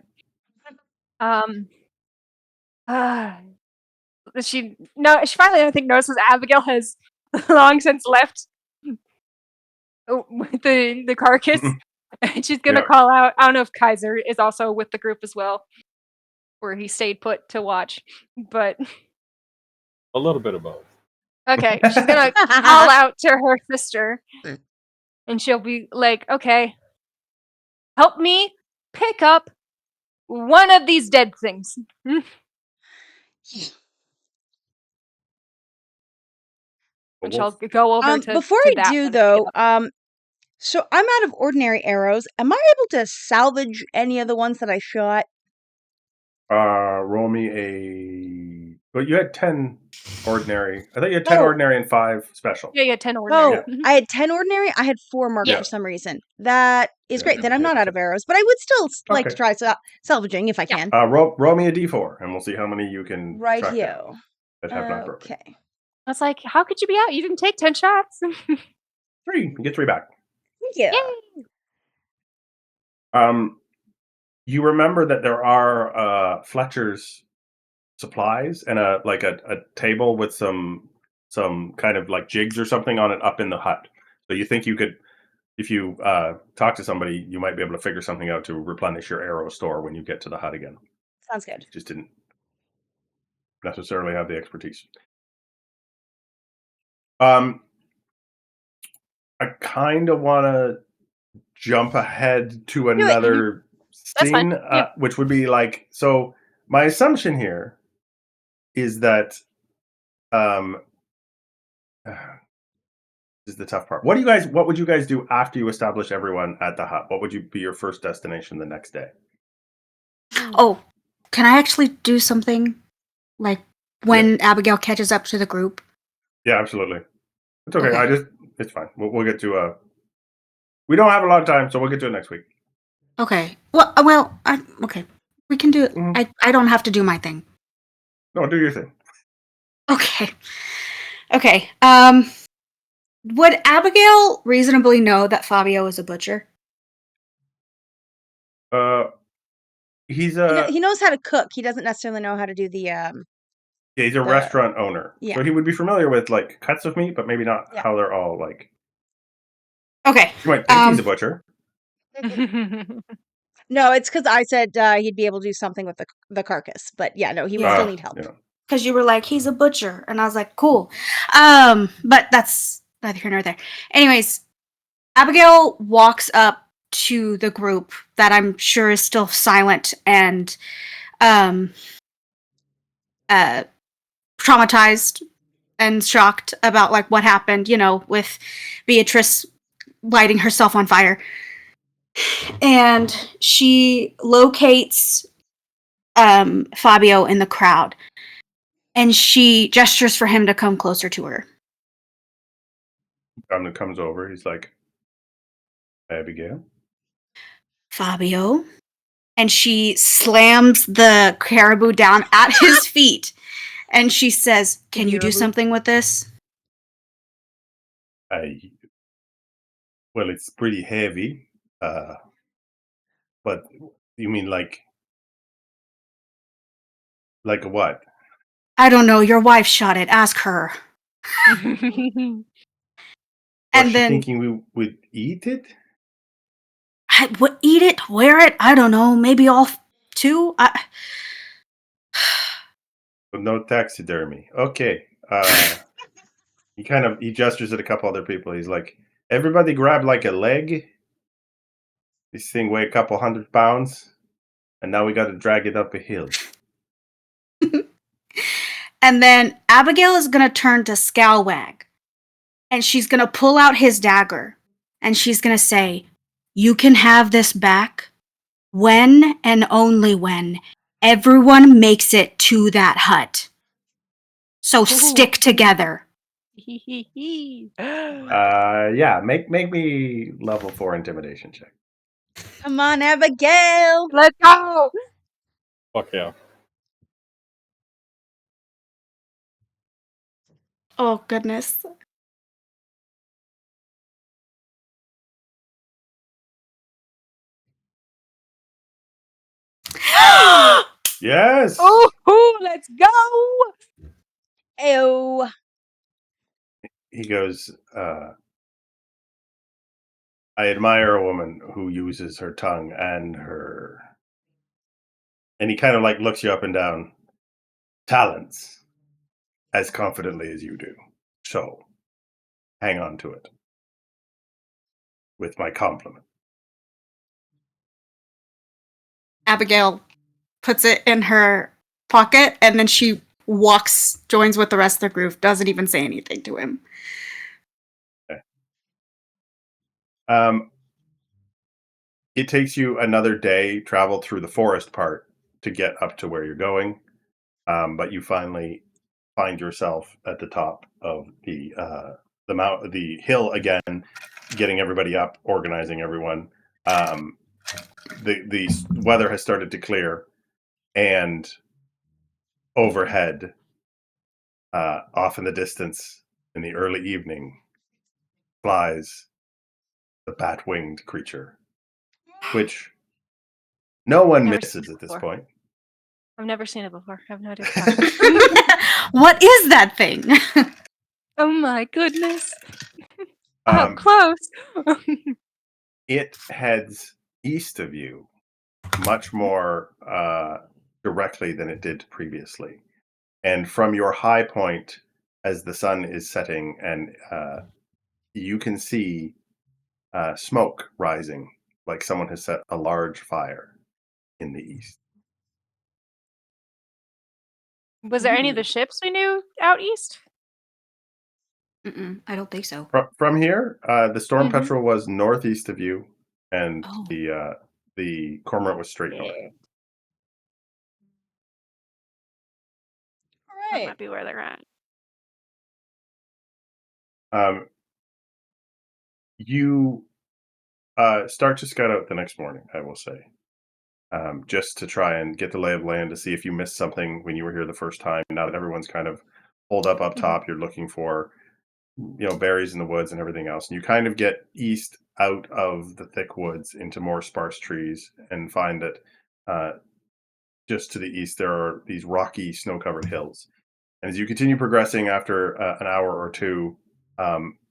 Um. Uh, she finally I think notices Abigail has long since left with the carcass. And she's gonna Yeah. call out. I don't know if Kaiser is also with the group as well, or he stayed put to watch. But A little bit of both. okay, she's gonna call out to her sister, and she'll be like, "Okay, help me pick up one of these dead things." And she'll go over to Before I that do one and pick it though, up. so I'm out of ordinary arrows. Am I able to salvage any of the ones that I shot? Roll me a. But you had 10 ordinary. I thought you had 10 Oh, ordinary and 5 special. Yeah, 10 ordinary. oh, I had 10 ordinary. I had 4 marked Yeah. for some reason. That is Yeah, great. Then I'm yeah, not out of arrows, but I would still like to Okay. try salvaging if I Yeah. can. Roll me a d4, and we'll see how many you can Right track here. down that have not broken. Okay. I was like, how could you be out? You didn't take 10 shots. 3. You get 3 back. Thank you. Yay! You remember that there are Fletcher's supplies and a table with some kind of like jigs or something on it up in the hut. So you think you could, if you talk to somebody, you might be able to figure something out to replenish your arrow store when you get to the hut again. Sounds good. Just didn't necessarily have the expertise. I kind of want to jump ahead to another That's fine. scene, Yeah. which would be like, so my assumption here is that um is the tough part. What would you guys do after you establish everyone at the hut? What would you be your first destination the next day? Oh, can I actually do something like when Abigail catches up to the group? Yeah, absolutely. It's okay. Okay. It's fine. We'll get to we don't have a lot of time, so we'll get to it next week. Okay. Okay. We can do it. Mhm. I don't have to do my thing. No, do your thing. Okay. Okay. Would Abigail reasonably know that Fabio is a butcher? He's He knows how to cook. He doesn't necessarily know how to do the yeah, he's a restaurant owner. Yeah. So he would be familiar with like cuts of meat, but maybe not how they're all like. Okay. You might think he's a butcher. No, it's because I said he'd be able to do something with the carcass. But yeah, no, he would still need help. Yeah. Because you were like, he's a butcher. And I was like, cool. But that's neither here nor there. Anyways, Abigail walks up to the group that I'm sure is still silent and traumatized and shocked about like what happened, with Beatrice lighting herself on fire. And she locates Fabio in the crowd. And she gestures for him to come closer to her. Comes over. He's like, Abigail. Fabio. And she slams the caribou down at his feet. And she says, can you do something with this? Well, it's pretty heavy. But you mean like what? I don't know. Your wife shot it. Ask her. Was And she then thinking we would eat it? I would eat it, wear it. I don't know. Maybe all two. But no taxidermy. Okay. He gestures at a couple other people. He's like, everybody grab like a leg. This thing weigh a couple 100 pounds, and now we got to drag it up a hill. And then Abigail is going to turn to Scalwag. And she's going to pull out his dagger. And she's going to say, "You can have this back when and only when everyone makes it to that hut. So stick together." Yeah, make me level 4 intimidation check. Come on, Abigail. Let's go. Fuck yeah. Oh, goodness. Yes. Oh, let's go. Ew. He goes, I admire a woman who uses her tongue and her... And he kind of like looks you up and down. Talents. As confidently as you do. So, hang on to it. With my compliment. Abigail puts it in her pocket, and then she joins with the rest of the group, doesn't even say anything to him. Okay. It takes you another day travel through the forest part to get up to where you're going, but you finally find yourself at the top of the hill again, getting everybody up, organizing everyone. The weather has started to clear, and overhead, off in the distance, in the early evening, flies the bat-winged creature, which no one Never misses seen it at this before. point. I've never seen it before. I have no idea. What is that thing? Oh my goodness. Up close. It heads east of you much more directly than it did previously. And from your high point, as the sun is setting, and you can see smoke rising, like someone has set a large fire in the east. Was there any of the ships we knew out east? I don't think so. From here, the Storm Petrel was northeast of you, and the Cormorant was straight north. That might be where they're at. You start to scout out the next morning, I will say, just to try and get the lay of land to see if you missed something when you were here the first time. Now that everyone's kind of holed up top, you're looking for berries in the woods and everything else. And you kind of get east out of the thick woods into more sparse trees and find that just to the east there are these rocky, snow-covered hills. And as you continue progressing after an hour or two,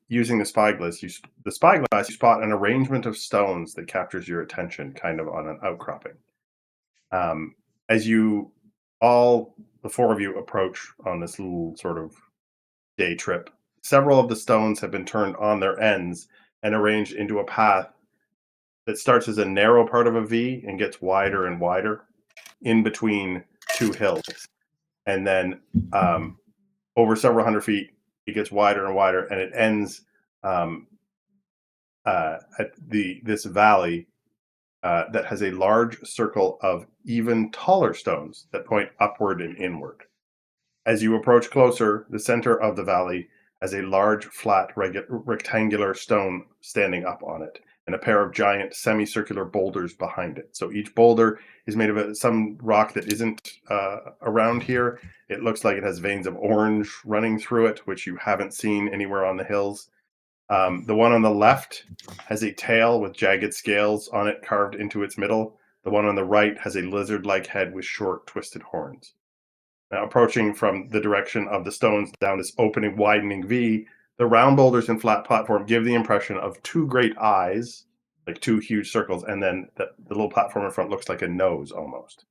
using the spyglass, you spot an arrangement of stones that captures your attention, kind of on an outcropping. As you the four of you, approach on this little sort of day trip, several of the stones have been turned on their ends and arranged into a path that starts as a narrow part of a V and gets wider and wider in between two hills. And then over several hundred feet, it gets wider and wider, and it ends at this valley that has a large circle of even taller stones that point upward and inward. As you approach closer, the center of the valley has a large, flat, rectangular stone standing up on it, and a pair of giant semicircular boulders behind it. So each boulder is made of some rock that isn't around here. It looks like it has veins of orange running through it, which you haven't seen anywhere on the hills. The one on the left has a tail with jagged scales on it carved into its middle. The one on the right has a lizard-like head with short, twisted horns. Now, approaching from the direction of the stones down this opening, widening V, the round boulders and flat platform give the impression of two great eyes, like two huge circles, and then the little platform in front looks like a nose almost.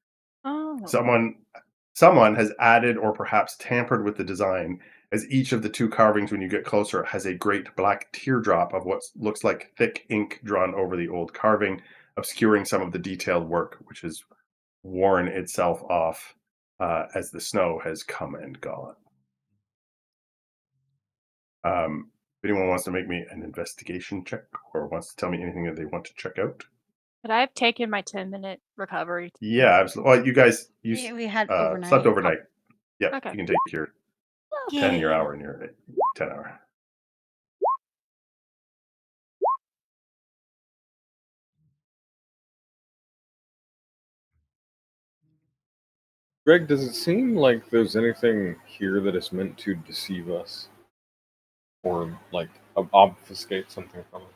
Oh. Someone has added or perhaps tampered with the design, as each of the two carvings, when you get closer, has a great black teardrop of what looks like thick ink drawn over the old carving, obscuring some of the detailed work, which has worn itself off as the snow has come and gone. If anyone wants to make me an investigation check or wants to tell me anything that they want to check out. But I've taken my 10-minute recovery. Yeah, absolutely. Well, you guys, We had slept overnight. overnight. Yeah, Okay. you can take your 10, your hour, and your 10 hour. Greg, does it seem like there's anything here that is meant to deceive us? Or, like, obfuscate something from us?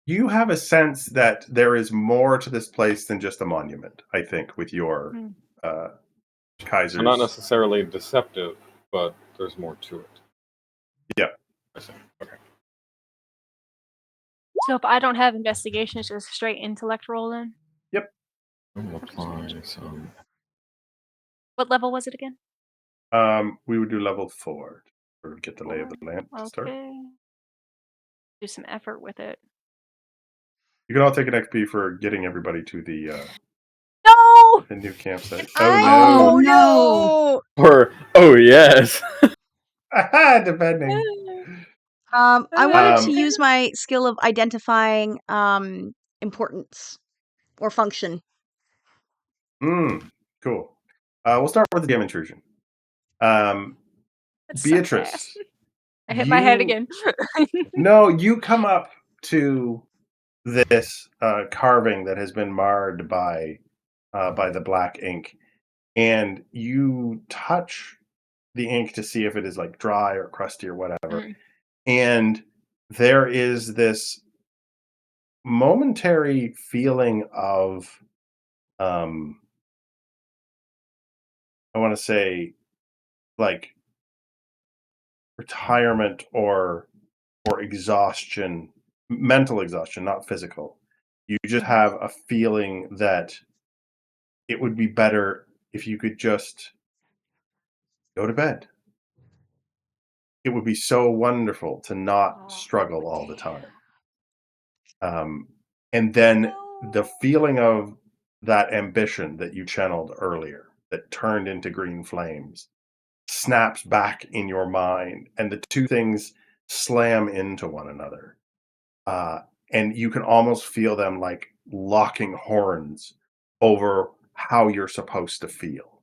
You have a sense that there is more to this place than just a monument, I think, with your Kaiser's. So not necessarily deceptive, but there's more to it. Yeah. I see. Okay. So if I don't have investigation, it's just straight intellect roll then? Yep. Apply some. What level was it again? We would do level 4 to get the lay of the land to start. Do some effort with it. You can all take an XP for getting everybody to the new campsite. Oh no! Or yes. Depending. I wanted to use my skill of identifying importance or function. Cool. We'll start with the game intrusion. Beatrice. I hit my head again. No, you come up to this carving that has been marred by the black ink, and you touch the ink to see if it is like dry or crusty or whatever. And there is this momentary feeling of I want to say like retirement or exhaustion, mental exhaustion, not physical. You just have a feeling that it would be better if you could just go to bed. It would be so wonderful to not struggle all the time. And then the feeling of that ambition that you channeled earlier that turned into green flames snaps back in your mind, and the two things slam into one another. And you can almost feel them like locking horns over how you're supposed to feel.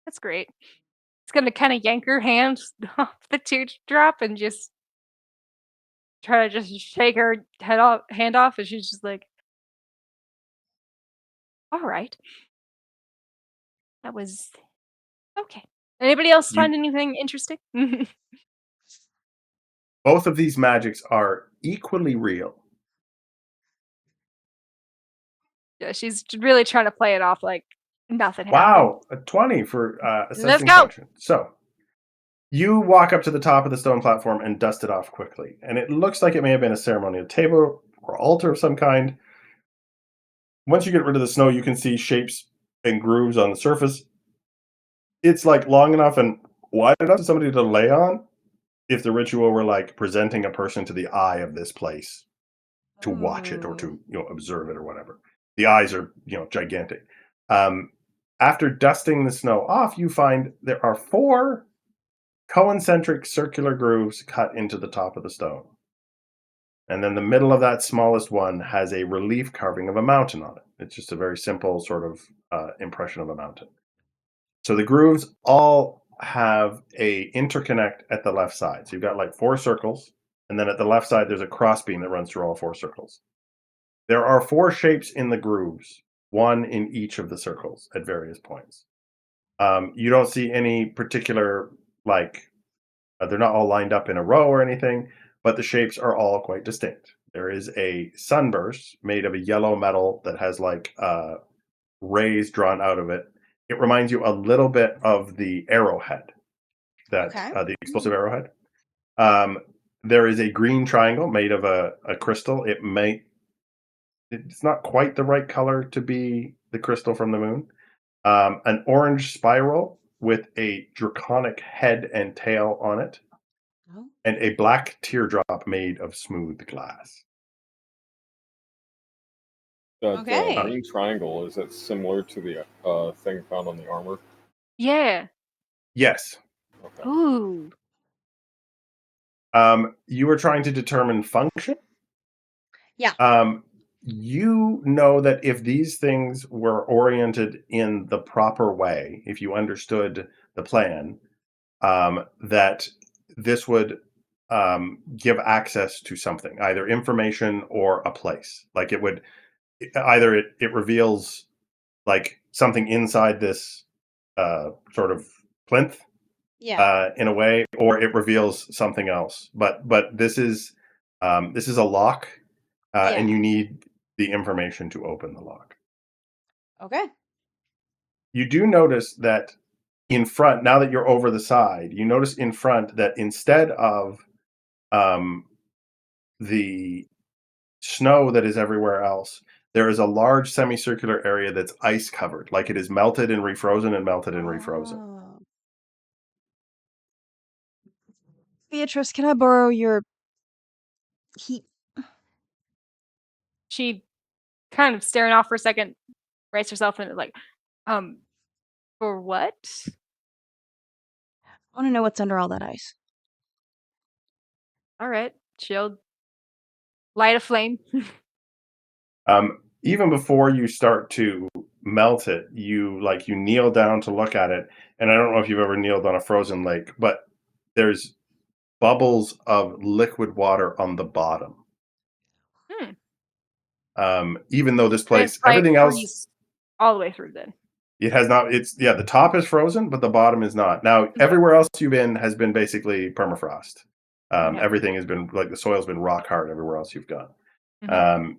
That's great. It's gonna kind of yank her hands off the teardrop and just try to just shake her hand off, and she's just like, "All right, that was okay." Anybody else find anything interesting? Both of these magics are equally real. Yeah, she's really trying to play it off like nothing happened. Wow, a 20 for assessing function. So you walk up to the top of the stone platform and dust it off quickly. And it looks like it may have been a ceremonial table or altar of some kind. Once you get rid of the snow, you can see shapes and grooves on the surface. It's like long enough and wide enough for somebody to lay on if the ritual were like presenting a person to the eye of this place to watch it or to observe it or whatever. The eyes are gigantic. After dusting the snow off, you find there are 4 concentric circular grooves cut into the top of the stone. And then the middle of that smallest one has a relief carving of a mountain on it. It's just a very simple sort of impression of a mountain. So the grooves all have a interconnect at the left side. So you've got like 4 circles, and then at the left side there's a crossbeam that runs through all 4 circles. There are 4 shapes in the grooves, 1 in each of the circles at various points. You don't see any particular they're not all lined up in a row or anything, but the shapes are all quite distinct. There is a sunburst made of a yellow metal that has rays drawn out of it. It reminds you a little bit of the arrowhead, the explosive arrowhead. There is a green triangle made of a crystal. It's not quite the right color to be the crystal from the moon. An orange spiral with a draconic head and tail on it. And a black teardrop made of smooth glass. That Okay. green triangle, is it similar to the thing found on the armor? Yeah. Yes. Okay. Ooh. You were trying to determine function. Yeah. You know that if these things were oriented in the proper way, if you understood the plan, that this would give access to something, either information or a place. Like it would either it reveals like something inside this sort of plinth Yeah. in a way, or it reveals something else. But this is a lock, and Yeah. you need the information to open the lock. Okay. You do notice that in front, now that you're over the side, you notice in front that instead of um, the snow that is everywhere else, there is a large semicircular area that's ice covered, like it is melted and refrozen and melted and refrozen. Oh. Beatrice, can I borrow your heat? She kind of staring off for a second, raised herself and like, for what? I want to know what's under all that ice. All right. She'll light a flame. Even before you start to melt it, you kneel down to look at it, and I don't know if you've ever kneeled on a frozen lake, but there's bubbles of liquid water on the bottom. Even though this And it's place, like everything else, freeze all the way through then. it has not. It's the top is frozen, but the bottom is not. Now Okay. everywhere else you've been has been basically permafrost. Okay. Everything has been like the soil's been rock hard everywhere else you've gone. Mhm.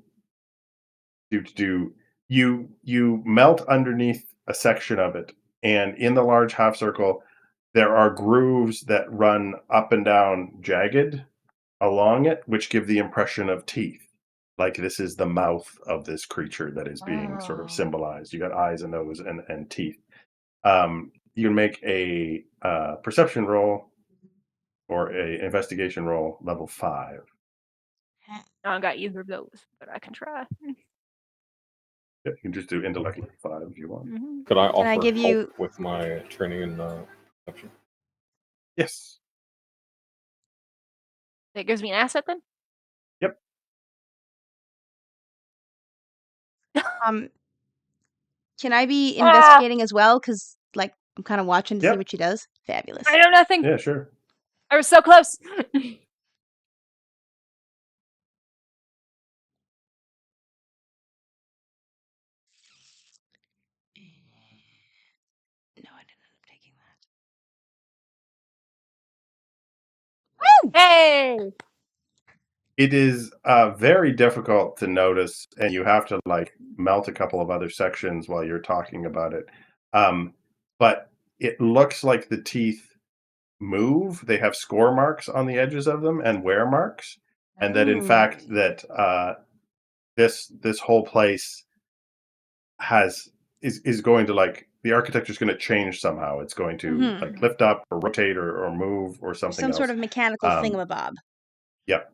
You melt underneath a section of it, and in the large half circle, there are grooves that run up and down jagged along it, which give the impression of teeth. Like this is the mouth of this creature that is being sort of Oh. symbolized. You got eyes and nose and teeth. You can make a perception roll or a investigation roll level 5. I don't got either of those, but I can try. Yeah, you can just do intellect level 5 if you want. Mm-hmm. Could I Can I offer give help you- with my training in perception? Yes. That gives me an asset then? Yep. Can I be investigating as well? Because, like, I'm kind of watching to see Yep. what she does. Fabulous. I know nothing. Yeah, sure. I was so close. No, I didn't end up taking that. Woo! Hey! It is very difficult to notice, and you have to melt a couple of other sections while you're talking about it. But it looks like the teeth move. They have score marks on the edges of them and wear marks, and that in Oh. fact that this whole place is going to the architecture is going to change somehow. It's going to lift up or rotate or move or something Some else. sort of mechanical thingamabob. Yep.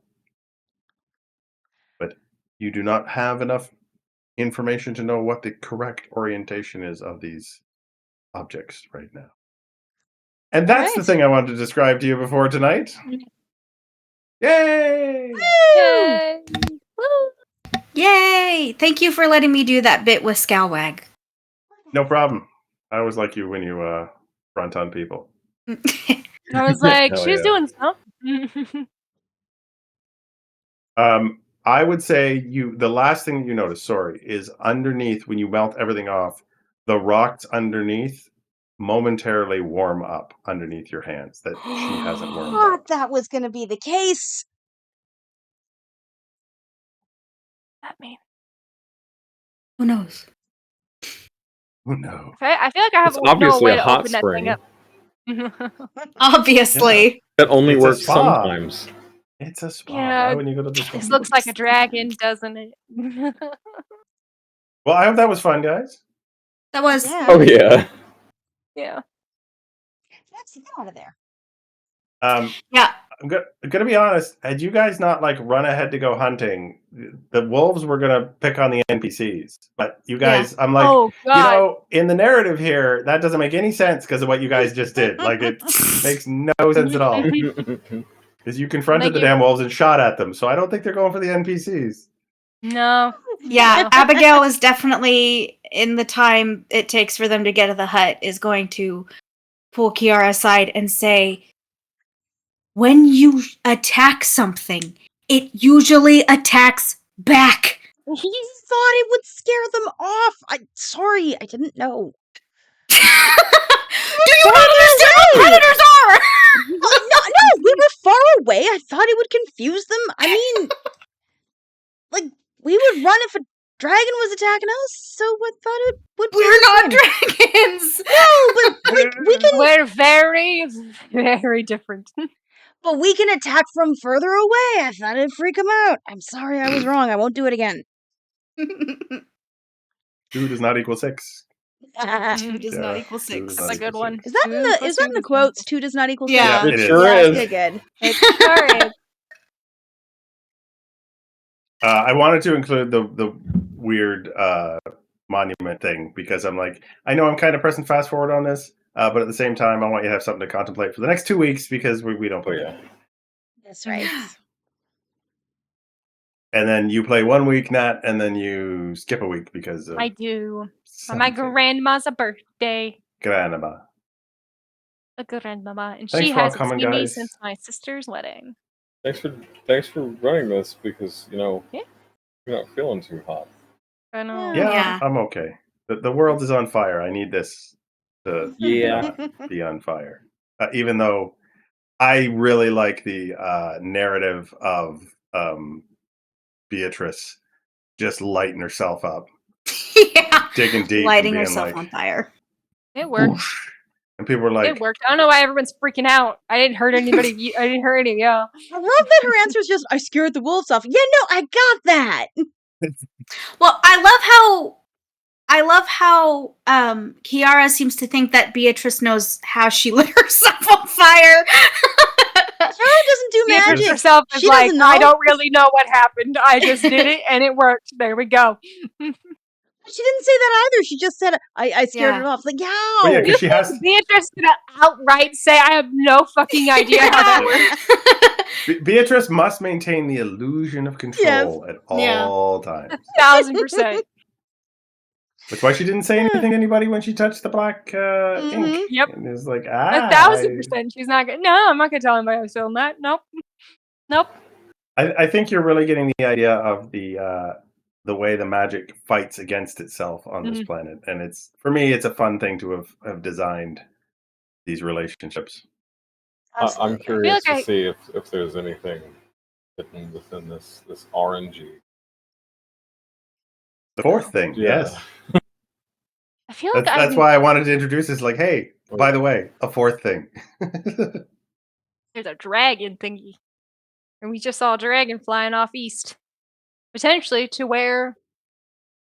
But you do not have enough information to know what the correct orientation is of these objects right now. And All that's the right. thing I wanted to describe to you before tonight. Yay! Woo! Yay! Woo! Yay! Thank you for letting me do that bit with Scalwag. No problem. I always like you when you front on people. I was like, Hell she's yeah. doing something. I would say the last thing you notice, is underneath when you melt everything off, the rocks underneath momentarily warm up underneath your hands that she hasn't warmed Thought up. that was going to be the case. That mean? Who knows? Who knows? I feel like I have It's know a obviously way a to hot open that thing spring. up. Obviously. That only It's a works spa. sometimes. It's a spa. Yeah, Why wouldn't you go to the spa? this looks like a dragon, doesn't it? Well, I hope that was fun, guys. That was. Yeah. Oh yeah. Yeah. Let's get out of there. Yeah. I'm gonna be honest. Had you guys not like run ahead to go hunting, the wolves were gonna pick on the NPCs. But you guys, I'm like, Oh God. in the narrative here, that doesn't make any sense because of what you guys just did. Like, it makes no sense at all. Because you confronted the damn wolves and shot at them, so I don't think they're going for the NPCs. No. Yeah, No. Abigail is definitely, in the time it takes for them to get to the hut, is going to pull Kiara aside and say, when you attack something, it usually attacks back. He thought it would scare them off. Sorry, I didn't know. Do you not understand what predators are? No, we were far away. I thought it would confuse them. I mean, like, we would run if a dragon was attacking us, so I thought it would be We're not dragons. No, but like, we can. We're very, very different. But we can attack from further away. I thought it'd freak them out. I'm sorry, I was wrong. I won't do it again. 2 does not equal 6. 2 does not equal 6. That's a good one. Is that in the quotes? 2 does not equal 6. Yeah, it sure is. Okay, good. It sure is. I wanted to include the weird monument thing because I'm like, I know I'm kind of pressing fast forward on this, but at the same time, I want you to have something to contemplate for the next 2 weeks because we don't play that. That's right. And then you play 1 week, Nat, and then you skip a week because of I do. For my grandma's birthday. grandma. A grandmama, and Thanks she for all hasn't coming, seen me guys. since my sister's wedding. Thanks for running this because you're not feeling too hot. I know. Yeah. I'm okay. The world is on fire. I need this to not be on fire. Even though I really like the narrative of Beatrice just lighting herself up. Yeah. Digging deep. Lighting and being herself like, on fire. It worked. Whoosh. And people were like, it worked. I don't know why everyone's freaking out. I didn't hurt anybody. I didn't hurt any of y'all. I love that her answer is just, I scared the wolves off. Yeah, no, I got that. Well, I love how Kiara seems to think that Beatrice knows how she lit herself on fire. Kiara doesn't do magic. Beatrice herself is She like, doesn't know. I don't really know what happened. I just did it and it worked. There we go. She didn't say that either. She just said, I scared it off. Like, well, yeah, you she think Beatrice gonna outright say, I have no fucking idea how that works? Beatrice must maintain the illusion of control at all times. 1,000%. That's why she didn't say anything to anybody when she touched the black ink. Yep. And it was like, 1,000%. She's not gonna. No, I'm not gonna tell anybody I was feeling that. Nope. I think you're really getting the idea of the way the magic fights against itself on this planet, and it's, for me, it's a fun thing to have designed these relationships. I'm curious to see if there's anything hidden within this RNG. The 4th thing, yes. I feel like that's why I wanted to introduce this. Like, hey, by the way, a 4th thing. There's a dragon thingy, and we just saw a dragon flying off east, potentially to where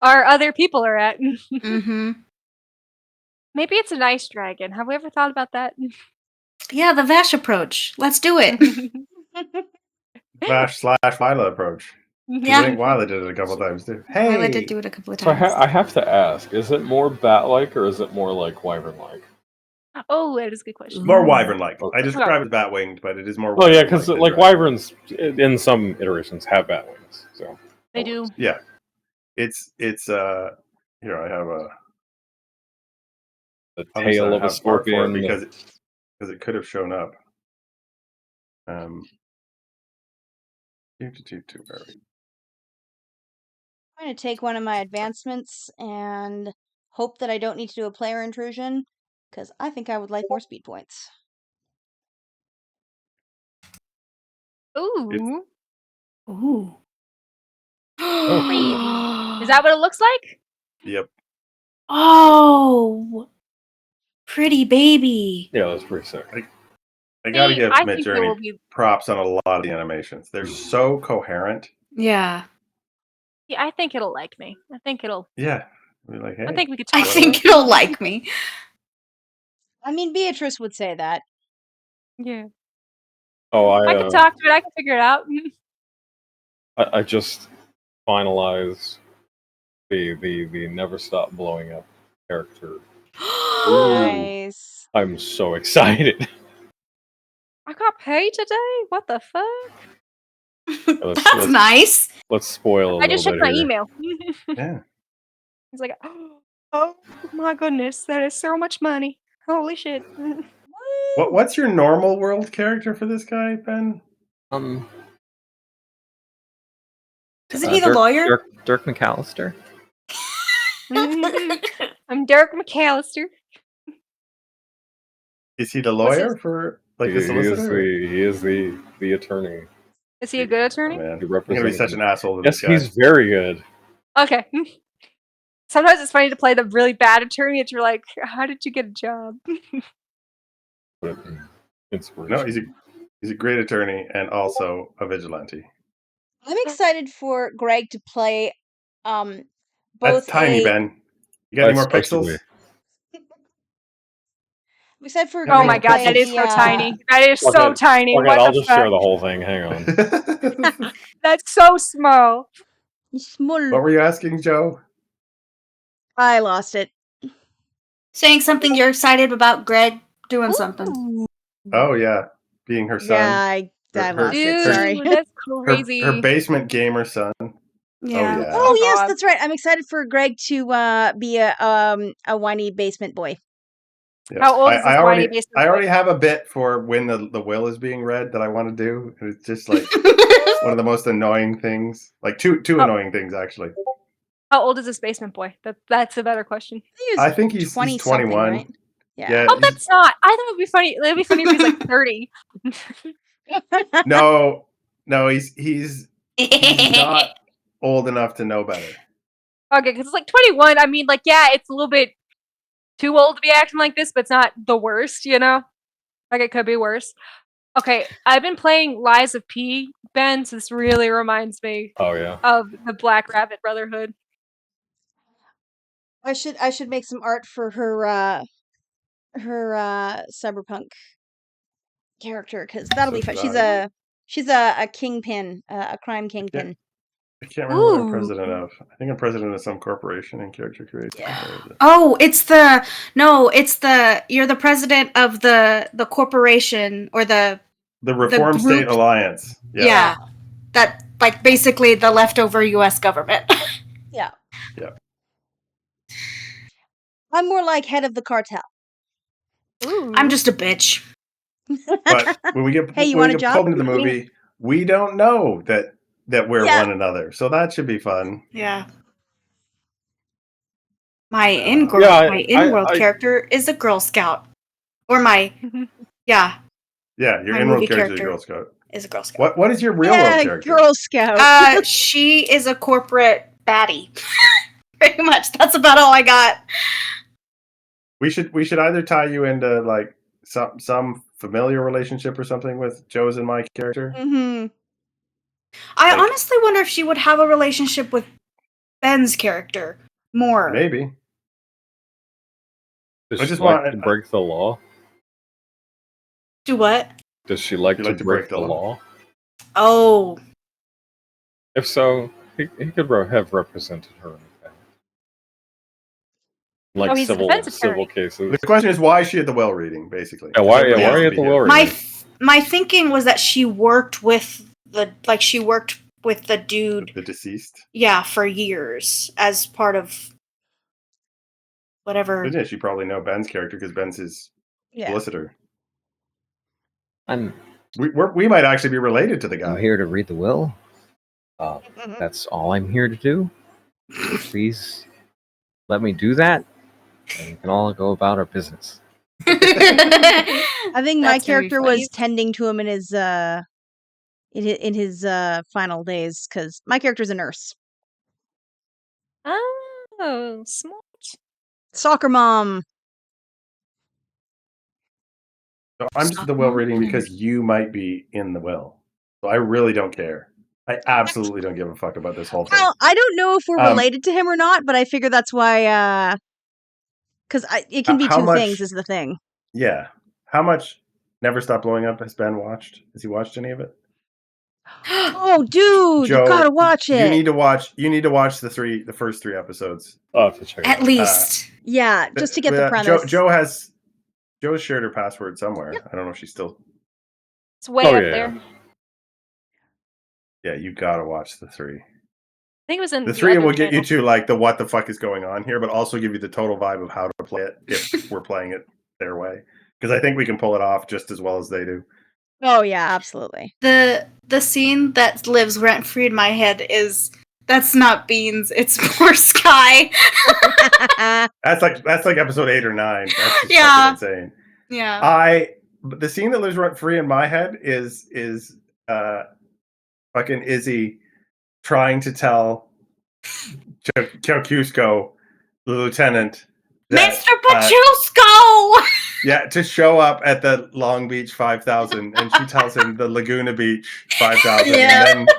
our other people are at. Mm-hmm. Maybe it's a nice dragon. Have we ever thought about that? Yeah, the Vash approach. Let's do it. Vash/Lila approach. Yeah. I think Lila did it a couple times too. Hey, Lila did do it a couple of So times. I have to ask: is it more bat-like or is it more like wyvern-like? Oh, that is a good question. More wyvern-like. Okay. I describe it as bat-winged, but it is more. Well, yeah, because like wyverns in some iterations have bat wings, so They do. Yeah, it's here. I have the tail of a scorpion because it could have shown up. I'm going to take one of my advancements and hope that I don't need to do a player intrusion, because I think I would like more speed points. Ooh. Ooh. Is that what it looks like? Yep. Oh, pretty baby. Yeah, that's pretty sick. I gotta give I Mid think there will Journey be. props on a lot of the animations. They're so coherent. Yeah. Yeah, I think it'll like me. I think it'll. Yeah. We're like, hey. I think we could talk I about think it. it'll like me. I mean, Beatrice would say that. Yeah. I can talk to it. I can figure it out. I just finalized the never stop blowing up character. Nice. I'm so excited. I got paid today? What the fuck? That's nice. Let's spoil a little bit. I just checked my here. email. Yeah. He's like, oh my goodness, that is so much money. Holy shit. What's your normal world character for this guy, Ben? Isn't he the lawyer? Dirk McAllister. I'm Dirk McAllister. Is he the lawyer for the solicitor? He is the attorney. Is he a good attorney? Oh, man. I'm gonna be such an asshole to yes, this guy. he's very good. Okay. Sometimes it's funny to play the really bad attorney and you're like, how did you get a job? Inspiration. No, he's a great attorney and also a vigilante. I'm excited for Greg to play both. That's tiny, Ben. You got any more pixels? I'm excited for Oh my god, that is so tiny. That is so tiny. What I'll the just fuck? share the whole thing. Hang on. That's so small. Small. What were you asking, Joe? I lost it. Saying something you're excited about Greg doing something. Oh yeah, being her son. Yeah, I lost it. Sorry. That's crazy. Her basement gamer son. Yeah. Oh yeah. Oh yes, that's right. I'm excited for Greg to be a whiny basement boy. Yeah. How old is this whiny basement boy? I already have a bit for when the will is being read that I want to do. It's just like one of the most annoying things. Like two annoying things actually. How old is this basement boy? That's a better question. I think he's 21. Right? Yeah. Oh, that's not. I thought it would be funny. It'd be funny if he's like 30. No, he's not old enough to know better. Okay, because it's like 21. I mean, like, yeah, it's a little bit too old to be acting like this, but it's not the worst, you know? Like, it could be worse. Okay, I've been playing Lies of P, Ben, so this really reminds me of the Black Rabbit Brotherhood. I should make some art for her cyberpunk character because that'll be fun. She's a kingpin, a crime kingpin. I can't remember what I'm president of. I think I'm president of some corporation in character creation. Yeah. Oh, you're the president of the corporation or the Reform State Alliance. Yeah. That like basically the leftover US government. Yeah. Yeah. I'm more like head of the cartel. Ooh. I'm just a bitch. But when we get pulled into the movie, we don't know that we're one another. So that should be fun. Yeah. My in-world character is a Girl Scout. Or my Yeah, your in-world character is a Girl Scout. Is a Girl Scout. What is your real world character? Girl Scout. She is a corporate baddie. Pretty much. That's about all I got. We should either tie you into like some familiar relationship or something with Joe's and my character. Mm-hmm. I honestly wonder if she would have a relationship with Ben's character more. Maybe. Does she like to break the law? Do what? Does she like to break the law? Oh. If so, he could have represented her in the past. Like civil cases. The question is, why is she at the well reading, basically? Yeah, why are you at the well reading? My thinking was that she worked with the dude. The deceased? Yeah, for years as part of whatever. Yeah, she probably know Ben's character because Ben's his solicitor. We might actually be related to the guy. I'm here to read the will. That's all I'm here to do. Please let me do that, and we can all go about our business. I think my character was tending to him in his final days because my character's a nurse. Oh, smart. Soccer mom. So I'm just at the will reading because you might be in the will. So I really don't care. I absolutely don't give a fuck about this whole thing. Well, I don't know if we're related to him or not, but I figure that's why. Because it can be two things is the thing. Yeah. How much Never Stop Blowing Up has Ben watched. Has he watched any of it? Oh, dude, Joe, you gotta watch it. You need to watch the first 3 episodes. I'll have to check it At out. least. Yeah, just to get the premise. Joe shared her password somewhere. Yep. I don't know if she's still. It's way up there. Yeah, you gotta watch the 3. I think it was in the 3 other will get you channel. to like the what the fuck is going on here, but also give you the total vibe of how to play it if we're playing it their way. Because I think we can pull it off just as well as they do. Oh yeah, absolutely. The scene that lives rent free in my head is that's not Beans, it's poor Sky. That's like episode 8 or 9. That's just Yeah. fucking insane. Yeah. The scene that lives rent free in my head is fucking Izzy trying to tell Cusco, the lieutenant, that, Mr. Pachusco! yeah, to show up at the Long Beach 5000, and she tells him the Laguna Beach 5000, Yeah. and then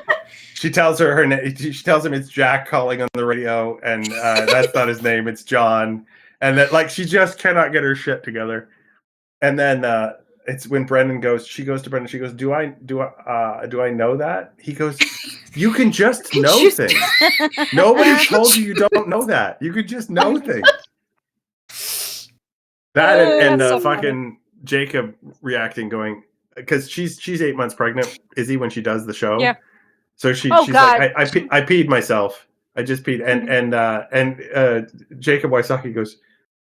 she tells her name. She tells him it's Jack calling on the radio, and that's not his name. It's John, and that like she just cannot get her shit together. And then it's when Brendan goes. She goes to Brendan. She goes, "Do I know that?" He goes, "You can just know things. Nobody told you don't know that. You could just know things." That and That's so fucking Jacob reacting, going because she's 8 months pregnant, Izzy, when she does the show. Yeah. So she's God. like, I peed myself. I just peed, and Jacob Wysocki goes,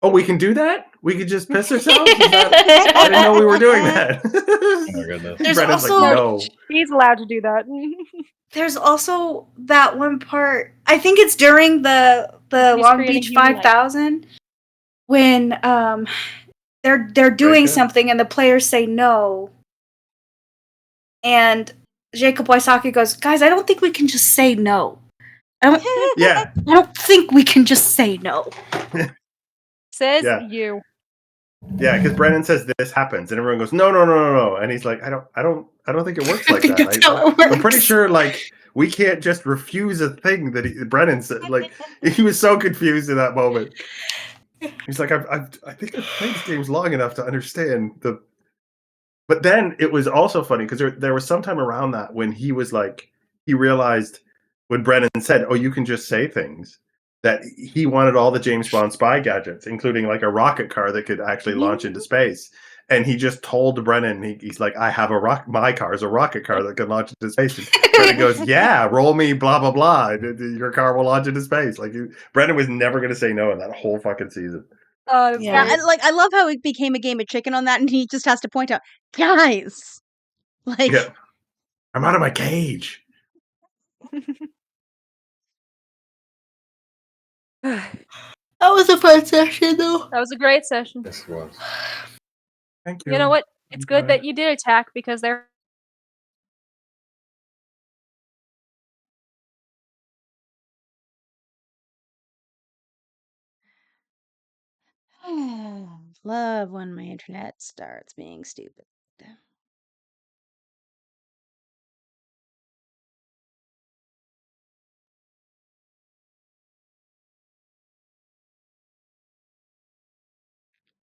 "Oh, we can do that? We could just piss ourselves? I didn't know we were doing that." Oh my goodness. There's Brendan's also like, no. He's allowed to do that. There's also that one part. I think it's during the He's Long creating Beach human life. 5000 when they're doing Right, something and the players say no. And Jacob Wysocki goes, "Guys, I don't think we can just say no. Yeah. I don't think we can just say no." Says Yeah. you. Yeah, because Brendan says this happens, and everyone goes, no, and he's like, I don't think it works like that. That's how it I'm pretty works. sure like we can't just refuse a thing that Brennan said. Like he was so confused in that moment. He's like, I think I've played these games long enough to understand the. But then it was also funny because there was some time around that when he was like, he realized when Brennan said, "Oh, you can just say things," that he wanted all the James Bond spy gadgets, including like a rocket car that could actually launch into space. And he just told Brennan, he's like, "I have my car is a rocket car that can launch into space." And Brennan goes, "Yeah, roll me, blah blah blah. Your car will launch into space." Like Brennan was never going to say no in that whole fucking season. Yeah, and I love how it became a game of chicken on that, and he just has to point out, guys, like, yeah, I'm out of my cage. That was a fun session, though. That was a great session. Yes, it was. Thank you. You know what? It's good that you did attack because they're. love when my internet starts being stupid.